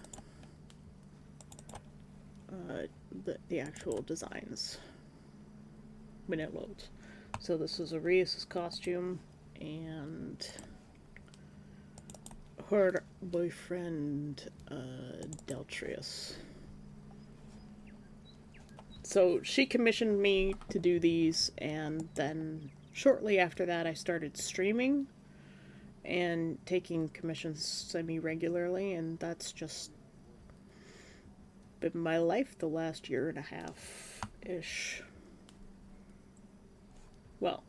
actual designs when it loads. So this is Arias' costume, and her boyfriend, Deltrius. So she commissioned me to do these, and then shortly after that I started streaming and taking commissions semi-regularly, and that's just been my life the last year and a half-ish. Well,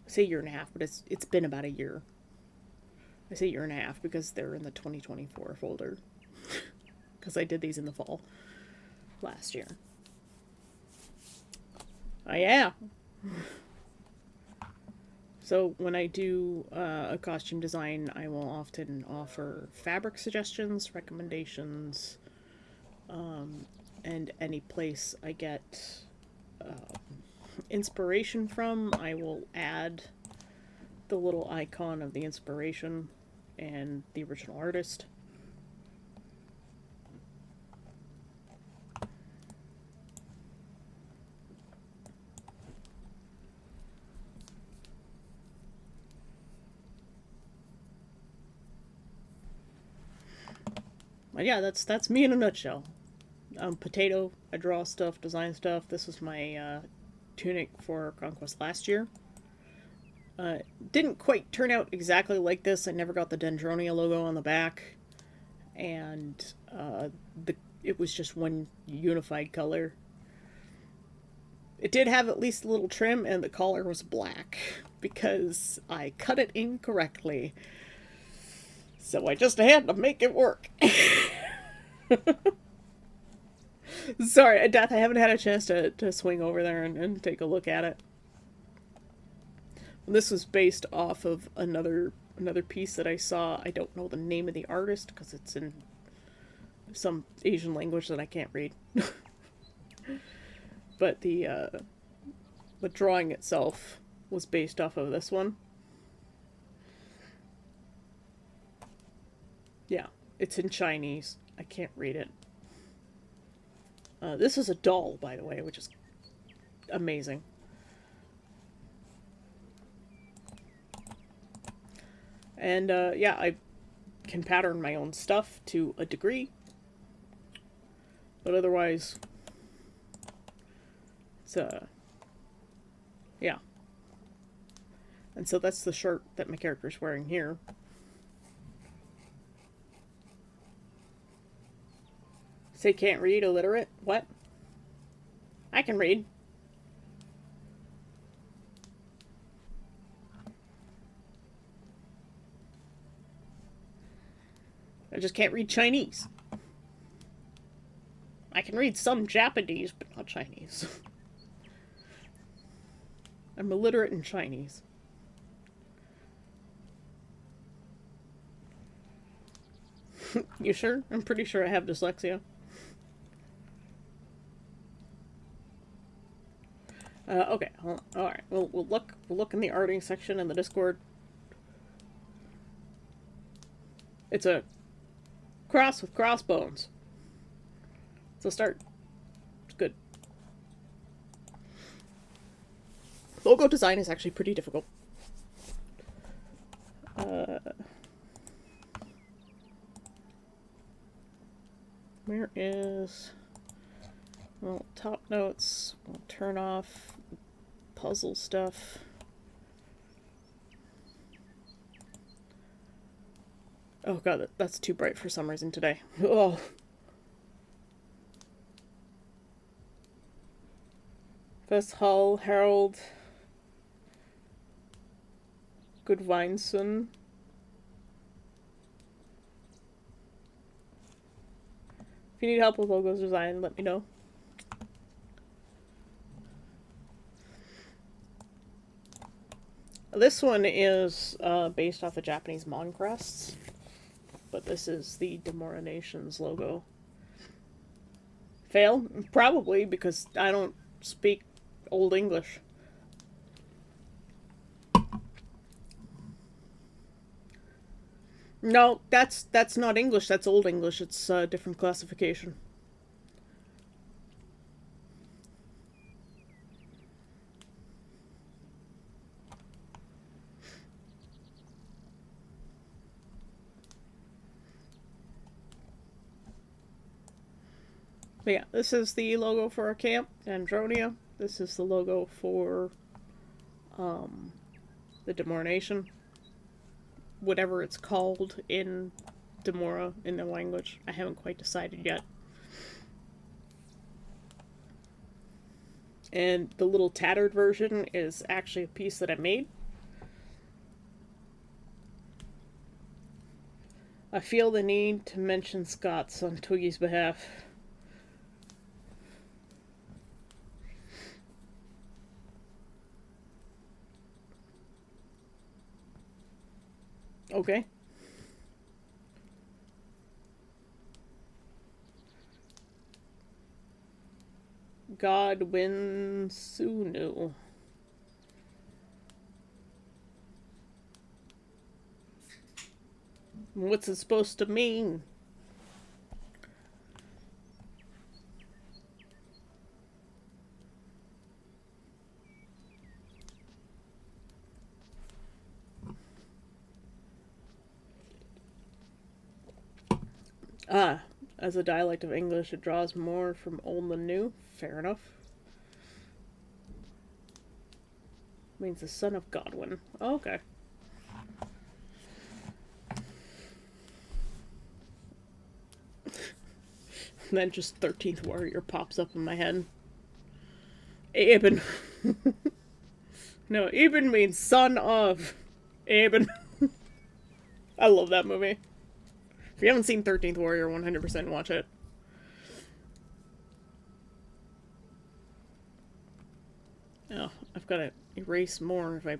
I say year and a half, but it's been about a year. I say year and a half because they're in the 2024 folder. Because I did these in the fall last year. Yeah. So when I do a costume design, I will often offer fabric suggestions, recommendations, and any place I get inspiration from, I will add the little icon of the inspiration and the original artist. But yeah, that's me in a nutshell. Potato. I draw stuff, design stuff. This was my tunic for Conquest last year. Didn't quite turn out exactly like this. I never got the Dendronia logo on the back, and it was just one unified color. It did have at least a little trim, and the collar was black because I cut it incorrectly. So I just had to make it work. Sorry, Death, I haven't had a chance to swing over there and take a look at it. This was based off of another piece that I saw. I don't know the name of the artist because it's in some Asian language that I can't read. But the drawing itself was based off of this one. Yeah, it's in Chinese. I can't read it. This is a doll, by the way, which is amazing. And yeah, I can pattern my own stuff to a degree. But otherwise, it's yeah. And so that's the shirt that my character's wearing here. Say can't read, illiterate? What? I can read. I just can't read Chinese. I can read some Japanese, but not Chinese. I'm illiterate in Chinese. You sure? I'm pretty sure I have dyslexia. Okay. Alright. We'll look in the arting section in the Discord. It's a cross with crossbones. So start. It's good. Logo design is actually pretty difficult. Where is... Well, top notes. We'll turn off puzzle stuff. Oh god, that's too bright for some reason today. Oh. Vesthal, Harold, Goodwinson. If you need help with logos design, let me know. This one is based off the Japanese Mon crests, but this is the Demora Nation's logo. Fail? Probably, because I don't speak Old English. No, that's not English, that's Old English. It's a different classification. But yeah, this is the logo for our camp, Andronia. This is the logo for the Demora Nation. Whatever it's called in Demora, in the language. I haven't quite decided yet. And the little tattered version is actually a piece that I made. I feel the need to mention Scots on Twiggy's behalf. Okay. Godwin Sunu. What's it supposed to mean? Ah, as a dialect of English, it draws more from old than new. Fair enough. Means the son of Godwin. Oh, okay. And then just 13th Warrior pops up in my head. Aben. No, Eben means son of Aben. I love that movie. If you haven't seen 13th Warrior, 100% watch it. Oh, I've got to erase more if I...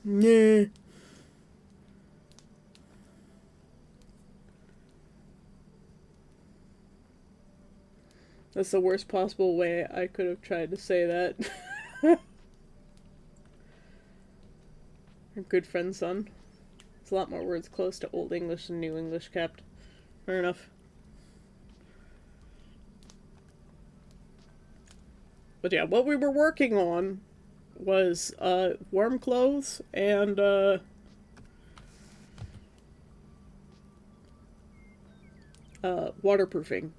Nah. That's the worst possible way I could have tried to say that. Our good friend's son. There's a lot more words close to Old English than New English kept. Fair enough. But yeah, what we were working on was warm clothes and waterproofing.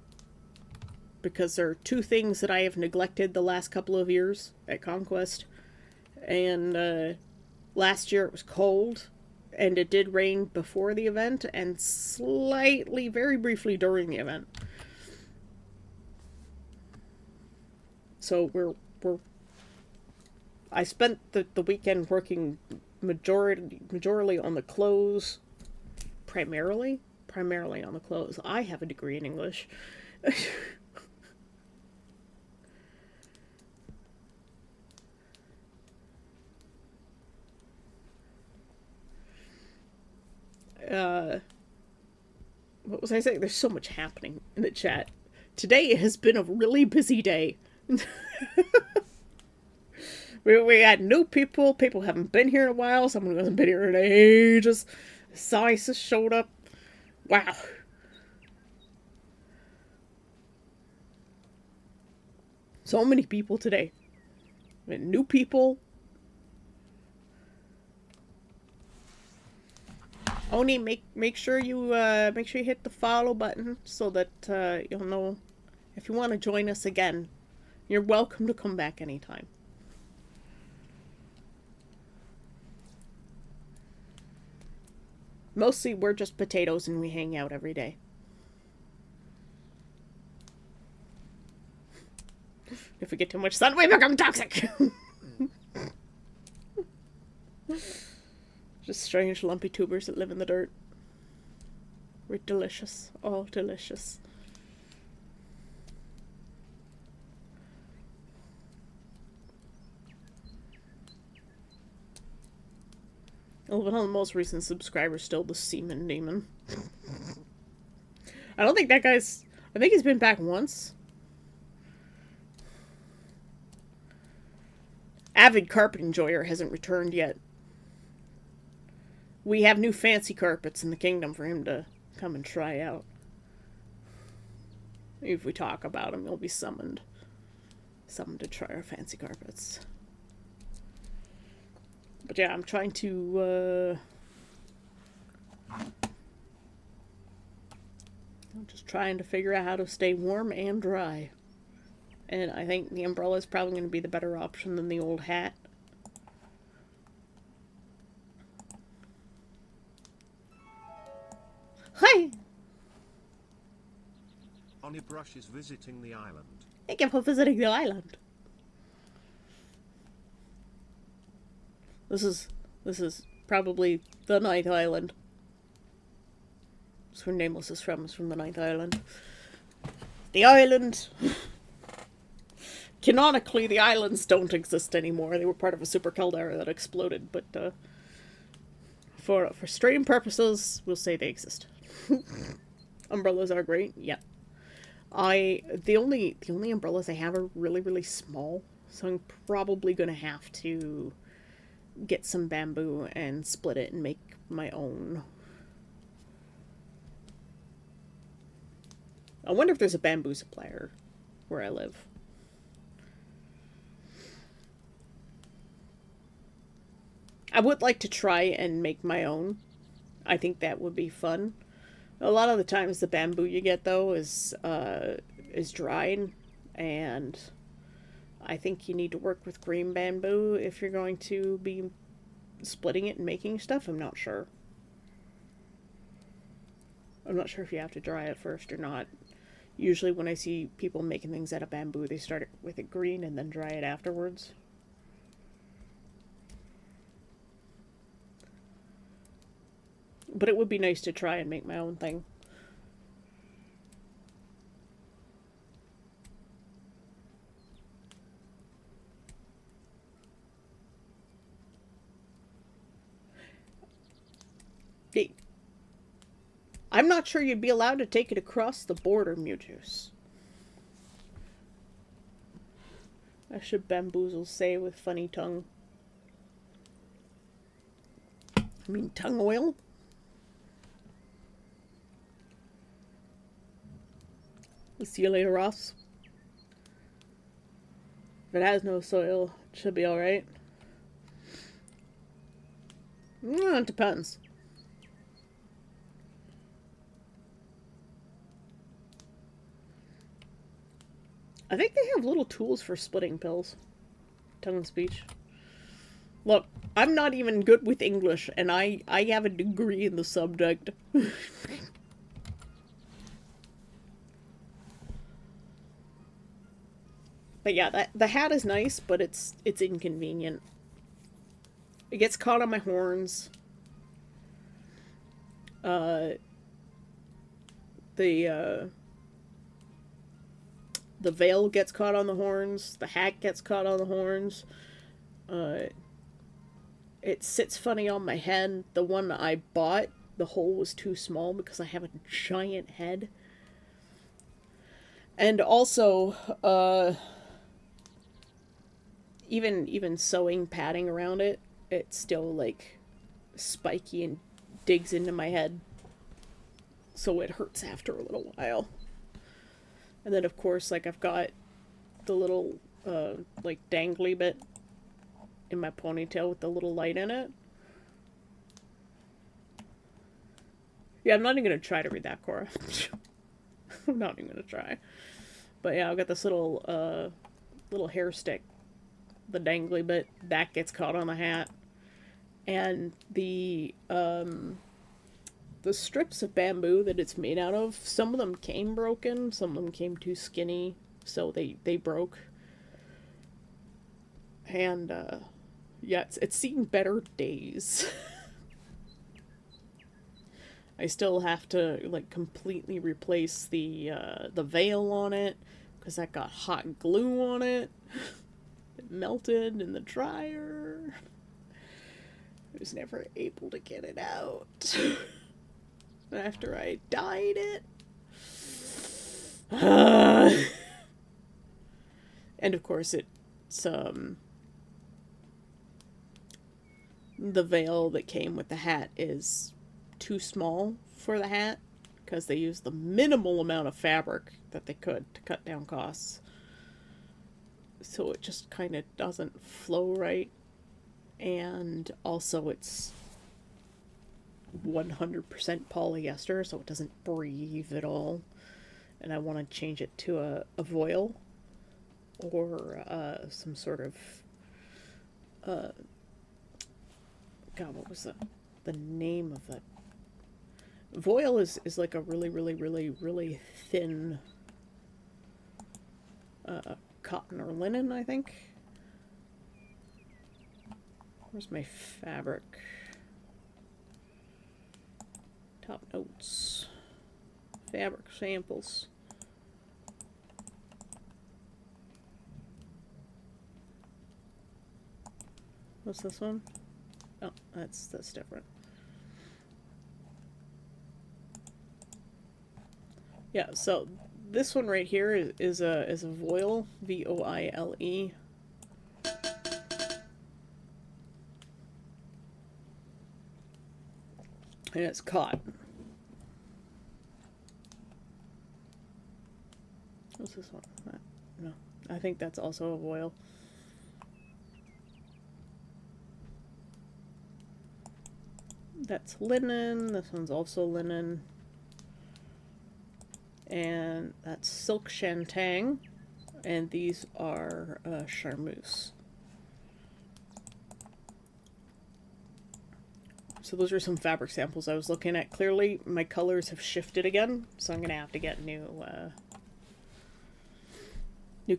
Because there are two things that I have neglected the last couple of years at Conquest. And last year it was cold, and it did rain before the event, and slightly, very briefly during the event. So I spent the weekend working majorly on the clothes, primarily. primarily on the clothes. I have a degree in English. What was I saying? There's so much happening in the chat. Today has been a really busy day. we had new people. People haven't been here in a while. Someone who hasn't been here in ages. Size has showed up. Wow. So many people today. New people. Only make sure you hit the follow button so that you'll know if you want to join us again. You're welcome to come back anytime. Mostly we're just potatoes and we hang out every day. If we get too much sun, we become toxic. Just strange lumpy tubers that live in the dirt. We're delicious. All delicious. Oh, one of the most recent subscribers still the Seaman Demon. I don't think that guy's... I think he's been back once. Avid Carpet Enjoyer hasn't returned yet. We have new fancy carpets in the kingdom for him to come and try out. If we talk about him, he'll be summoned. Summoned to try our fancy carpets. But yeah, I'm trying to, I'm just trying to figure out how to stay warm and dry. And I think the umbrella is probably going to be the better option than the old hat. Hi! Honeybrush is visiting the island. Thank you for visiting the island. This is probably the Ninth Island. That's where Nameless is from. It's from the Ninth Island. The island. Canonically, the islands don't exist anymore. They were part of a super caldera that exploded, but for stream purposes, we'll say they exist. Umbrellas are great. Yeah. The only umbrellas I have are really, really small, so I'm probably gonna have to get some bamboo and split it and make my own. I wonder if there's a bamboo supplier where I live. I would like to try and make my own. I think that would be fun. A lot of the times the bamboo you get though is dried, and I think you need to work with green bamboo if you're going to be splitting it and making stuff. I'm not sure. I'm not sure if you have to dry it first or not. Usually when I see people making things out of bamboo, they start it with it green and then dry it afterwards. But it would be nice to try and make my own thing. I'm not sure you'd be allowed to take it across the border, Mewtwo's. I should bamboozle say with funny tongue. I mean tongue oil? We'll see you later, Ross. If it has no soil, it should be alright. It depends. I think they have little tools for splitting pills. Tongue and speech. Look, I'm not even good with English, and I have a degree in the subject. But yeah, the hat is nice, but it's inconvenient. It gets caught on my horns. the veil gets caught on the horns, the hat gets caught on the horns. It sits funny on my head. The one I bought, the hole was too small because I have a giant head. And also, even sewing padding around it, it's still like spiky and digs into my head. So it hurts after a little while. And then of course, like I've got the little like dangly bit in my ponytail with the little light in it. Yeah, I'm not even gonna try to read that, Cora. I'm not even gonna try. But yeah, I've got this little little hair stick, the dangly bit that gets caught on the hat, and the strips of bamboo that it's made out of. Some of them came broken, some of them came too skinny, so they broke. And yeah, it's seen better days. I still have to like completely replace the veil on it because that got hot glue on it. It melted in the dryer. I was never able to get it out after I dyed it. And of course it's the veil that came with the hat is too small for the hat because they used the minimal amount of fabric that they could to cut down costs. So it just kind of doesn't flow right. And also it's 100% polyester, so it doesn't breathe at all. And I want to change it to a voile or some sort of God, what was the name of that? Voile is like a really thin cotton or linen, I think. Where's my fabric? Top notes. Fabric samples. What's this one? Oh, that's different. Yeah, so this one right here is a voile, V-O-I-L-E. And it's cotton. What's this one? No, I think that's also a voile. That's linen. This one's also linen. And that's silk shantung. And these are charmeuse. So those are some fabric samples I was looking at. Clearly, my colors have shifted again, so I'm going to have to get new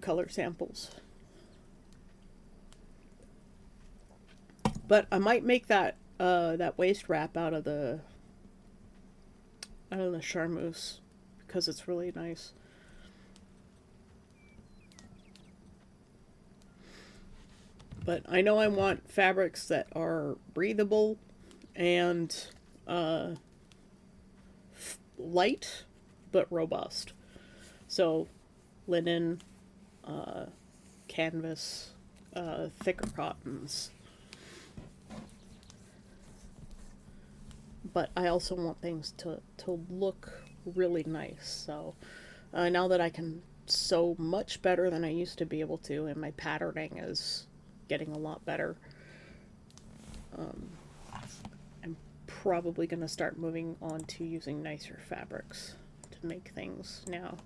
color samples. But I might make that waist wrap out of the charmeuse because it's really nice. But I know I want fabrics that are breathable and light but robust. So linen, canvas, thicker cottons. But I also want things to look really nice. So now that I can sew much better than I used to be able to, and my patterning is getting a lot better, I'm probably going to start moving on to using nicer fabrics to make things now,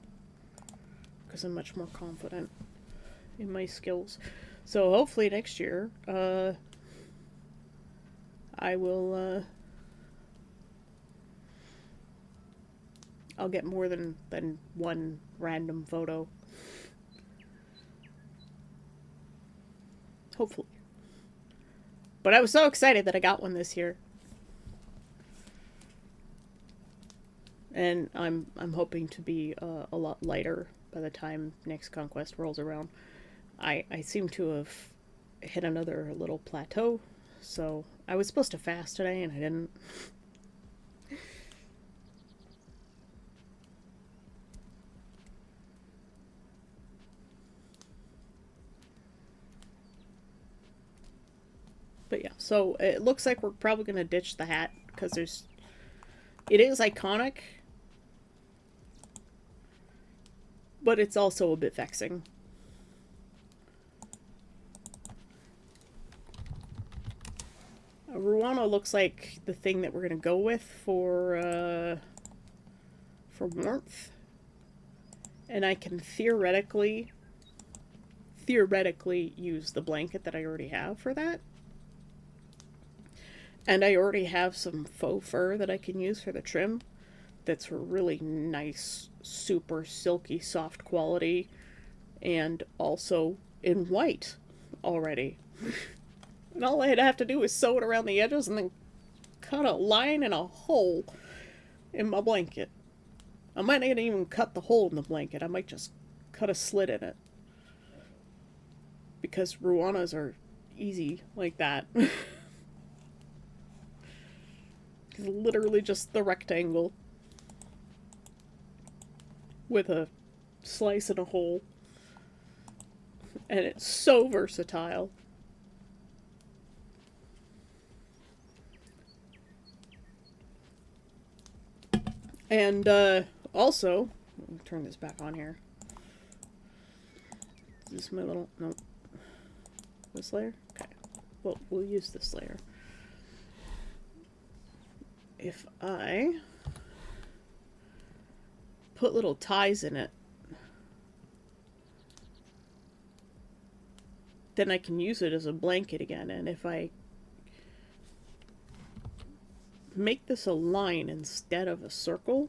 because I'm much more confident in my skills. So hopefully next year I will I'll get more than one random photo. Hopefully. But I was so excited that I got one this year. and I'm hoping to be a lot lighter by the time next conquest rolls around. I seem to have hit another little plateau, so I was supposed to fast today and I didn't. But yeah, so it looks like we're probably gonna ditch the hat because it is iconic, but it's also a bit vexing. Ruana looks like the thing that we're gonna go with for warmth, and I can theoretically use the blanket that I already have for that. And I already have some faux fur that I can use for the trim that's really nice, super silky, soft quality, and also in white already. And all I'd have to do is sew it around the edges and then cut a line and a hole in my blanket. I might not even cut the hole in the blanket. I might just cut a slit in it. Because Ruanas are easy like that. It's literally just the rectangle with a slice and a hole. And it's so versatile. And also, let me turn this back on here. Is this my little, no. This layer? Okay. Well, we'll use this layer. If I put little ties in it, then I can use it as a blanket again. And if I make this a line instead of a circle,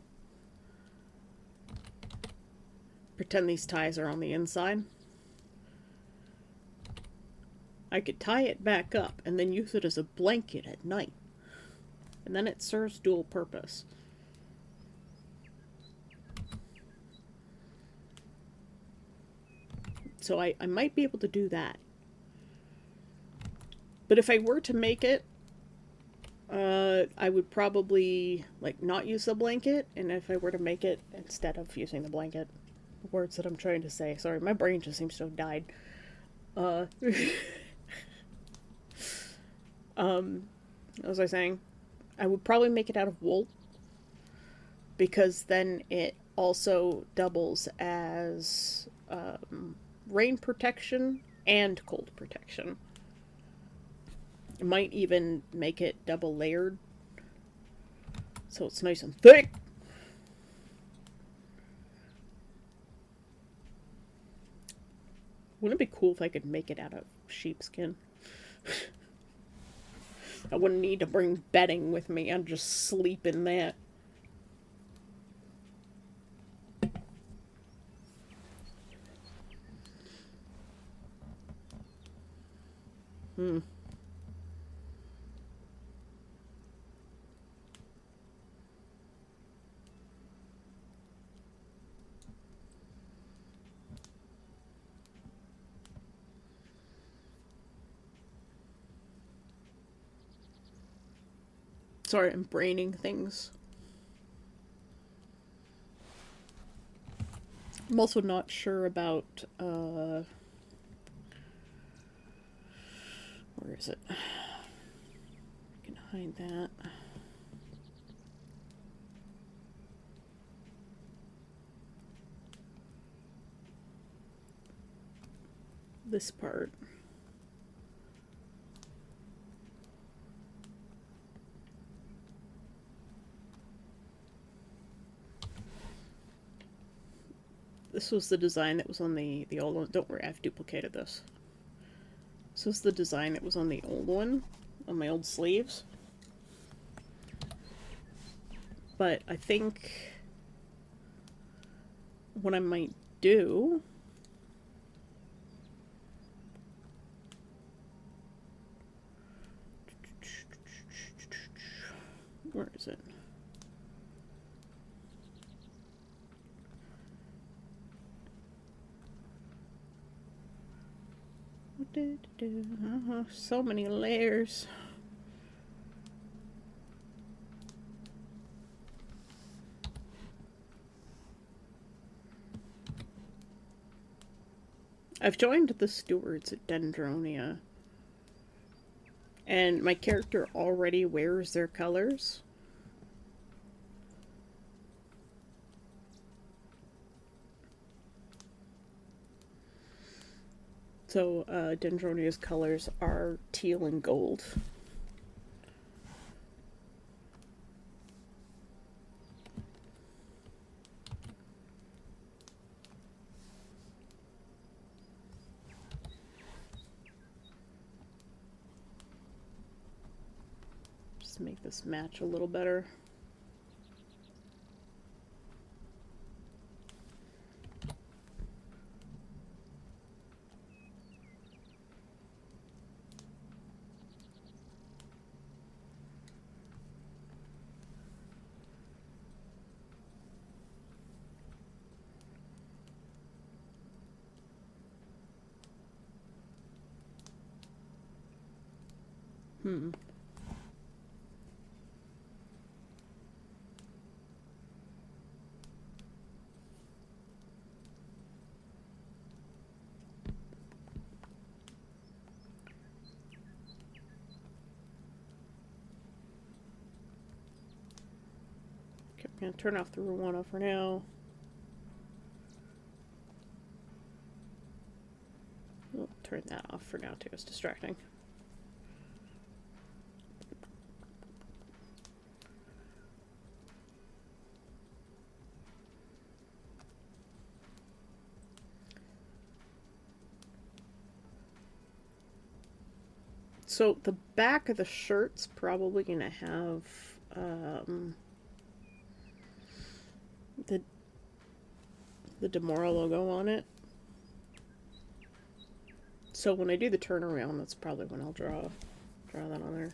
pretend these ties are on the inside, I could tie it back up and then use it as a blanket at night. And then it serves dual purpose. So I might be able to do that. But if I were to make it, I would probably like not use the blanket. And if I were to make it instead of using the blanket, words that I'm trying to say. Sorry, my brain just seems to have died. What was I saying? I would probably make it out of wool, because then it also doubles as rain protection and cold protection. It might even make it double layered, so it's nice and thick. Wouldn't it be cool if I could make it out of sheepskin? I wouldn't need to bring bedding with me. I'd just sleep in that. Sorry, I'm braining things. I'm also not sure about, where is it? I can hide that. This part. This was the design that was on the old one. Don't worry, I've duplicated this. This was the design that was on the old one, on my old sleeves. But I think what I might do where is it? So many layers. I've joined the stewards at Dendronia, and my character already wears their colors. So, Dendronia's colors are teal and gold. Just make this match a little better. Okay, I'm gonna turn off the Ruana for now. We'll turn that off for now too, it's distracting. So the back of the shirt's probably gonna have the Demora logo on it. So when I do the turnaround, that's probably when I'll draw that on there.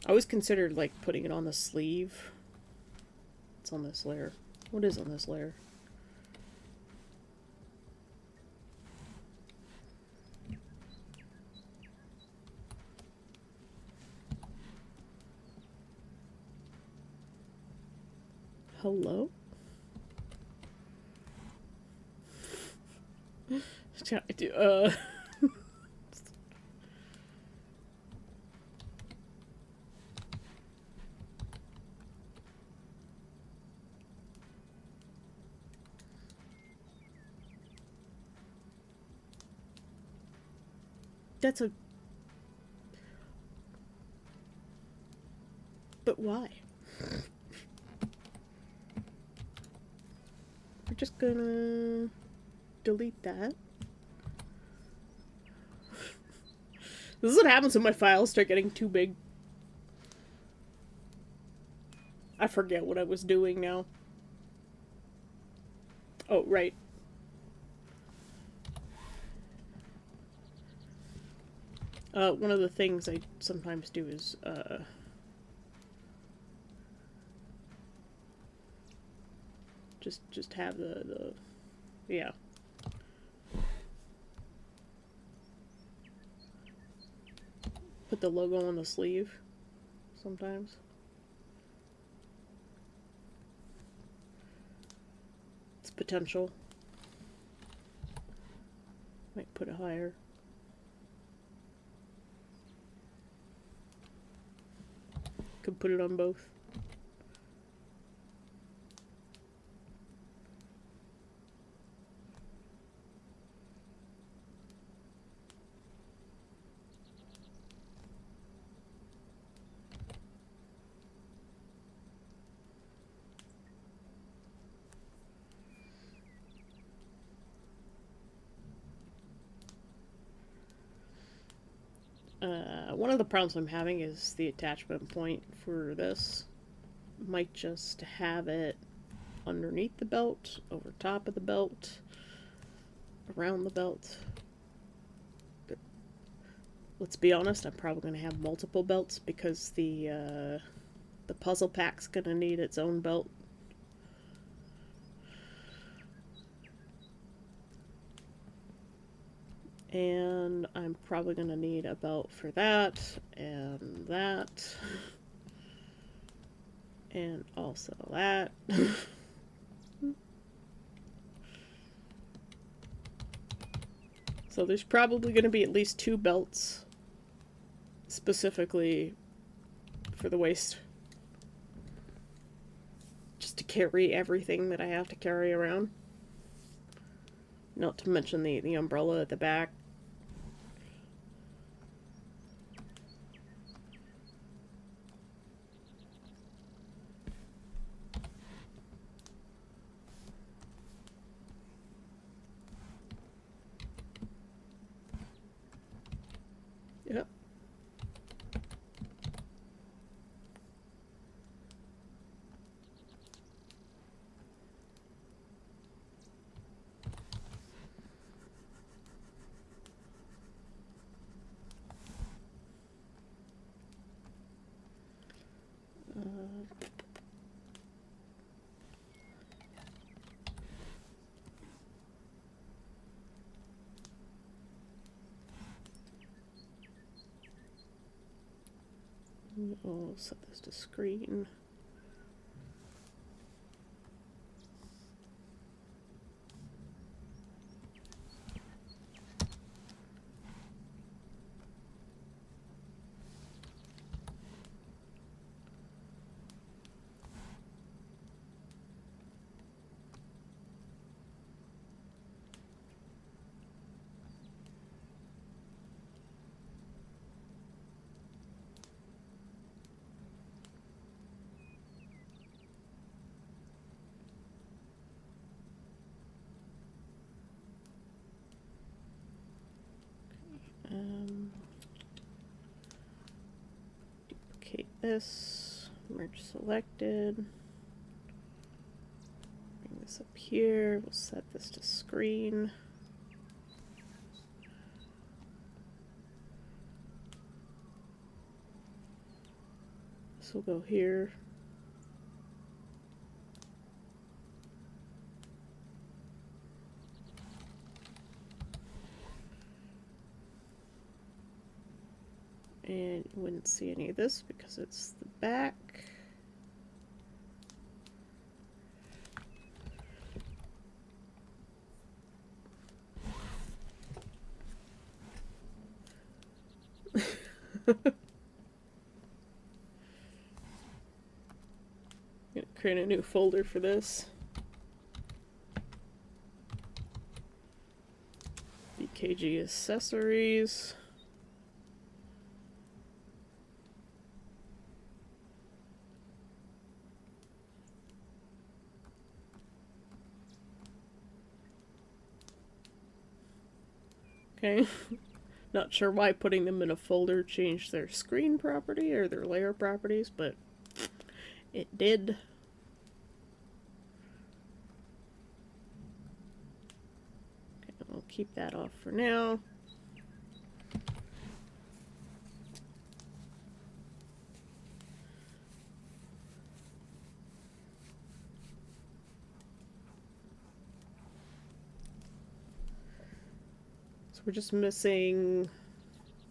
I always considered like putting it on the sleeve. It's on this layer. What is on this layer? Hello? That's a... But why? We're just gonna delete that. This is what happens when my files start getting too big. I forget what I was doing now. Oh, right. One of the things I sometimes do is, just have yeah. Put the logo on the sleeve sometimes. It's potential. Might put it higher. Could put it on both. One of the problems I'm having is the attachment point for this. Might just have it underneath the belt, over top of the belt, around the belt. But let's be honest, I'm probably going to have multiple belts because the puzzle pack's going to need its own belt. And I'm probably going to need a belt for that, and that, and also that. So there's probably going to be at least 2 belts specifically for the waist. Just to carry everything that I have to carry around. Not to mention the umbrella at the back. Yep. I'll set this to screen. Duplicate this, merge selected. Bring this up here, we'll set this to screen. This will go here. And you wouldn't see any of this because it's the back. Gonna create a new folder for this. BKG accessories. Okay. Not sure why putting them in a folder changed their screen property or their layer properties, but it did. Okay, I'll keep that off for now. We're just missing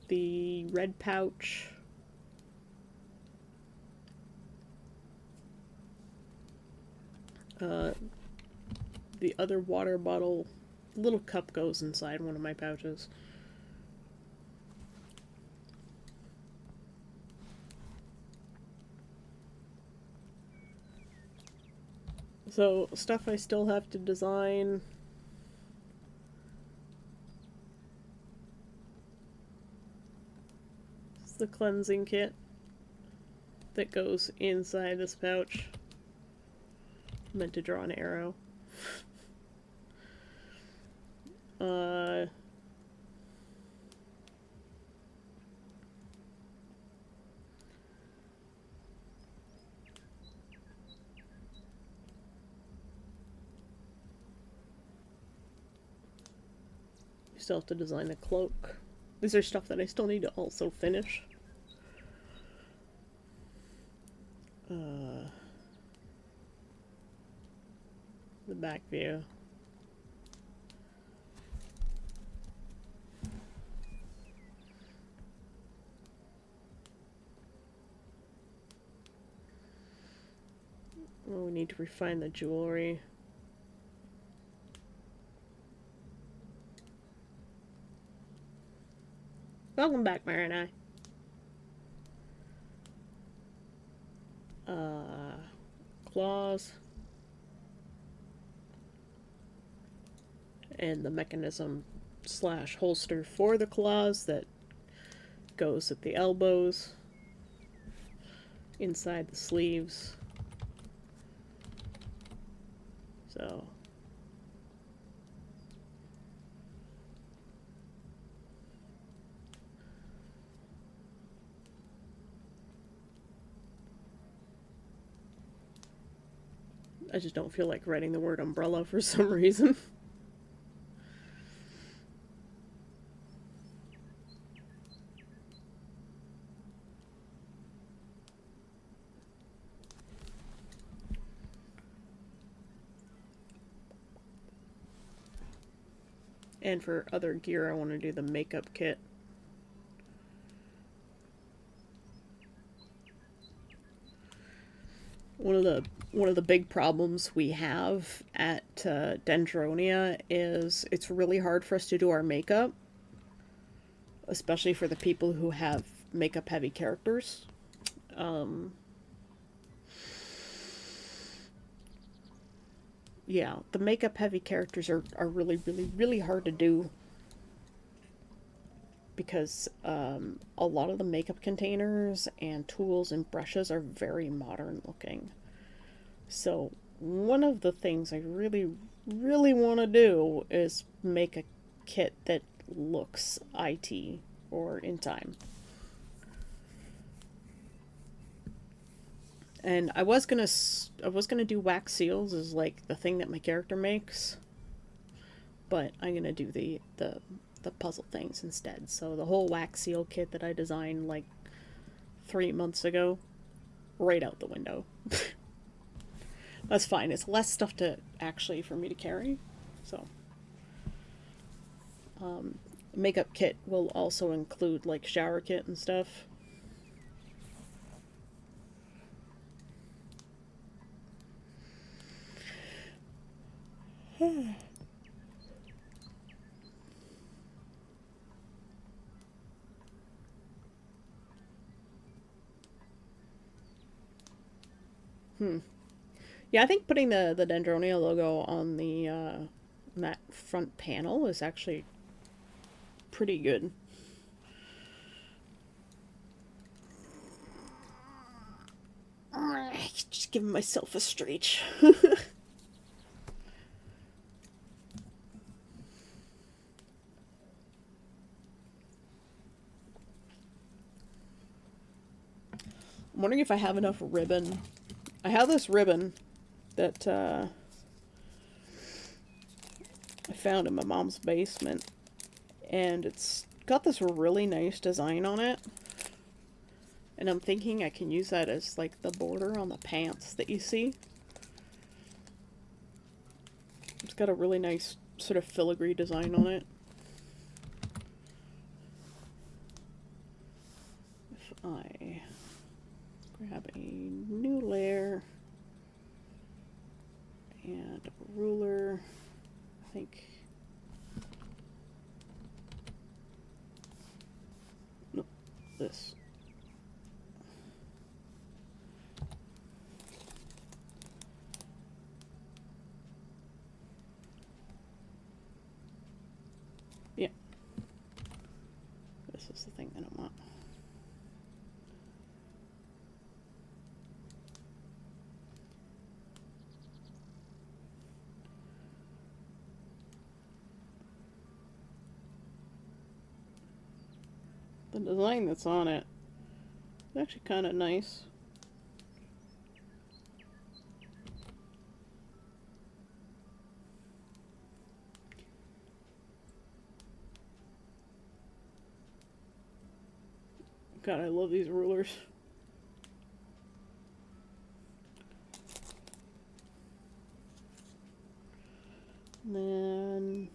the red pouch. The other water bottle, little cup goes inside one of my pouches. So, stuff I still have to design. The cleansing kit that goes inside this pouch. Meant to draw an arrow. Still have to design a cloak. These are stuff that I still need to also finish. The back view. Oh, we need to refine the jewelry. Welcome back, Marinai. Claws. And the mechanism / holster for the claws that goes at the elbows, inside the sleeves. So I just don't feel like writing the word umbrella for some reason. And for other gear, I want to do the makeup kit. One of the big problems we have at Dendronia is it's really hard for us to do our makeup, especially for the people who have makeup heavy characters. Yeah, the makeup heavy characters are really, really, really hard to do because a lot of the makeup containers and tools and brushes are very modern looking. So one of the things I really, really want to do is make a kit that looks IT or in time. And I was gonna do wax seals as like the thing that my character makes, but I'm gonna do the puzzle things instead. So the whole wax seal kit that I designed like 3 months ago, right out the window. That's fine. It's less stuff to actually for me to carry. So makeup kit will also include like shower kit and stuff. Yeah, I think putting the Dendronia logo on the that front panel is actually pretty good. Just giving myself a stretch. I'm wondering if I have enough ribbon. I have this ribbon that I found in my mom's basement, and it's got this really nice design on it. And I'm thinking I can use that as like the border on the pants that you see. It's got a really nice sort of filigree design on it. If I grab a new layer and a ruler, I think. Nope, this. Yeah. This is the thing that I want. The design that's on it is actually kind of nice. God, I love these rulers. And then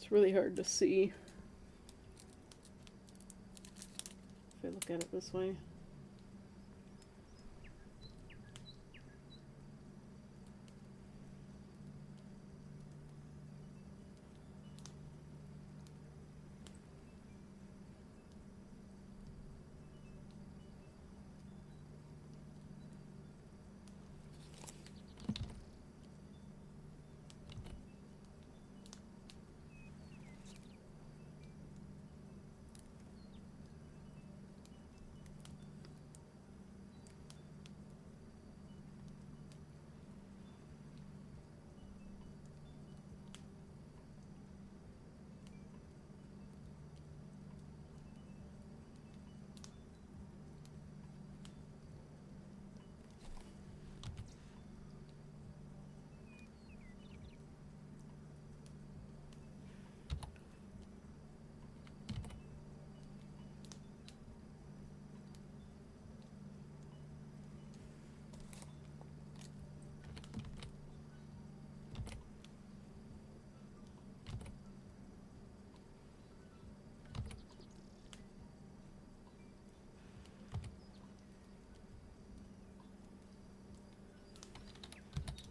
It's really hard to see if I look at it this way.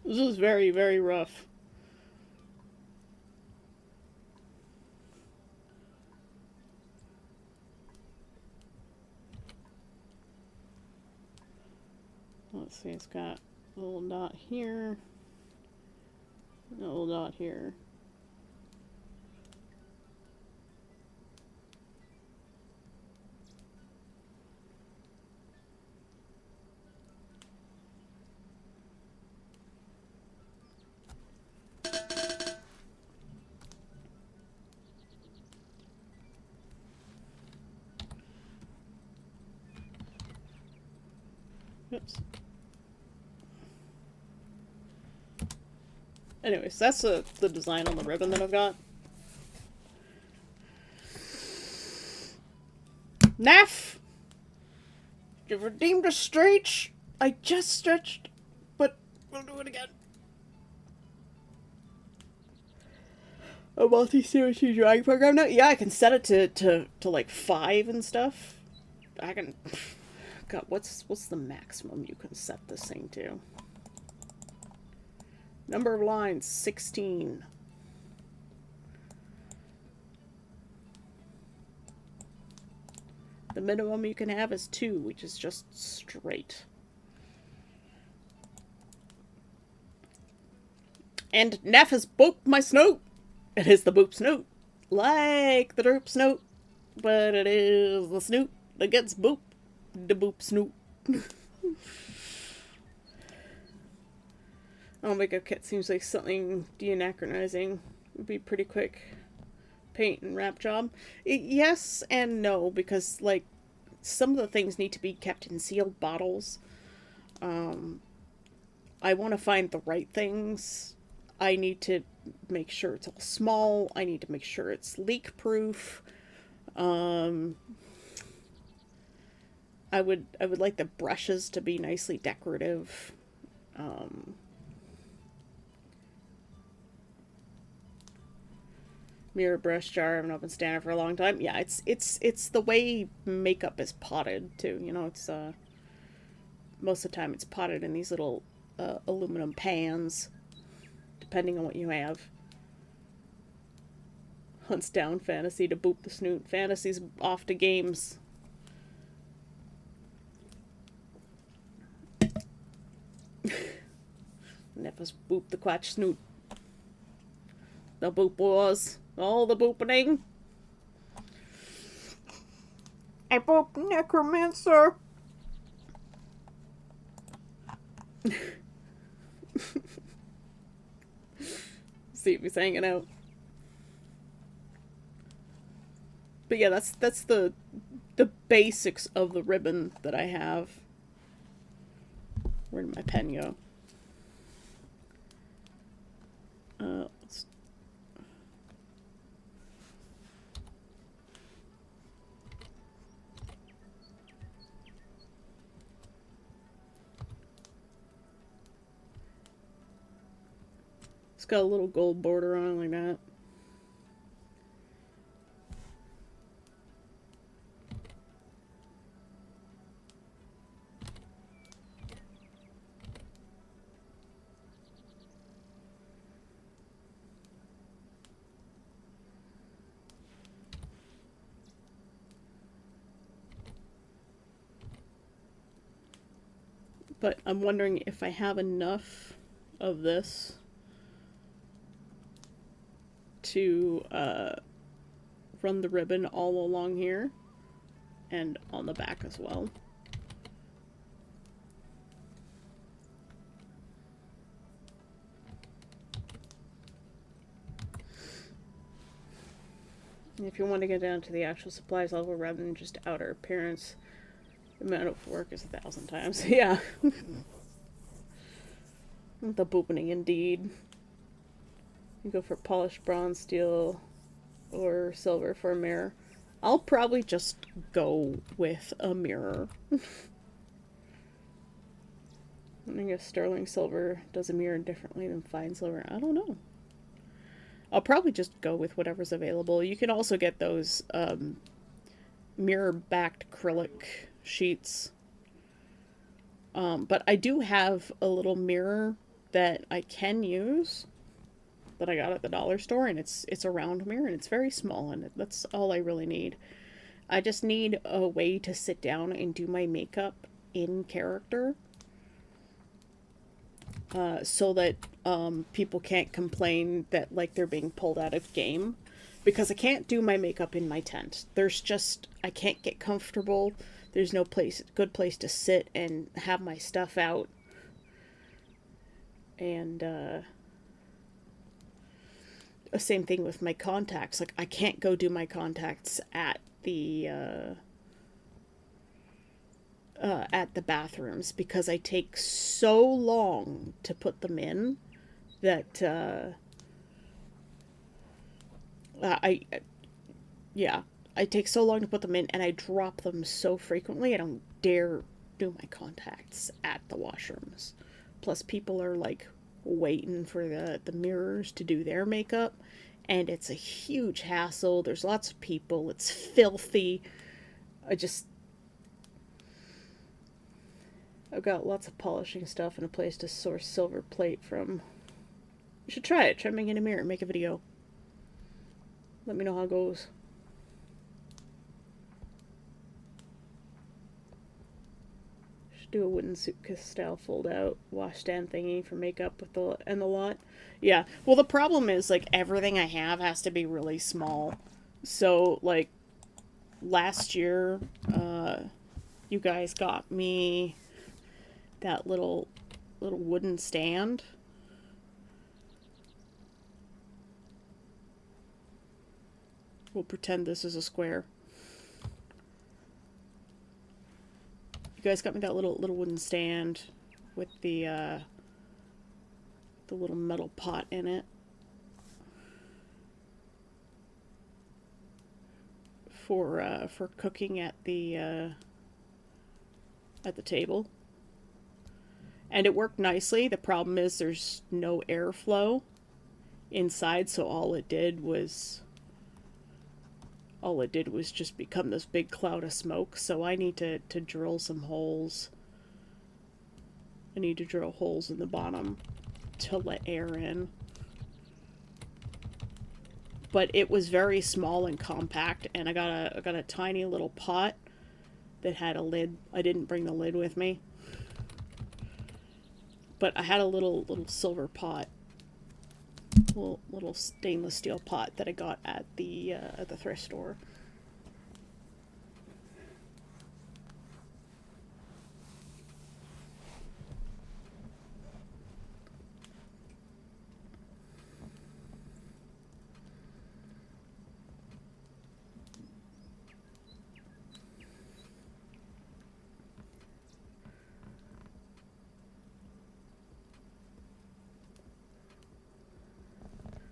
This is very, very rough. Let's see, it's got a little dot here, a little dot here. Oops. Anyways, that's the design on the ribbon that I've got. Naff! You've redeemed a stretch. I just stretched, but we'll do it again. A multi-seriously drawing program now? Yeah, I can set it to like 5 and stuff. I can... God, what's the maximum you can set this thing to? Number of lines, 16. The minimum you can have is 2, which is just straight. And Neff has booped my snoot. It is the boop snoot. Like the droop snoot. But it is the snoot that gets booped. The boop snoot. Oh, makeup kit seems like something de-anachronizing. Would be pretty quick paint and wrap job. Yes and no, because like some of the things need to be kept in sealed bottles. I want to find the right things. I need to make sure it's all small. I need to make sure it's leak proof. I would like the brushes to be nicely decorative. Mirror brush jar, I haven't been standing for a long time. Yeah, it's the way makeup is potted too. You know, it's most of the time it's potted in these little aluminum pans, depending on what you have. Hunts down Fantasy to boop the snoot. Fantasy's off to games. Never boop the quatch snoot. The boop wars. All the booping. I boop necromancer. See if he's hanging out. But yeah, that's the basics of the ribbon that I have. Where did my pen go? Let's... It's got a little gold border on it like that. But I'm wondering if I have enough of this to run the ribbon all along here and on the back as well. If you want to get down to the actual supplies level rather than just outer appearance, the amount of work is 1,000 times. Yeah. The booping indeed. You go for polished bronze, steel, or silver for a mirror. I'll probably just go with a mirror. I guess sterling silver does a mirror differently than fine silver. I don't know. I'll probably just go with whatever's available. You can also get those mirror-backed acrylic sheets. But I do have a little mirror that I can use that I got at the dollar store, and it's a round mirror, and it's very small, and that's all I really need. I just need a way to sit down and do my makeup in character. So that people can't complain that like they're being pulled out of game, because I can't do my makeup in my tent. I can't get comfortable. There's no good place to sit and have my stuff out. And same thing with my contacts. Like I can't go do my contacts at the bathrooms because I take so long to put them in that I take so long to put them in, and I drop them so frequently I don't dare do my contacts at the washrooms. Plus people are like waiting for the mirrors to do their makeup, and it's a huge hassle. There's lots of people. It's filthy. I've got lots of polishing stuff and a place to source silver plate from. You should try it. Try making a mirror. Make a video. Let me know how it goes. Should do a wooden suitcase style fold out washstand thingy for makeup with the lot. Yeah. Well, the problem is like everything I have has to be really small. So like last year, you guys got me that little wooden stand. We'll pretend this is a square. You guys got me that little wooden stand with the little metal pot in it for cooking at the table. And it worked nicely. The problem is there's no airflow inside, so all it did was just become this big cloud of smoke. So I need to drill some holes. I need to drill holes in the bottom to let air in. But it was very small and compact, and I got a tiny little pot that had a lid. I didn't bring the lid with me. But I had a little silver pot, little stainless steel pot that I got at the thrift store.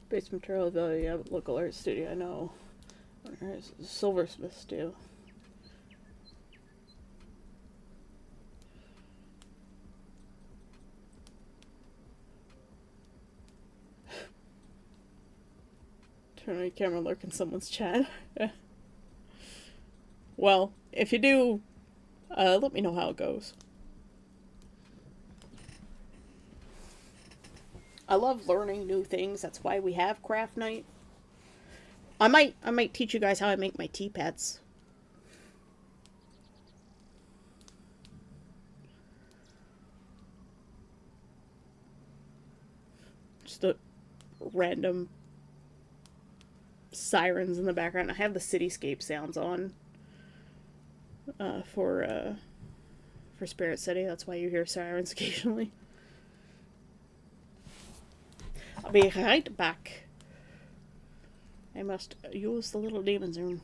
Base material value, yeah, local art studio, I know. There's silversmiths too. Turn on your camera, lurk in someone's chat. Well, if you do, let me know how it goes. I love learning new things. That's why we have craft night. I might teach you guys how I make my tea pads. random sirens in the background. I have the cityscape sounds on for Spirit City. That's why you hear sirens occasionally. I'll be right back. I must use the little demon's room.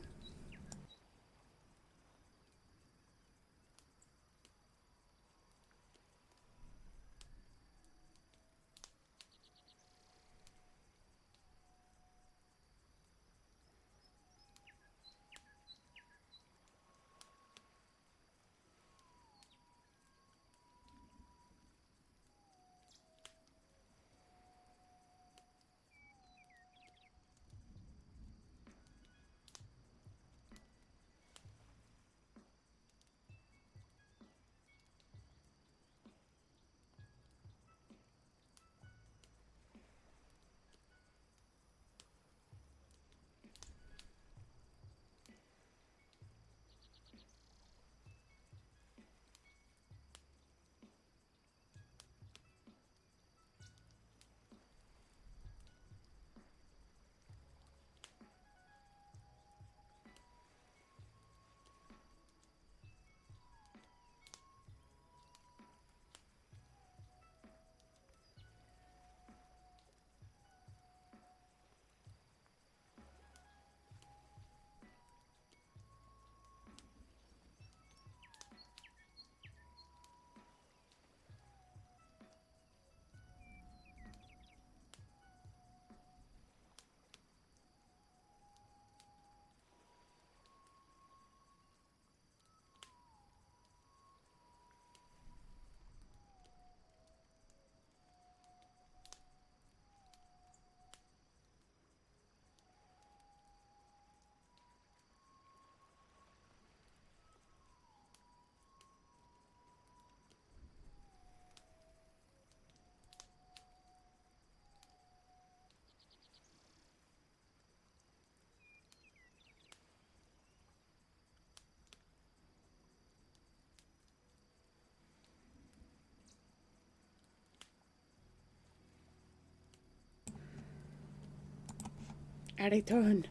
At a turn.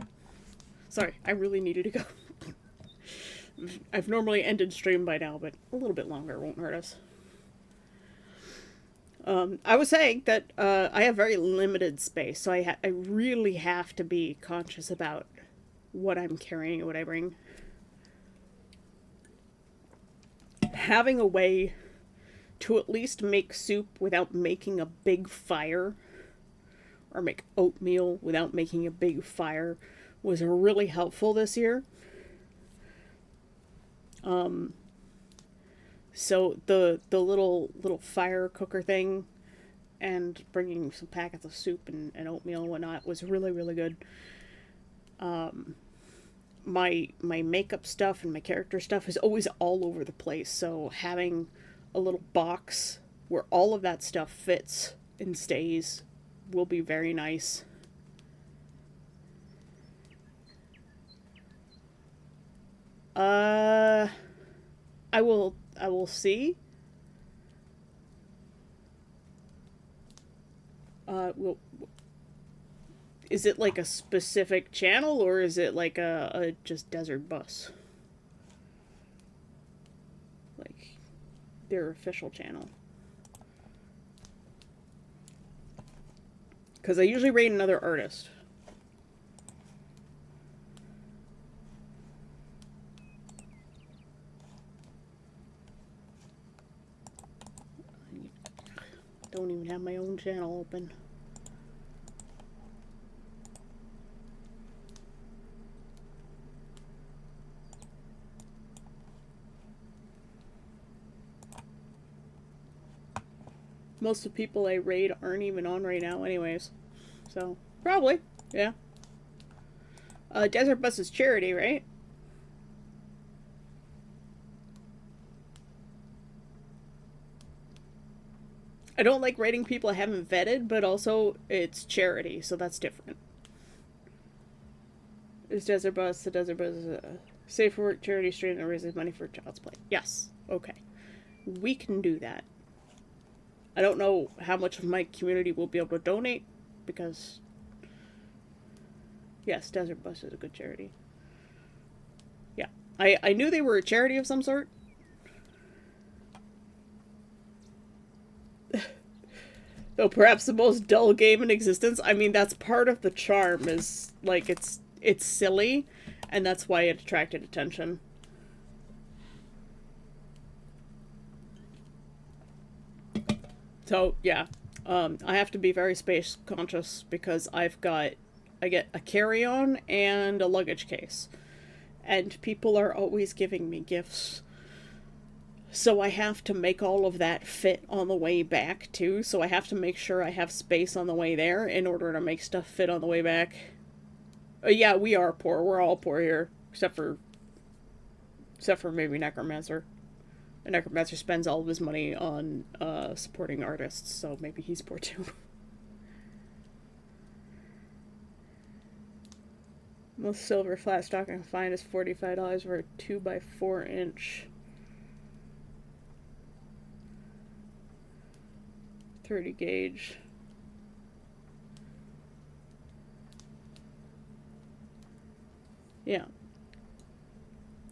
Sorry, I really needed to go. I've normally ended stream by now, but a little bit longer won't hurt us. I was saying that I have very limited space, so I really have to be conscious about what I'm carrying and what I bring. Having a way to at least make soup without making a big fire, or make oatmeal without making a big fire, was really helpful this year. So the little fire cooker thing and bringing some packets of soup and oatmeal and whatnot was really, really good. My makeup stuff and my character stuff is always all over the place, so having a little box where all of that stuff fits and stays will be very nice. I will see. Well, is it like a specific channel, or is it like a just Desert Bus? Like their official channel? Because I usually raid another artist. Don't even have my own channel open. Most of the people I raid aren't even on right now anyways. So, probably, yeah. Desert Bus is charity, right? I don't like raiding people I haven't vetted, but also it's charity, so that's different. Is Desert Bus the Desert Bus safe for work charity stream that raises money for Child's Play? Yes. Okay. We can do that. I don't know how much of my community will be able to donate, because, yes, Desert Bus is a good charity. Yeah. I knew they were a charity of some sort. Though perhaps the most dull game in existence. I mean, that's part of the charm, is, like, it's silly, and that's why it attracted attention. So, yeah. I have to be very space conscious because I get a carry-on and a luggage case. And people are always giving me gifts. So I have to make all of that fit on the way back, too. So I have to make sure I have space on the way there in order to make stuff fit on the way back. Yeah, we are poor. We're all poor here. Except for maybe Necromancer. And Necromancer spends all of his money on supporting artists, so maybe he's poor too. Most silver flat stock I can find is $45 for a 2x4 inch. 30 gauge. Yeah.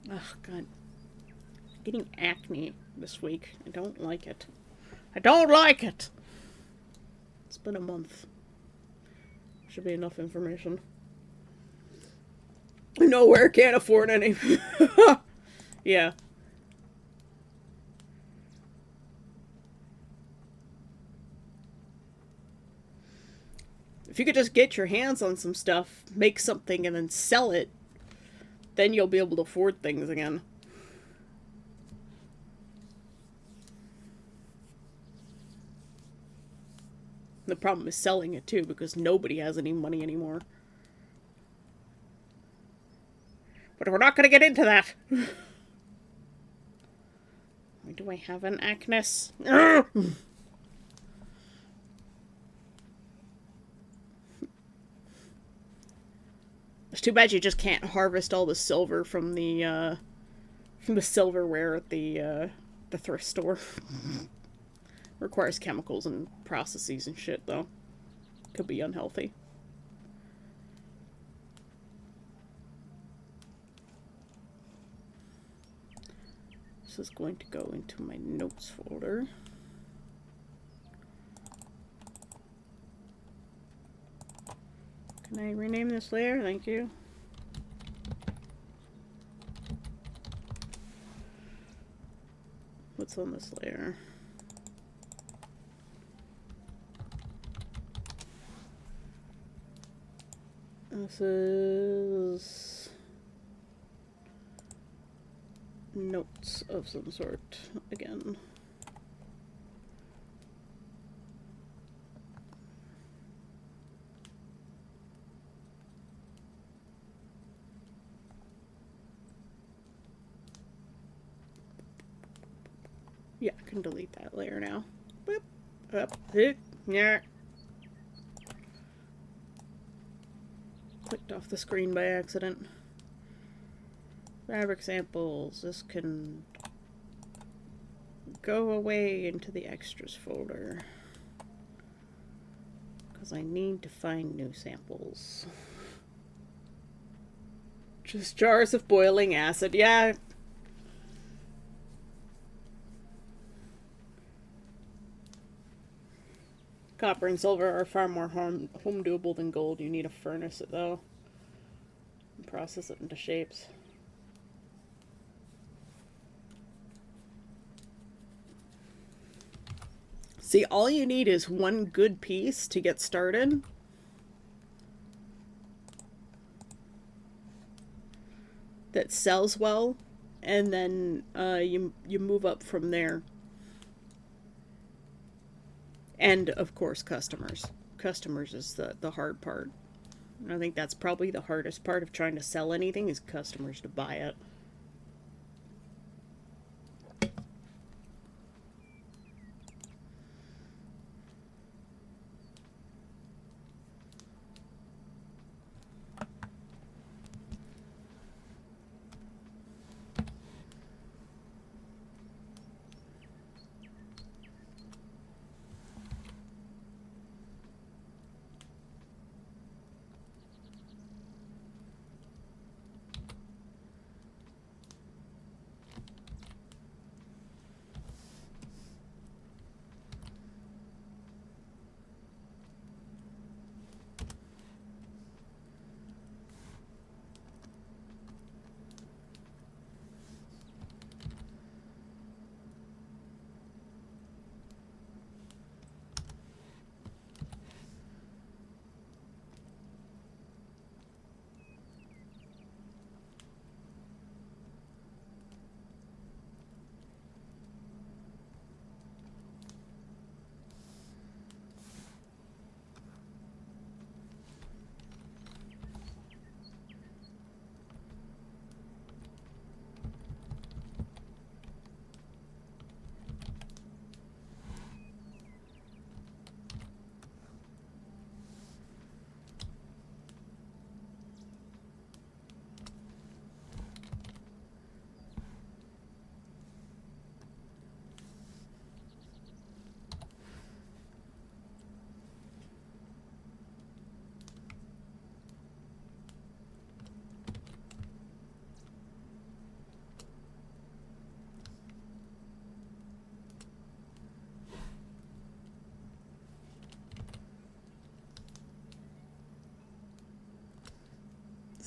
Oh, God. Getting acne this week. I don't like it. I don't like it! It's been a month. Should be enough information. Nowhere, can't afford any. Yeah. If you could just get your hands on some stuff, make something, and then sell it, then you'll be able to afford things again. The problem is selling it too, because nobody has any money anymore. But we're not going to get into that. Why do I have an Acnes? It's too bad you just can't harvest all the silver from the silverware at the thrift store. Requires chemicals and processes and shit, though. Could be unhealthy. This is going to go into my notes folder. Can I rename this layer? Thank you. What's on this layer? This is notes of some sort again. Yeah, I can delete that layer now. Boop, up, yeah. Clicked off the screen by accident. Fabric samples. This can go away into the extras folder. Because I need to find new samples. Just jars of boiling acid. Yeah. Copper and silver are far more home doable than gold. You need a furnace it though. And process it into shapes. See, all you need is one good piece to get started. That sells well, and then you move up from there. And, of course, customers. Customers is the hard part. I think that's probably the hardest part of trying to sell anything is customers to buy it.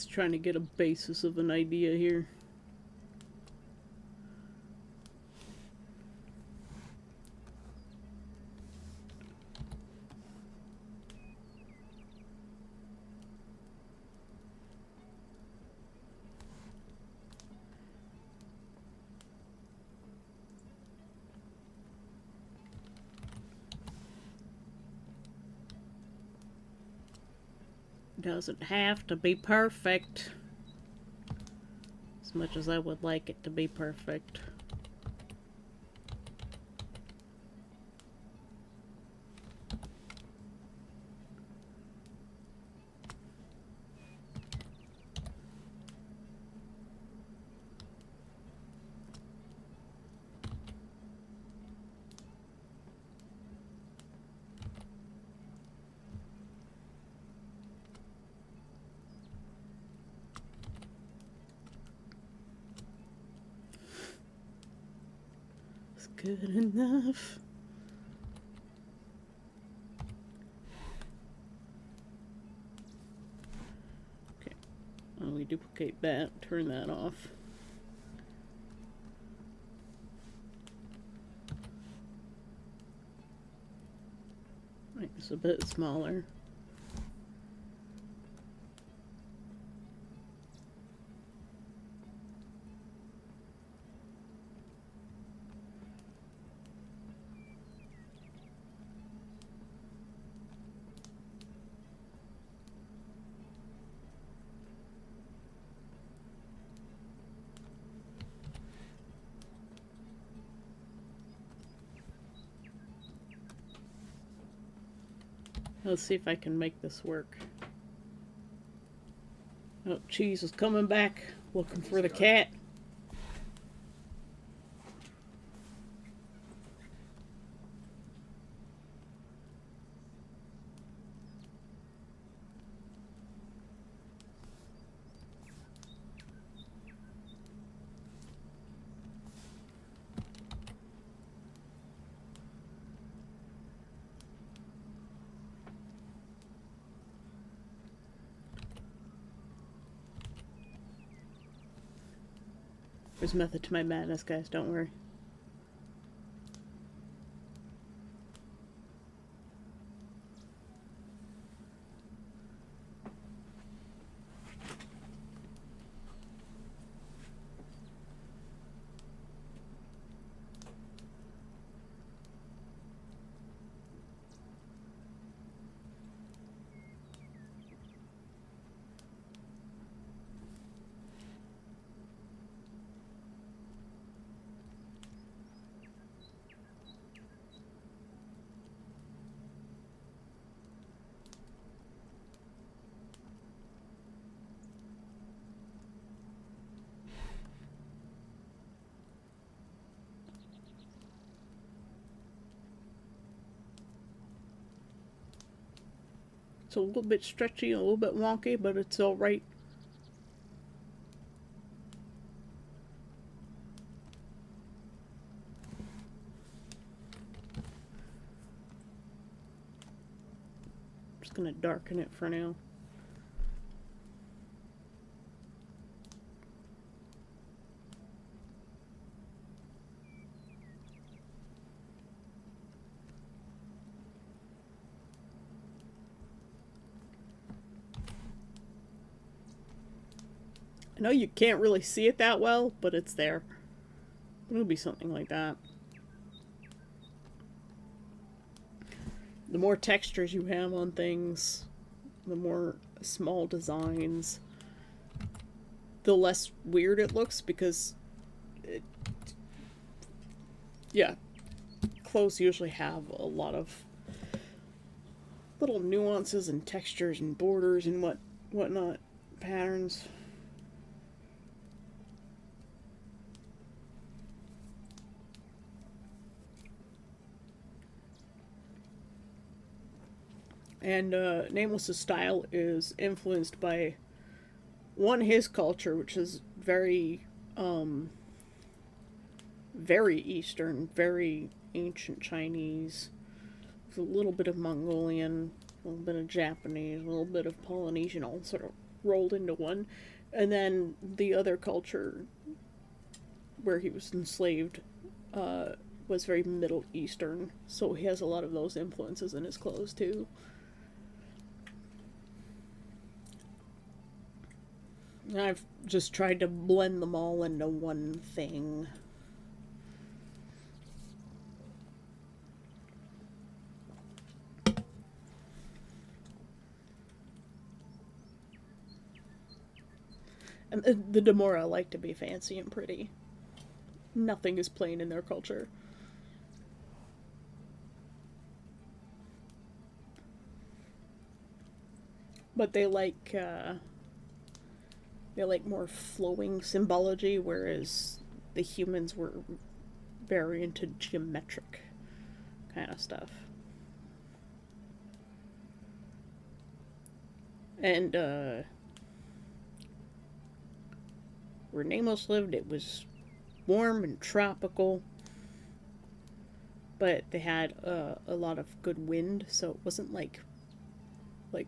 Just trying to get a basis of an idea here. Doesn't have to be perfect. As much as I would like it to be perfect. Good enough. Okay, when we duplicate that, turn that off. Right, it's a bit smaller. Let's see if I can make this work. Oh, Cheese is coming back, looking for the cat. There's method to my madness, guys, don't worry. It's a little bit stretchy, a little bit wonky, but it's all right. Just gonna darken it for now. I know you can't really see it that well, but it's there. It'll be something like that. The more textures you have on things, the more small designs, the less weird it looks, because yeah, clothes usually have a lot of little nuances and textures and borders and whatnot, patterns. And Nameless's style is influenced by, one, his culture, which is very, very Eastern, very ancient Chinese, with a little bit of Mongolian, a little bit of Japanese, a little bit of Polynesian, all sort of rolled into one. And then the other culture where he was enslaved was very Middle Eastern, so he has a lot of those influences in his clothes too. And I've just tried to blend them all into one thing. And the Damora like to be fancy and pretty. Nothing is plain in their culture. But they like more flowing symbology, whereas the humans were very into geometric kind of stuff. And where Namos lived, it was warm and tropical, but they had a lot of good wind, so it wasn't like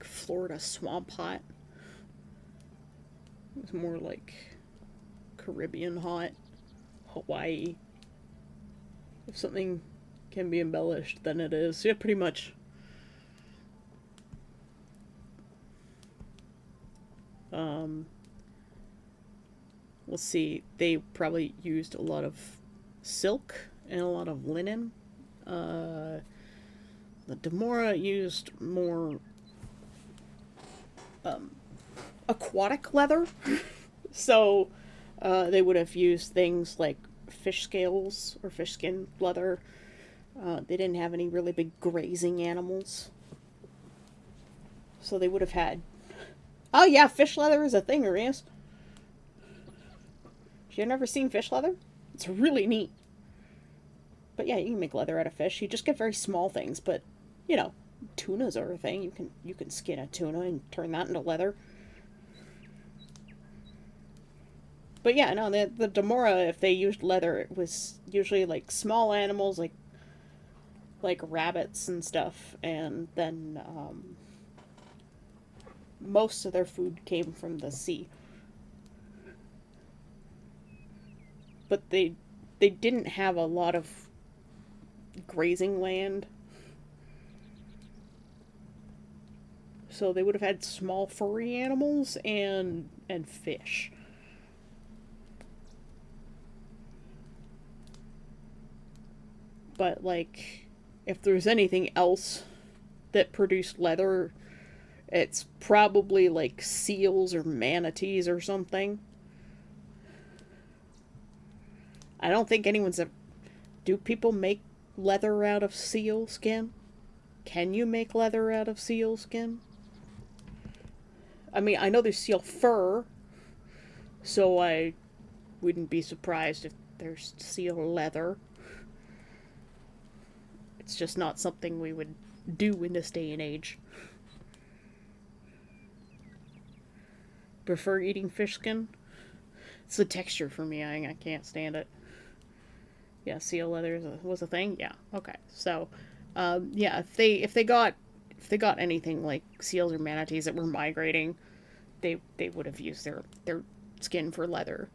Florida swamp hot. It was more like Caribbean hot, Hawaii. If something can be embellished, then it is. Yeah, pretty much. We'll see. They probably used a lot of silk and a lot of linen. The Damora used more aquatic leather. So they would have used things like fish scales or fish skin leather. They didn't have any really big grazing animals. So they would have had... Oh yeah, fish leather is a thing, Arias. You've never seen fish leather? It's really neat. But yeah, you can make leather out of fish. You just get very small things, but you know, tunas are a thing. You can skin a tuna and turn that into leather. But yeah, no, the Damora, if they used leather, it was usually like small animals, like rabbits and stuff, and then most of their food came from the sea. But they didn't have a lot of grazing land. So they would have had small furry animals and fish. But like, if there's anything else that produced leather, it's probably like seals or manatees or something. I don't think anyone's ever... Do people make leather out of seal skin? Can you make leather out of seal skin? I mean, I know there's seal fur, so I wouldn't be surprised if there's seal leather. It's just not something we would do in this day and age. Prefer eating fish skin? It's the texture for me. I can't stand it. Yeah, seal leather was a thing. Yeah, okay. So, yeah, if they got anything like seals or manatees that were migrating, they would have used their skin for leather.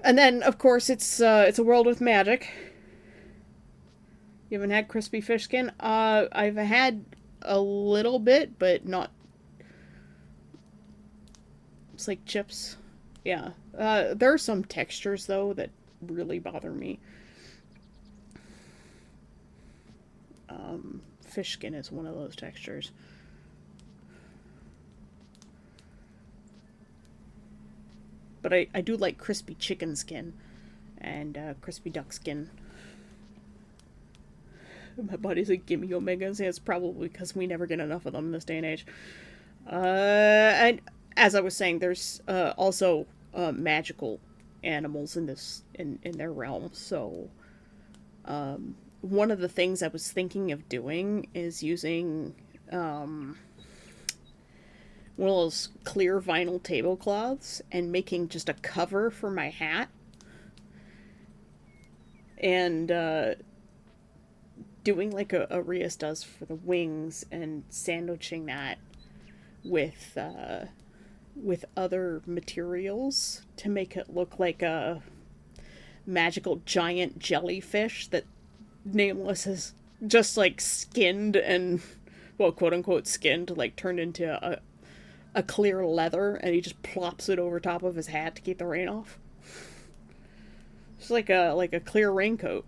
And then, of course, it's a world with magic. You haven't had crispy fish skin? I've had a little bit, but not. It's like chips. Yeah. There are some textures though that really bother me. Fish skin is one of those textures. But I do like crispy chicken skin and crispy duck skin. My buddy's like, give me omegas. Yeah, it's probably because we never get enough of them in this day and age. And as I was saying, there's also magical animals in their realm. So one of the things I was thinking of doing is using one of those clear vinyl tablecloths and making just a cover for my hat. And doing like Arias does for the wings and sandwiching that with with other materials to make it look like a magical giant jellyfish that Nameless has just like skinned and, well, quote unquote skinned, like turned into a clear leather, and he just plops it over top of his hat to keep the rain off. It's like a clear raincoat.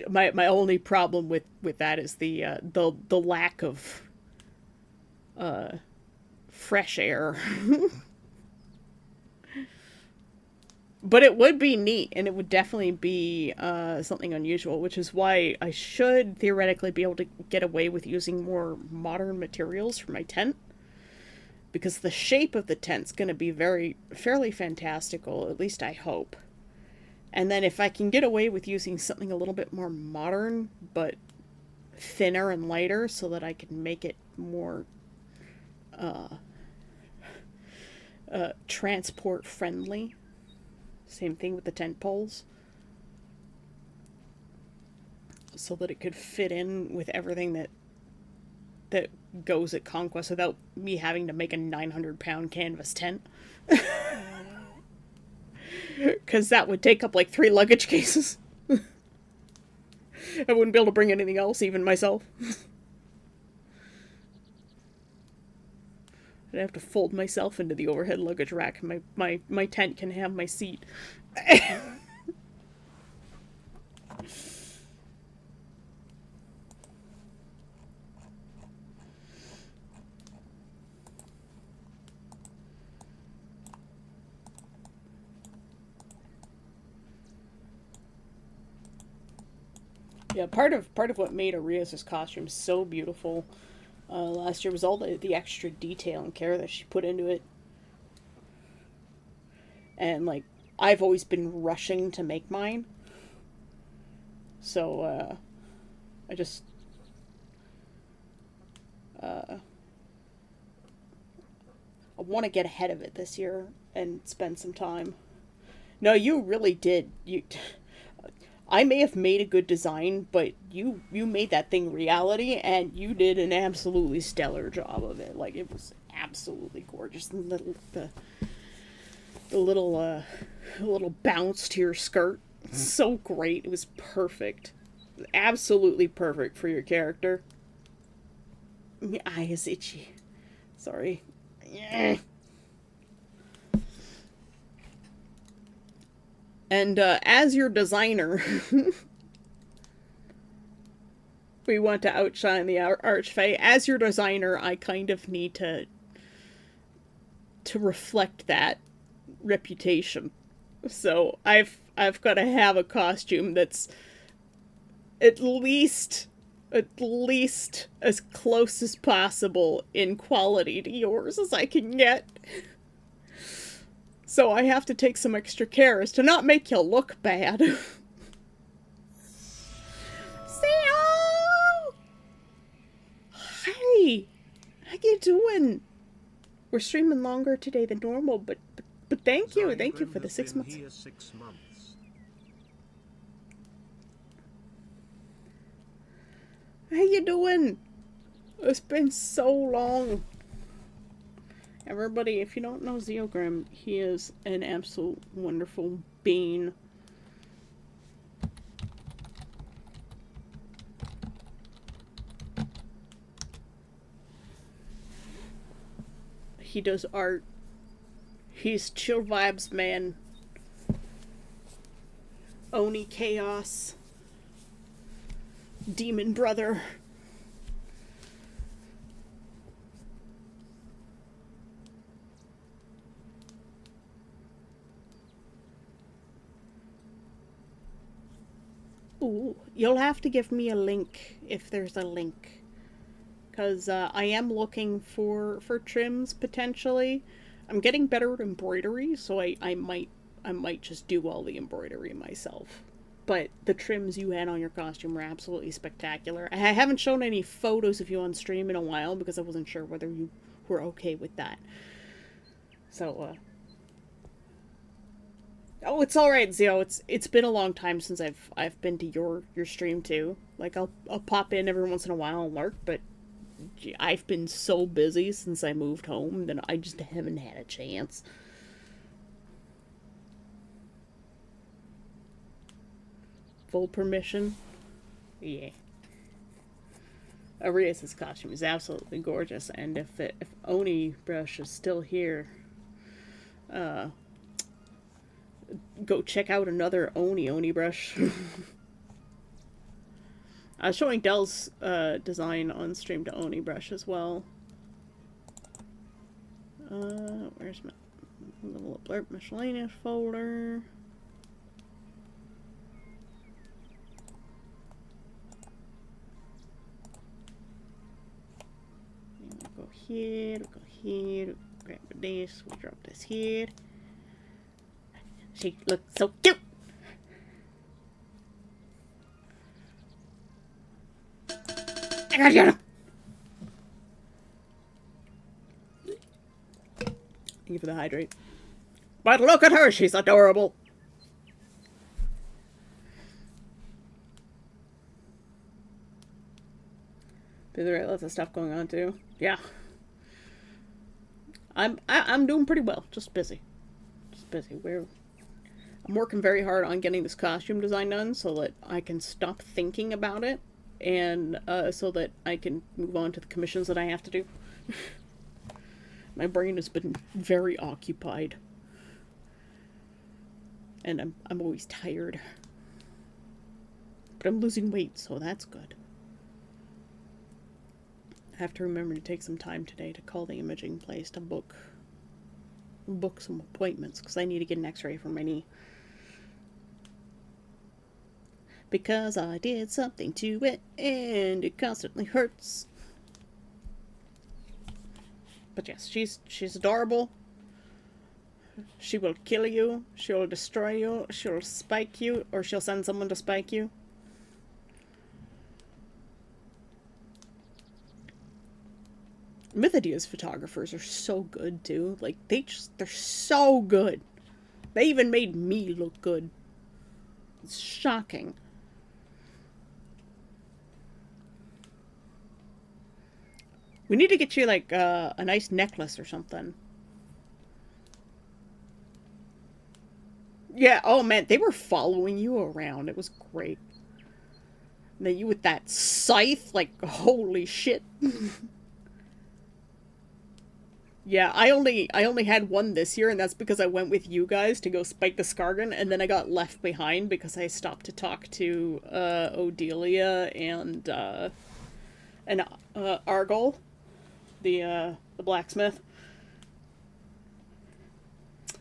My only problem with that is the lack of fresh air. But it would be neat, and it would definitely be something unusual, which is why I should theoretically be able to get away with using more modern materials for my tent. Because the shape of the tent's going to be fairly fantastical, at least I hope. And then if I can get away with using something a little bit more modern, but thinner and lighter, so that I can make it more transport friendly. Same thing with the tent poles. So that it could fit in with everything that goes at Conquest without me having to make a 900-pound canvas tent. Because that would take up like 3 luggage cases. I wouldn't be able to bring anything else, even myself. I'd have to fold myself into the overhead luggage rack. My tent can have my seat. Yeah, part of what made Arias' costume so beautiful last year was all the extra detail and care that she put into it. And, like, I've always been rushing to make mine. So, I just... I want to get ahead of it this year and spend some time. No, you really did. I may have made a good design, but you made that thing reality, and you did an absolutely stellar job of it. Like, it was absolutely gorgeous. And the little bounce to your skirt, so great. It was perfect, absolutely perfect for your character. My eye is itchy. Sorry. And as your designer, we want to outshine the Archfey. As your designer, I kind of need to reflect that reputation. So I've got to have a costume that's at least as close as possible in quality to yours as I can get. So I have to take some extra care as to not make you look bad. Sam! Hi! How you doing? We're streaming longer today than normal, but thank you for the 6 months. Here 6 months. How you doing? It's been so long. Everybody, if you don't know Zeogrim, he is an absolute wonderful being. He does art. He's chill vibes, man. Oni Chaos. Demon Brother. Ooh, you'll have to give me a link if there's a link. Because I am looking for trims, potentially. I'm getting better at embroidery, so I might just do all the embroidery myself. But the trims you had on your costume were absolutely spectacular. I haven't shown any photos of you on stream in a while because I wasn't sure whether you were okay with that. So, Oh, it's all right, Zio. It's been a long time since I've been to your stream too. Like I'll pop in every once in a while and lurk, but gee, I've been so busy since I moved home that I just haven't had a chance. Full permission? Yeah. Arias' costume is absolutely gorgeous, and if Oni Brush is still here, go check out another Oni Brush. I was showing Dell's design on stream to Oni Brush as well. Where's my little blurb miscellaneous folder? We'll go here, we'll go here, grab this, we'll drop this here. She looks so cute! I gotta get him! Thank you for the hydrate. But look at her, she's adorable! There's right, lots of stuff going on too. Yeah. I'm doing pretty well. Just busy. Just busy. I'm working very hard on getting this costume design done so that I can stop thinking about it and so that I can move on to the commissions that I have to do. My brain has been very occupied. And I'm always tired. But I'm losing weight, so that's good. I have to remember to take some time today to call the imaging place to book some appointments because I need to get an x-ray for my knee. Because I did something to it and it constantly hurts. But yes, she's adorable. She will kill you, she'll destroy you, she'll spike you, or she'll send someone to spike you. Mythidia's photographers are so good too. Like they're so good. They even made me look good. It's shocking. We need to get you like a nice necklace or something. Yeah, oh man, they were following you around. It was great. And then you with that scythe, like holy shit. Yeah, I only had one this year, and that's because I went with you guys to go spike the Skargan, and then I got left behind because I stopped to talk to Odelia and Argol, the blacksmith.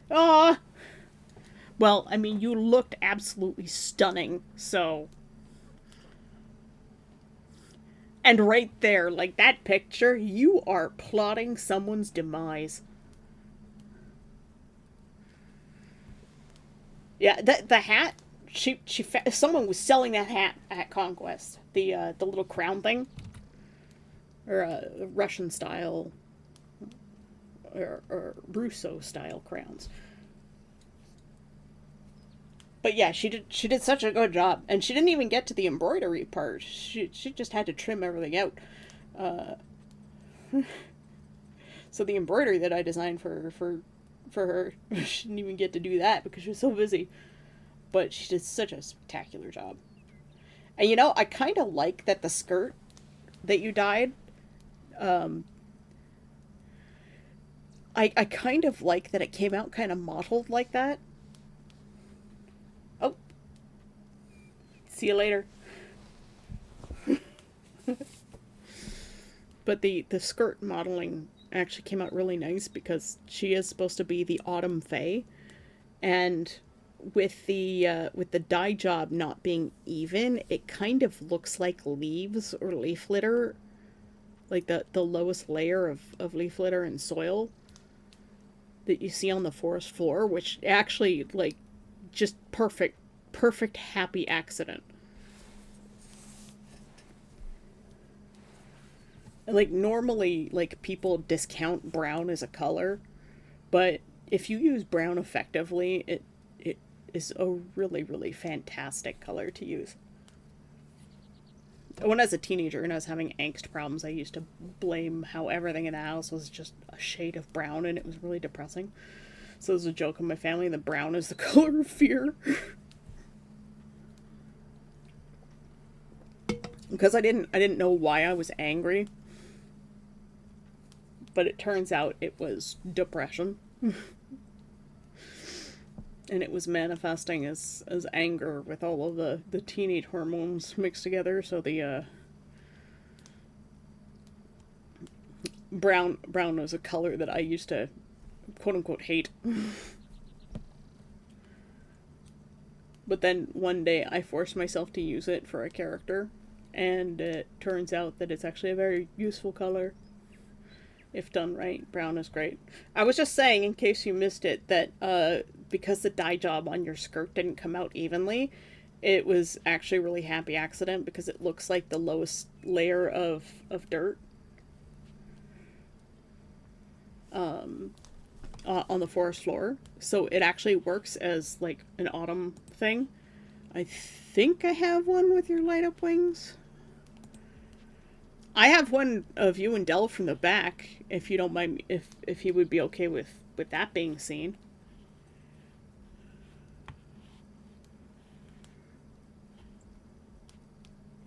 Ah. Well, I mean, you looked absolutely stunning, so. And right there, like that picture, you are plotting someone's demise. Yeah, the hat. Someone was selling that hat at Conquest. The little crown thing, or Russian style, or Russo style crowns. But yeah, she did such a good job, and she didn't even get to the embroidery part. She just had to trim everything out. So the embroidery that I designed for her, she didn't even get to do that because she was so busy. But she did such a spectacular job. And you know, I kind of like that the skirt that you dyed. I kind of like that it came out kind of mottled like that. Oh. See you later. But the skirt modeling actually came out really nice because she is supposed to be the Autumn Fae, and with the dye job not being even, it kind of looks like leaves or leaf litter, like the lowest layer of leaf litter and soil that you see on the forest floor, which actually, like, just perfect happy accident. And like normally, like, people discount brown as a color, but if you use brown effectively, it is a really, really fantastic color to use. When I was a teenager and I was having angst problems, I used to blame how everything in the house was just a shade of brown, and it was really depressing. So there's a joke in my family that brown is the color of fear. Because I didn't know why I was angry. But it turns out it was depression. And it was manifesting as anger with all of the teenage hormones mixed together. So the brown was a color that I used to quote unquote hate. But then one day I forced myself to use it for a character, and it turns out that it's actually a very useful color. If done right, brown is great. I was just saying, in case you missed it, that because the dye job on your skirt didn't come out evenly, it was actually a really happy accident because it looks like the lowest layer of dirt on the forest floor. So it actually works as like an autumn thing. I think I have one with your light up wings. I have one of you and Del from the back, if you don't mind, if he would be okay with that being seen.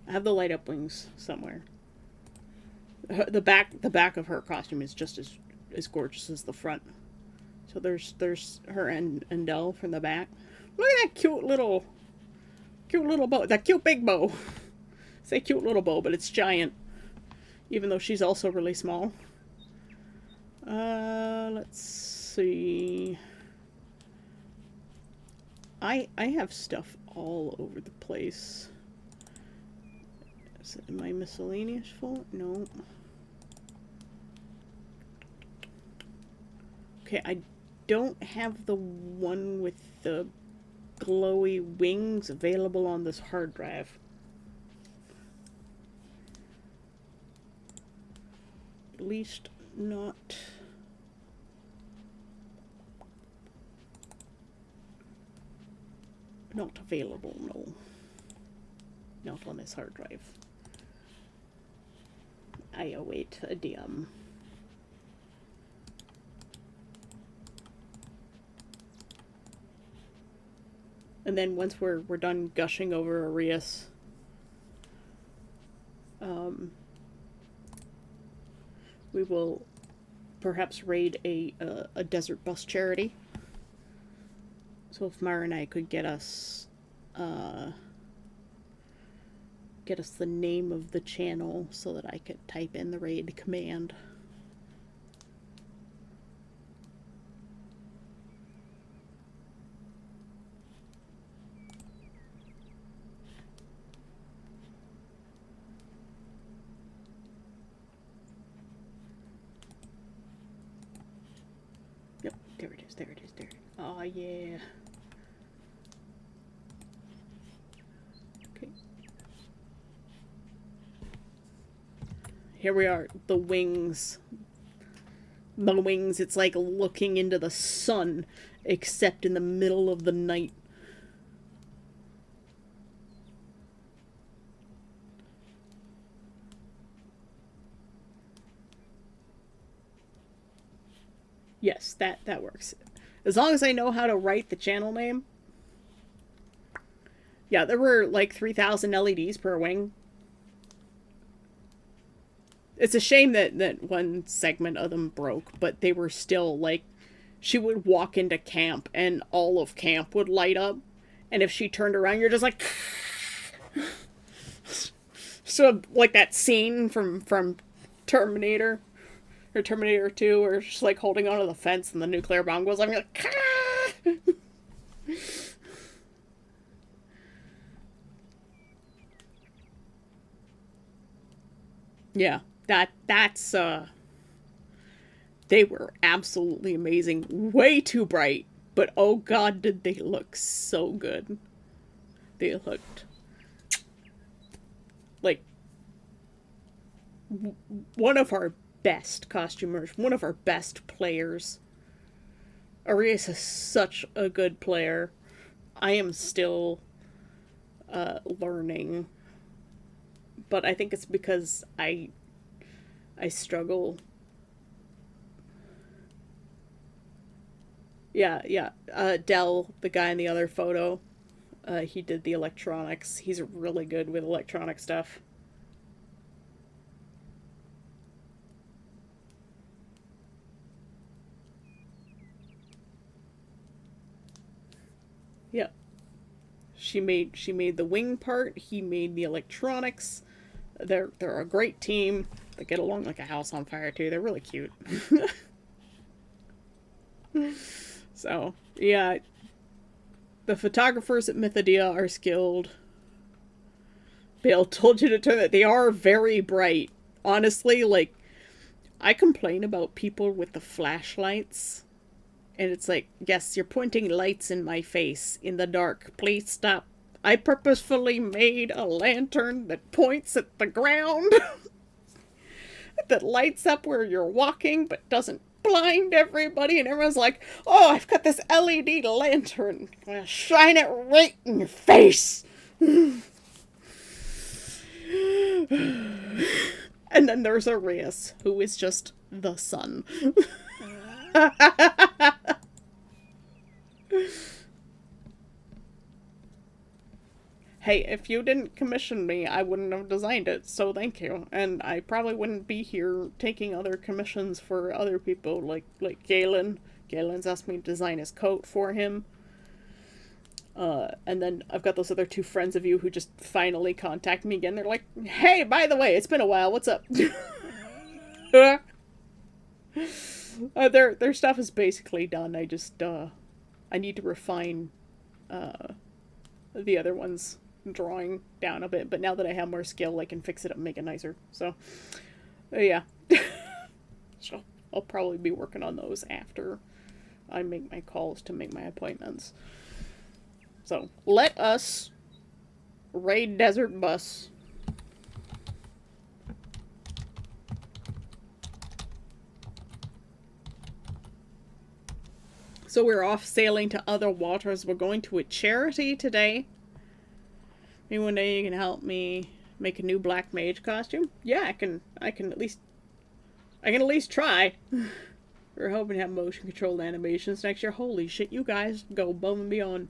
I have the light up wings somewhere. The back of her costume is just as gorgeous as the front. So there's her and Del from the back. Look at that cute little bow. That cute big bow. Say cute little bow, but it's giant. Even though she's also really small. Let's see. I have stuff all over the place. Is it in my miscellaneous folder? No. Okay, I don't have the one with the glowy wings available on this hard drive. At least not available, no. Not on this hard drive. I await a DM. And then once we're done gushing over Arius, we will perhaps raid a desert bus charity. So if Mara and I could get us the name of the channel so that I could type in the raid command. Yep, there it is. Oh yeah. Okay. Here we are, the wings. The wings, it's like looking into the sun, except in the middle of the night. Yes, that works. As long as I know how to write the channel name. Yeah, there were like 3,000 LEDs per wing. It's a shame that one segment of them broke, but they were still like, she would walk into camp and all of camp would light up. And if she turned around, you're just like... So like that scene from Terminator. Or Terminator 2, where she's like holding onto the fence and the nuclear bomb goes off and you're like, yeah, that's they were absolutely amazing. Way too bright, but oh god, did they look so good. They looked like one of our best costumers, one of our best players. Arias is such a good player. I am still learning, but I think it's because I struggle. Yeah. Dell, the guy in the other photo, he did the electronics. He's really good with electronic stuff. Yeah. She made the wing part, he made the electronics. They're a great team. They get along like a house on fire too. They're really cute. So, yeah. The photographers at Mythodia are skilled. Bale told you to turn that. They are very bright. Honestly, like, I complain about people with the flashlights. And it's like, yes, you're pointing lights in my face in the dark. Please stop. I purposefully made a lantern that points at the ground. That lights up where you're walking, but doesn't blind everybody. And everyone's like, oh, I've got this LED lantern. I'm gonna shine it right in your face. And then there's Arias, who is just the sun. Hey, if you didn't commission me, I wouldn't have designed it, so thank you. And I probably wouldn't be here taking other commissions for other people, like Galen. Galen's asked me to design his coat for him. And then I've got those other two friends of you who just finally contact me again. They're like, hey, by the way, it's been a while, what's up? Their stuff is basically done. I just, I need to refine, the other one's drawing down a bit, but now that I have more skill, I can fix it up and make it nicer. So, yeah. So, I'll probably be working on those after I make my calls to make my appointments. So, let us raid Desert Bus. So we're off sailing to other waters. We're going to a charity today. Maybe one day you can help me make a new black mage costume. Yeah, I can at least try. We're hoping to have motion controlled animations next year. Holy shit, you guys go above and beyond.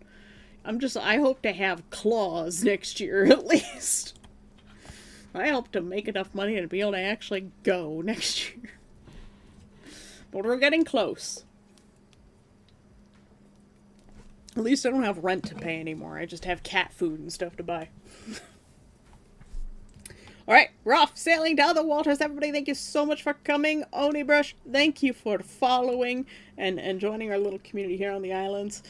I hope to have claws next year at least. I hope to make enough money to be able to actually go next year. But we're getting close. At least I don't have rent to pay anymore. I just have cat food and stuff to buy. Alright, we're off sailing to other waters. Everybody, thank you so much for coming. Onibrush, thank you for following and joining our little community here on the islands.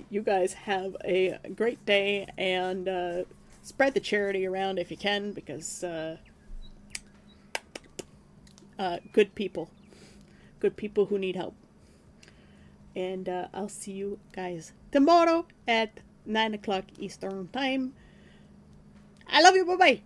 You guys have a great day, and spread the charity around if you can, because good people who need help. And I'll see you guys tomorrow at 9 o'clock Eastern Time. I love you. Bye-bye.